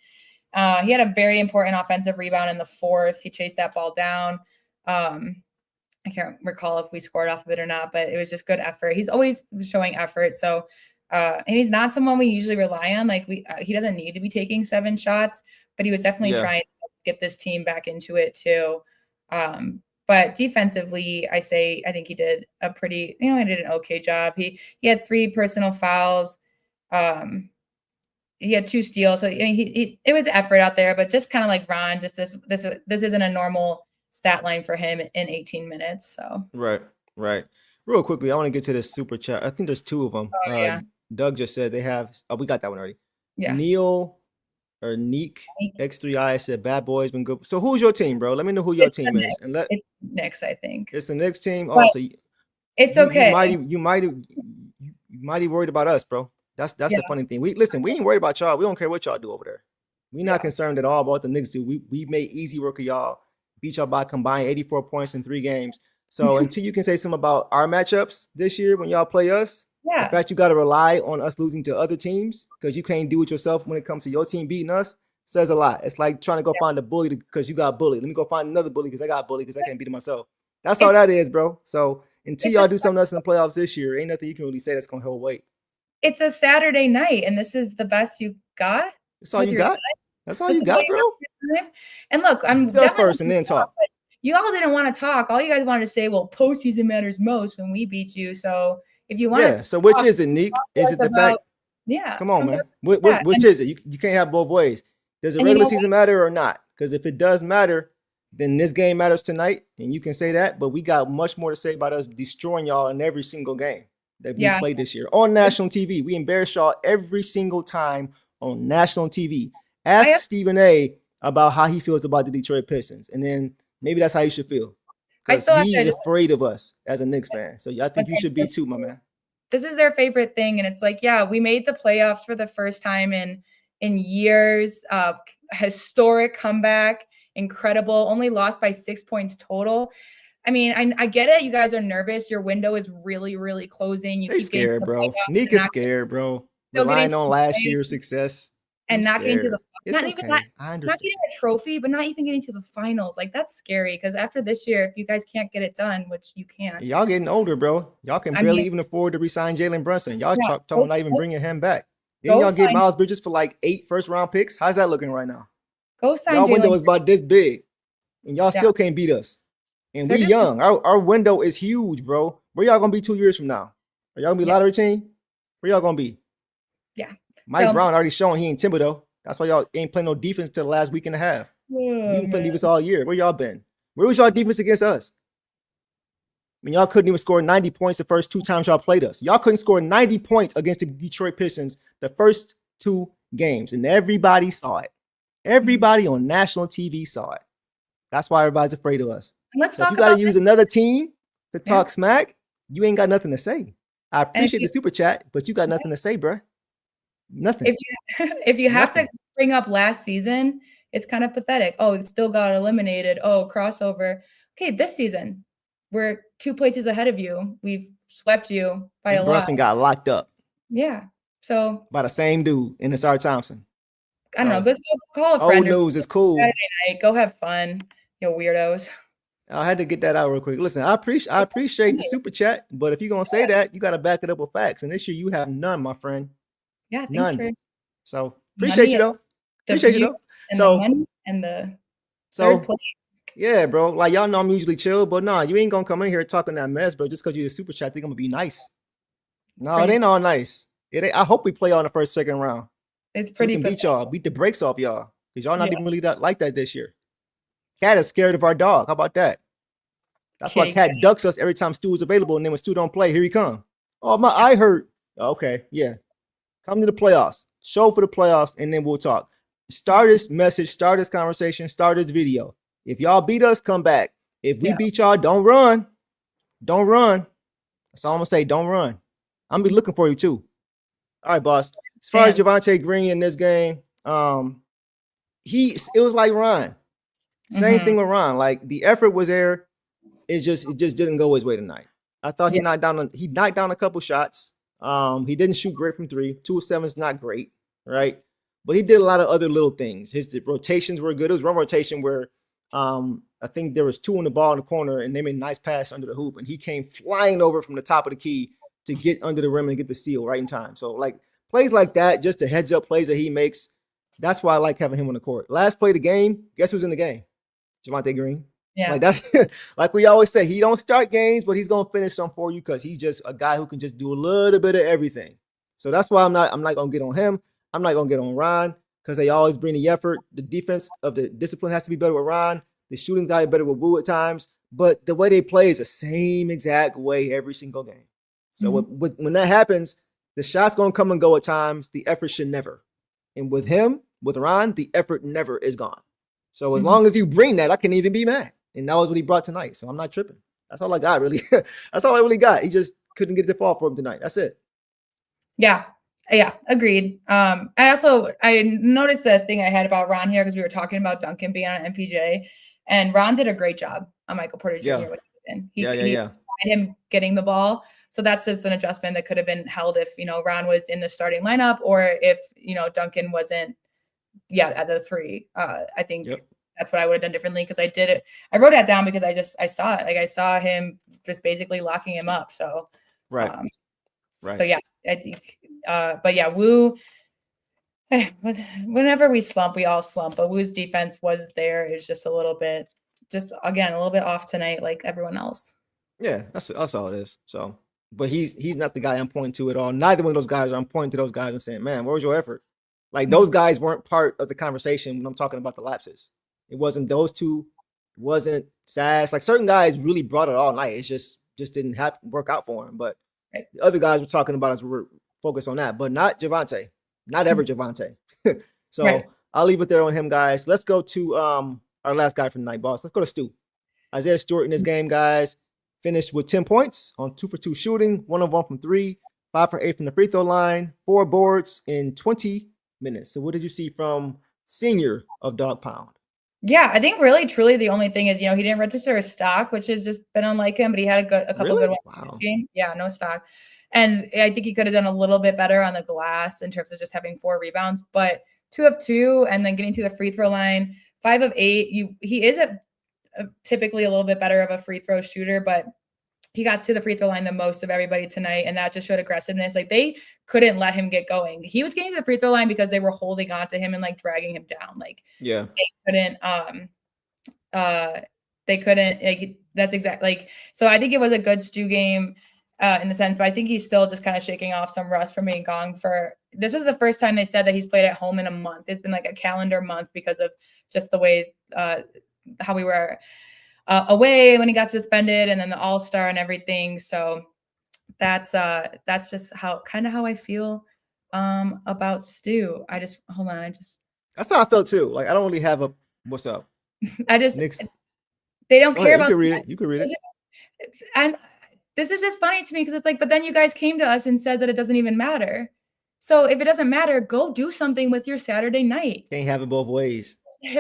He had a very important offensive rebound in the 4th. He chased that ball down. I can't recall if we scored off of it or not, but it was just good effort. He's always showing effort. So, and he's not someone we usually rely on. Like he doesn't need to be taking 7 shots, but he was definitely trying to get this team back into it too. But defensively, I think he did he did an okay job. He had 3 personal fouls. He had 2 steals. So it was effort out there, but just kind of like Ron, just this isn't a normal stat line for him in 18 minutes. So right. Real quickly, I want to get to this super chat. I think there's 2 of them. Doug just said they have. Oh, we got that one already. Yeah. Neil X3I said bad boy's been good. So who's your team, bro? Let me know who your team is, and Knicks, I think. It's the Knicks team. But So it's you okay. mighty worried about us, bro. That's Yeah. the funny thing. We ain't worried about y'all. We don't care what y'all do over there. We not Yeah. concerned at all about the Knicks do. We made easy work of y'all. Beat y'all by combined 84 points in 3 games. So until you can say something about our matchups this year when y'all play us, the Yeah. fact you got to rely on us losing to other teams because you can't do it yourself when it comes to your team beating us says a lot. It's like trying to go find a bully because you got bullied. Let me go find another bully because I got bullied because I can't beat it myself. That's all It's- that is, bro. So until it's y'all a do something else in the playoffs this year, ain't nothing you can really say that's gonna hold weight. It's a Saturday night, and this is the best you got. That's all with you your got. time? That's all This you is what got, you bro. got with your time? And look, I'm Us definitely first and then talk. You all didn't want to talk. All you guys wanted to say, well, postseason matters most when we beat you. So if you want Yeah. So which talk is it, Neek? to Is us it the about, fact? yeah, Come on, come man. to us- Which, yeah, which and- is it? You can't have both ways. Does the And you regular know season matter or not? Because if it does matter, then this game matters tonight, and you can say that. But we got much more to say about us destroying y'all in every single game that we Yeah. played this year on national TV. We embarrass y'all every single time on national TV. Ask Stephen A. about how he feels about the Detroit Pistons, and then maybe that's how you should feel. Because still have he's to- afraid of us as a Knicks fan. So I think you should be too, my man. This is their favorite thing, and it's like, yeah, we made the playoffs for the first time in years. Historic comeback, incredible. Only lost by 6 points total. I mean, I get it. You guys are nervous. Your window is really, really closing. You They keep getting to scared, the bro. playoffs Nick and is not scared, bro. still getting Relying to on the last playoffs year's success. and He's not getting to the scared. It's not okay. even I not understand. getting a trophy, but not even getting to the finals. Like that's scary because after this year, if you guys can't get it done, which you can't, Y'all getting older, bro. Y'all can I barely mean- even afford to resign Jalen Brunson. Y'all Yeah, talking not even bringing him back. Then go y'all get sign- Miles Bridges for like 8 first-round picks. How's that looking right now? go sign Y'all window Jalen. is about this big, and y'all Yeah. still can't beat us. And They're we just- young. Our window is huge, bro. Where y'all gonna be 2 years from now? Are y'all gonna be Yeah. lottery team? Where y'all gonna be? Yeah. Mike So- Brown already showing he ain't Thibodeau. That's why y'all ain't playing no defense till the last week and a half. We been playing defense all year. Where y'all been? Where was y'all defense against us? I mean, y'all couldn't even score 90 points the first 2 times y'all played us. Y'all couldn't score 90 points against the Detroit Pistons the first 2 games, and everybody saw it. Everybody on national TV saw it. That's why everybody's afraid of us. Let's So if talk you got to about use this. another team to talk smack, you ain't got nothing to say. I appreciate you- the super chat, but you got nothing to say, bruh. Nothing. If you if you have Nothing. to bring up last season, it's kind of pathetic. Oh, it still got eliminated. Oh, crossover. Okay, this season we're 2 places ahead of you. We've swept you by a And lot. Brunson got locked up Yeah. So by the same dude in Asar Thompson. I don't know. Go call a Old friend. or news is cool. Saturday night. Go have fun, you weirdos. I had to get that out real quick. Listen, I appreciate the super chat, but if you're gonna say that, you got to back it up with facts. And this year you have none, my friend. Yeah, thanks None. for So appreciate you though. the Appreciate you view though. and So- the money and the So third place. yeah, bro. Like y'all know I'm usually chill, but nah, you ain't gonna come in here talking that mess, bro. Just because you a super chat, think I'm gonna be nice. No, it pretty- ain't all nice. It ain't, I hope we play all in the first, second round. It's So we pretty can beat pathetic. y'all, beat the brakes off y'all. Because y'all not Yes. even really like that this year. Cat is scared of our dog. How about that? That's why Okay, Cat ducks us every time Stu is available, and then when Stu don't play, here he come. Oh, my eye hurt. Okay, yeah. Come to the playoffs. Show up for the playoffs, and then we'll talk. Start this message, start this conversation, start this video. If y'all beat us, come back. If we Yeah. beat y'all, don't run. Don't run. That's all I'm gonna say. Don't run. I'm gonna be looking for you too. All right, boss. As far as Damn. Javonte Green in this game, it was like Ron. Same Mhm. thing with Ron. Like the effort was there. It just didn't go his way tonight. I thought he Yeah. knocked down a couple shots. He didn't shoot great from 3. 2 of 7 is not great, right? But he did a lot of other little things. His rotations were good. It was one rotation where I think there was 2 on the ball in the corner, and they made a nice pass under the hoop, and he came flying over from the top of the key to get under the rim and get the steal right in time. So like plays like that, just the heads up plays that he makes. That's why I like having him on the court. Last play of the game, guess who's in the game? Javonte Green. Yeah. Like that's like we always say, he don't start games, but he's gonna finish some for you because he's just a guy who can just do a little bit of everything. So that's why I'm not gonna get on him. I'm not gonna get on Ron because they always bring the effort. The defense of the discipline has to be better with Ron. The shooting's got to be better with Wu at times. But the way they play is the same exact way every single game. So when that happens, the shot's gonna come and go at times. The effort should never. And with him, with Ron, the effort never is gone. So as long as you bring that, I can't even be mad. And that was what he brought tonight. So I'm not tripping. That's all I got, really. That's all I really got. He just couldn't get the fall for him tonight. That's it. Yeah. Yeah, agreed. I noticed the thing I had about Ron here because we were talking about Duncan being on MPJ, and Ron did a great job on Michael Porter Jr. Yeah. He Yeah. him getting the ball. So that's just an adjustment that could have been held if, Ron was in the starting lineup or if, Duncan wasn't at the 3. I think that's what I would have done differently because I did it. I wrote that down because I saw it. Like I saw him just basically locking him up. So right. So yeah, I think but yeah, Wu, whenever we slump, we all slump, but Wu's defense was there. It's just a little bit off tonight, like everyone else. Yeah, that's all it is. So, but he's not the guy I'm pointing to at all. Neither one of those guys I'm pointing to those guys and saying, man, where was your effort? Like those guys weren't part of the conversation when I'm talking about the lapses. It wasn't those two. It wasn't Sass. Like certain guys really brought it all night. It just didn't work out for him. But the other guys we're talking about as we're focused on that, but not Javonte, not ever Javonte. So I'll leave it there on him, guys. Let's go to our last guy from the night, boss. Let's go to Stu. Isaiah Stewart in this game, guys, finished with 10 points on 2 for 2 shooting, 1 of 1 from 3, 5 for 8 from the free throw line, 4 boards in 20 minutes. So what did you see from senior of Dog Pound? Yeah, I think really, truly the only thing is, he didn't register a stock, which has just been unlike him, but he had a couple good ones in this game. Yeah, no stock. And I think he could have done a little bit better on the glass in terms of just having 4 rebounds, but 2 of 2 and then getting to the free throw line, 5 of 8. He is typically a little bit better of a free throw shooter, but he got to the free throw line the most of everybody tonight, and that just showed aggressiveness. Like they couldn't let him get going. He was getting to the free throw line because they were holding on to him and like dragging him down. Like they couldn't like that's exactly like so I think it was a good Stu game in the sense, but I think he's still just kind of shaking off some rust from being gone for this was the first time they said that he's played at home in a month. It's been like a calendar month because of just the way how we were away when he got suspended and then the All-Star and everything. So that's just how I feel about Stu. That's how I felt too. Like I don't really have a what's up. They don't care about you can read it. And this is just funny to me because it's like, but then you guys came to us and said that it doesn't even matter. So if it doesn't matter, go do something with your Saturday night. Can't have it both ways.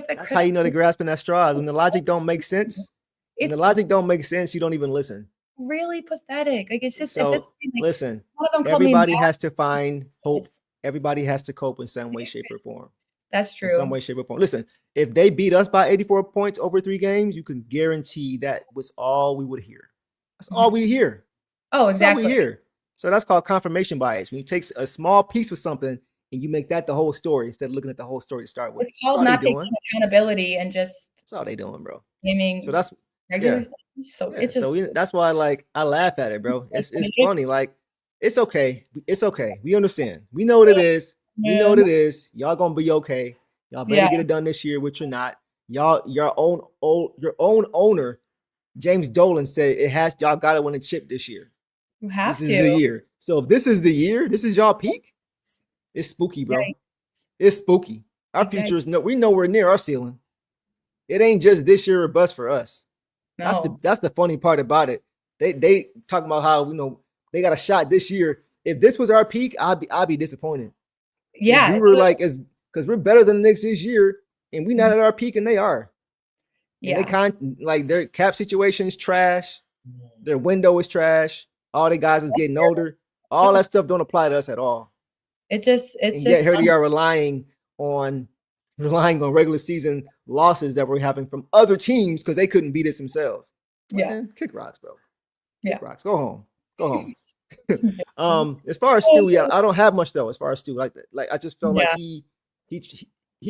That's how you know they're grasping at straws. When the logic don't make sense, you don't even listen. Really pathetic. Like it's just listen. Everybody has to find hope. Everybody has to cope in some way, shape, or form. That's true. In some way, shape, or form. Listen, if they beat us by 84 points over 3 games, you can guarantee that was all we would hear. That's all we hear. Oh, exactly. That's all we hear. So that's called confirmation bias. When you take a small piece of something and you make that the whole story instead of looking at the whole story to start with. It's called not taking accountability and just. That's all they doing, bro. So that's regular. That's why I laugh at it, bro. It's funny. Like it's okay. It's okay. We understand. We know what it is. We know what it is. Y'all gonna be okay. Y'all better get it done this year, which you're not. Your own owner, James Dolan, said y'all gotta win a chip this year. You have this is the year. So if this is the year, this is y'all peak. It's spooky, bro. Right. It's spooky. Our future is we nowhere near our ceiling. It ain't just this year or bust for us. No. That's the funny part about it. They talk about how they got a shot this year. If this was our peak, I'd be disappointed. Yeah, if we were because we're better than the Knicks this year, and we not at our peak, and they are. Yeah, and they their cap situation is trash. Their window is trash. All the guys is getting older. All that stuff don't apply to us at all. Yet here they are relying on regular season losses that we're having from other teams because they couldn't beat us themselves. Yeah, man, kick rocks, bro. Yeah, kick rocks. Go home. As far as Stu, I don't have much though. As far as Stu, like I just felt like he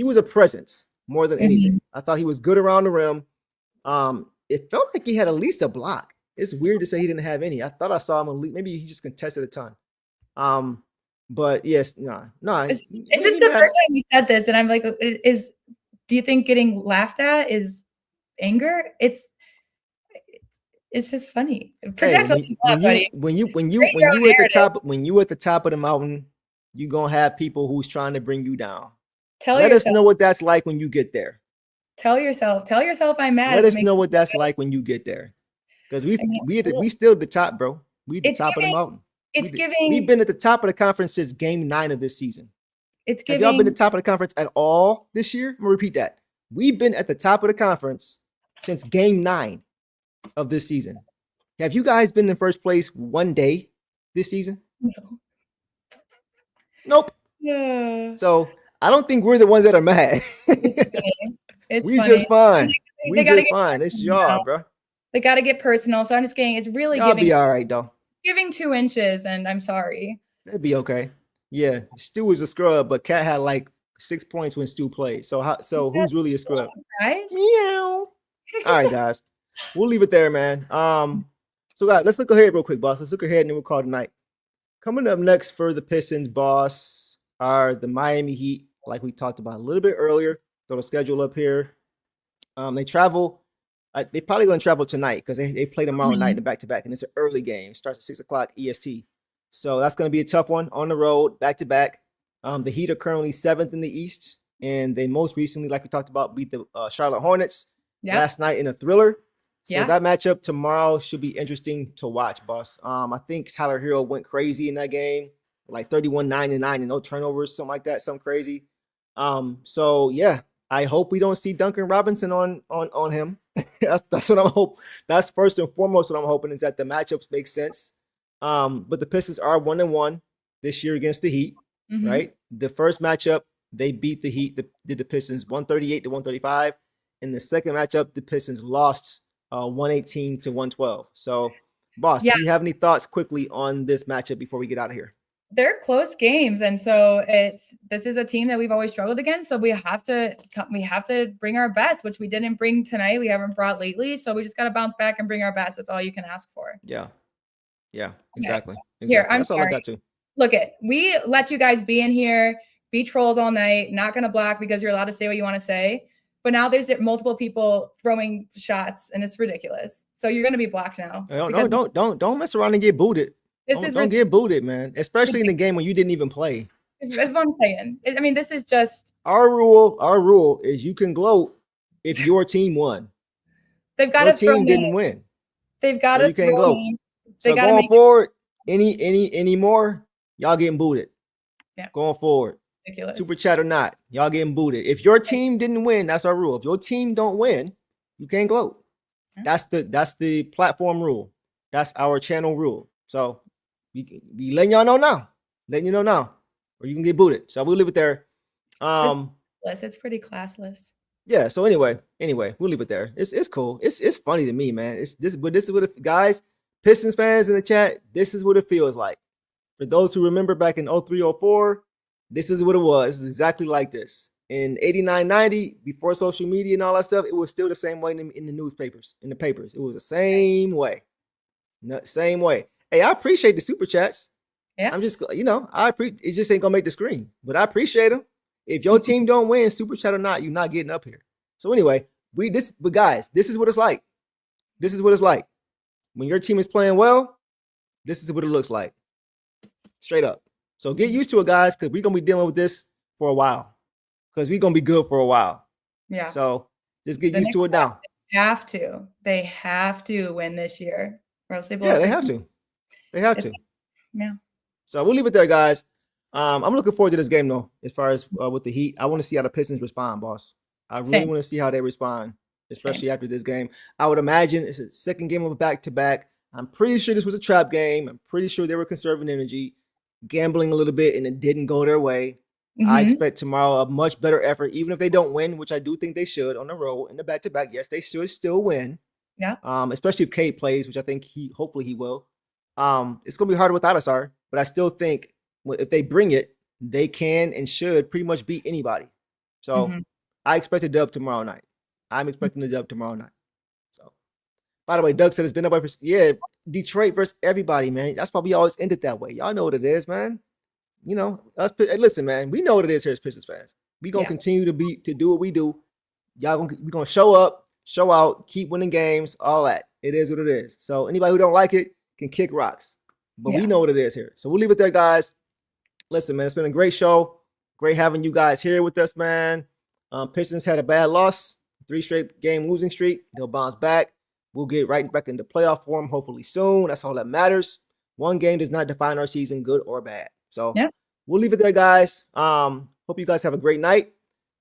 was a presence more than anything. I thought he was good around the rim. It felt like he had at least a block. It's weird to say he didn't have any. I thought I saw him. Maybe he just contested a ton. But yes, no. It's just the first time you said this, and I'm like, do you think getting laughed at is anger? It's just funny. Hey, when you at the top of the mountain, you're gonna have people who's trying to bring you down. Let us know what that's like when you get there. Tell yourself I'm mad. Let to us make know you what that's feel like when you get there, because I mean, we still at the top, bro. We at the it's top of the giving mountain. it's We've giving been at the top of the conference since game 9 of this season. it's Have y'all been at giving the top of the conference at all this year? I'm gonna repeat that. We've been at the top of the conference since game 9 of this season. Have you guys been in first place one day this season? Nope. Yeah. So I don't think we're the ones that are mad. It's funny. It's We funny. just fine. They We gotta just get fine. It's personal y'all, now. bro. They gotta get personal. So I'm just kidding. It's really Y'all be all right though. giving 2 inches, and I'm sorry. It'd be okay. Yeah, Stu was a scrub, but Cat had like 6 points when Stu played. So who's really a scrub? Guys, Meow. All right, guys. We'll leave it there, man. So guys, let's look ahead real quick, boss. Let's look ahead and then we'll call it a night. Coming up next for the Pistons, boss, are the Miami Heat, like we talked about a little bit earlier. Throw the schedule up here. They travel. They probably going to travel tonight because they play tomorrow night in the back-to-back, and it's an early game. Starts at 6 o'clock EST. So that's going to be a tough one on the road, back-to-back. The Heat are currently 7th in the East, and they most recently, like we talked about, beat the Charlotte Hornets last night in a thriller. So that matchup tomorrow should be interesting to watch, boss. I think Tyler Hero went crazy in that game, like 31-9-9 and no turnovers, something like that, something crazy. So yeah, I hope we don't see Duncan Robinson on him. that's what I'm hoping. That's first and foremost what I'm hoping, is that the matchups make sense. But the Pistons are 1-1 this year against the Heat, right? The first matchup, they beat the Heat, did the Pistons 138-135. In the second matchup, the Pistons lost 118-112. So, boss, do you have any thoughts quickly on this matchup before we get out of here? They're close games, and so this is a team that we've always struggled against. So we have to bring our best, which we didn't bring tonight. We haven't brought lately, so we just got to bounce back and bring our best. That's all you can ask for. Yeah, exactly. Here, I'm That's sorry. all I got to. Look, we let you guys be in here, be trolls all night, not gonna block because you're allowed to say what you want to say. But now there's multiple people throwing shots, and it's ridiculous. So you're gonna be blocked now. Don't mess around and get booted. Don't get booted, man. Especially in the game when you didn't even play. That's what I'm saying. I mean, this is just our rule is you can gloat if your team won. They've got your to team didn't win. They've got to. You can't gloat. So going forward, any more, y'all getting booted. Yeah. Going forward. Ridiculous. Super chat or not, y'all getting booted. If your team didn't win, that's our rule. If your team don't win, you can't gloat. Yeah. That's the platform rule. That's our channel rule. So we letting y'all know now. Letting you know now, or you can get booted. So we'll leave it there. It's pretty classless. Yeah. So anyway, we'll leave it there. It's cool. It's funny to me, man. This is what it, guys, Pistons fans in the chat. This is what it feels like. For those who remember back in 03-04. This is what it was. It's exactly like this. In 89-90, before social media and all that stuff, it was still the same way in the newspapers, in the papers. It was the same way. Same way. Hey, I appreciate the super chats. Yeah. I'm just, it just ain't gonna make the screen, but I appreciate them. If your team don't win, super chat or not, you're not getting up here. So anyway, but guys, this is what it's like. This is what it's like. When your team is playing well, this is what it looks like. Straight up. So get used to it, guys, because we're going to be dealing with this for a while. Because we're going to be good for a while. Yeah. So just get used to it now. They have to win this year. Or else they have to. They have to. Yeah. So we'll leave it there, guys. I'm looking forward to this game, though, as far as with the Heat. I want to see how the Pistons respond, boss. I really want to see how they respond, especially after this game. I would imagine it's a second game of a back-to-back. I'm pretty sure this was a trap game. I'm pretty sure they were conserving energy, gambling a little bit, and it didn't go their way. I expect tomorrow a much better effort, even if they don't win, which I do think they should on the road in the back-to-back. Yes, they should still win. Yeah. Especially if Cade plays, which I think hopefully he will. It's gonna be harder without Asar, but I still think if they bring it, they can and should pretty much beat anybody. So I expect a dub tomorrow night. I'm expecting a dub tomorrow night. So, by the way, Doug said it's been up for Detroit versus everybody, man. That's why we always end it that way. Y'all know what it is, man. Listen, man, we know what it is here as Pistons fans. We gonna continue to do what we do. We gonna show up, show out, keep winning games, all that. It is what it is. So anybody who don't like it can kick rocks. But we know what it is here. So we'll leave it there, guys. Listen, man, it's been a great show. Great having you guys here with us, man. Pistons had a bad loss 3 straight game losing streak. He'll bounce back. We'll get right back into playoff form hopefully soon. That's all that matters. One game does not define our season, good or bad. So we'll leave it there, guys. Hope you guys have a great night.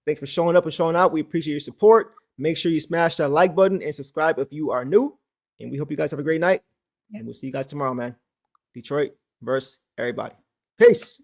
Thanks for showing up and showing out. We appreciate your support. Make sure you smash that like button and subscribe if you are new. And we hope you guys have a great night. And we'll see you guys tomorrow, man. Detroit versus everybody. Peace.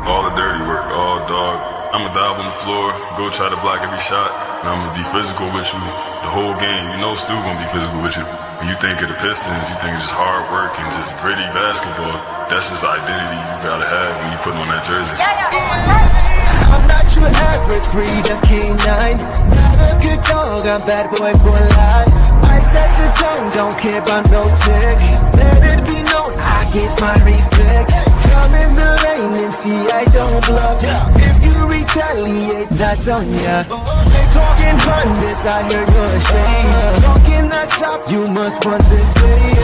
All the dirty work, all dog. I'ma dive on the floor, go try to block every shot, and I'ma be physical with you the whole game. You know Stu gonna be physical with you. When you think of the Pistons, you think of just hard work and just gritty basketball. That's just the identity you gotta have when you put on that jersey. I'm not your average breed of canine. Not a good dog, I'm bad boy for life. I set the tone, don't care about no tick. Let it be known, I get my respect. Come in the lane and see I don't bluff. If you retaliate, that's on ya. They talking pundits, I hear you're ashamed. Talking that shop, you must run this way.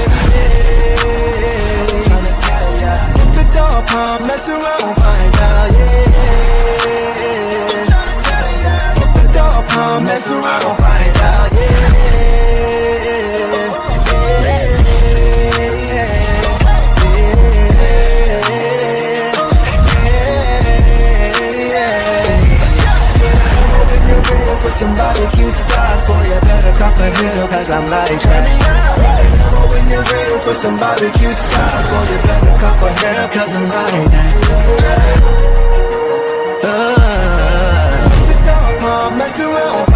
Tryna tell ya, if the dog palm, mess around, find out, if the dog palm, mess around, find out, For some barbecue sauce, boy, you better come for real, cause I'm like that. When you're ready for some barbecue sauce, boy, you better come for real, cause I'm like that. The dog palm, mess around.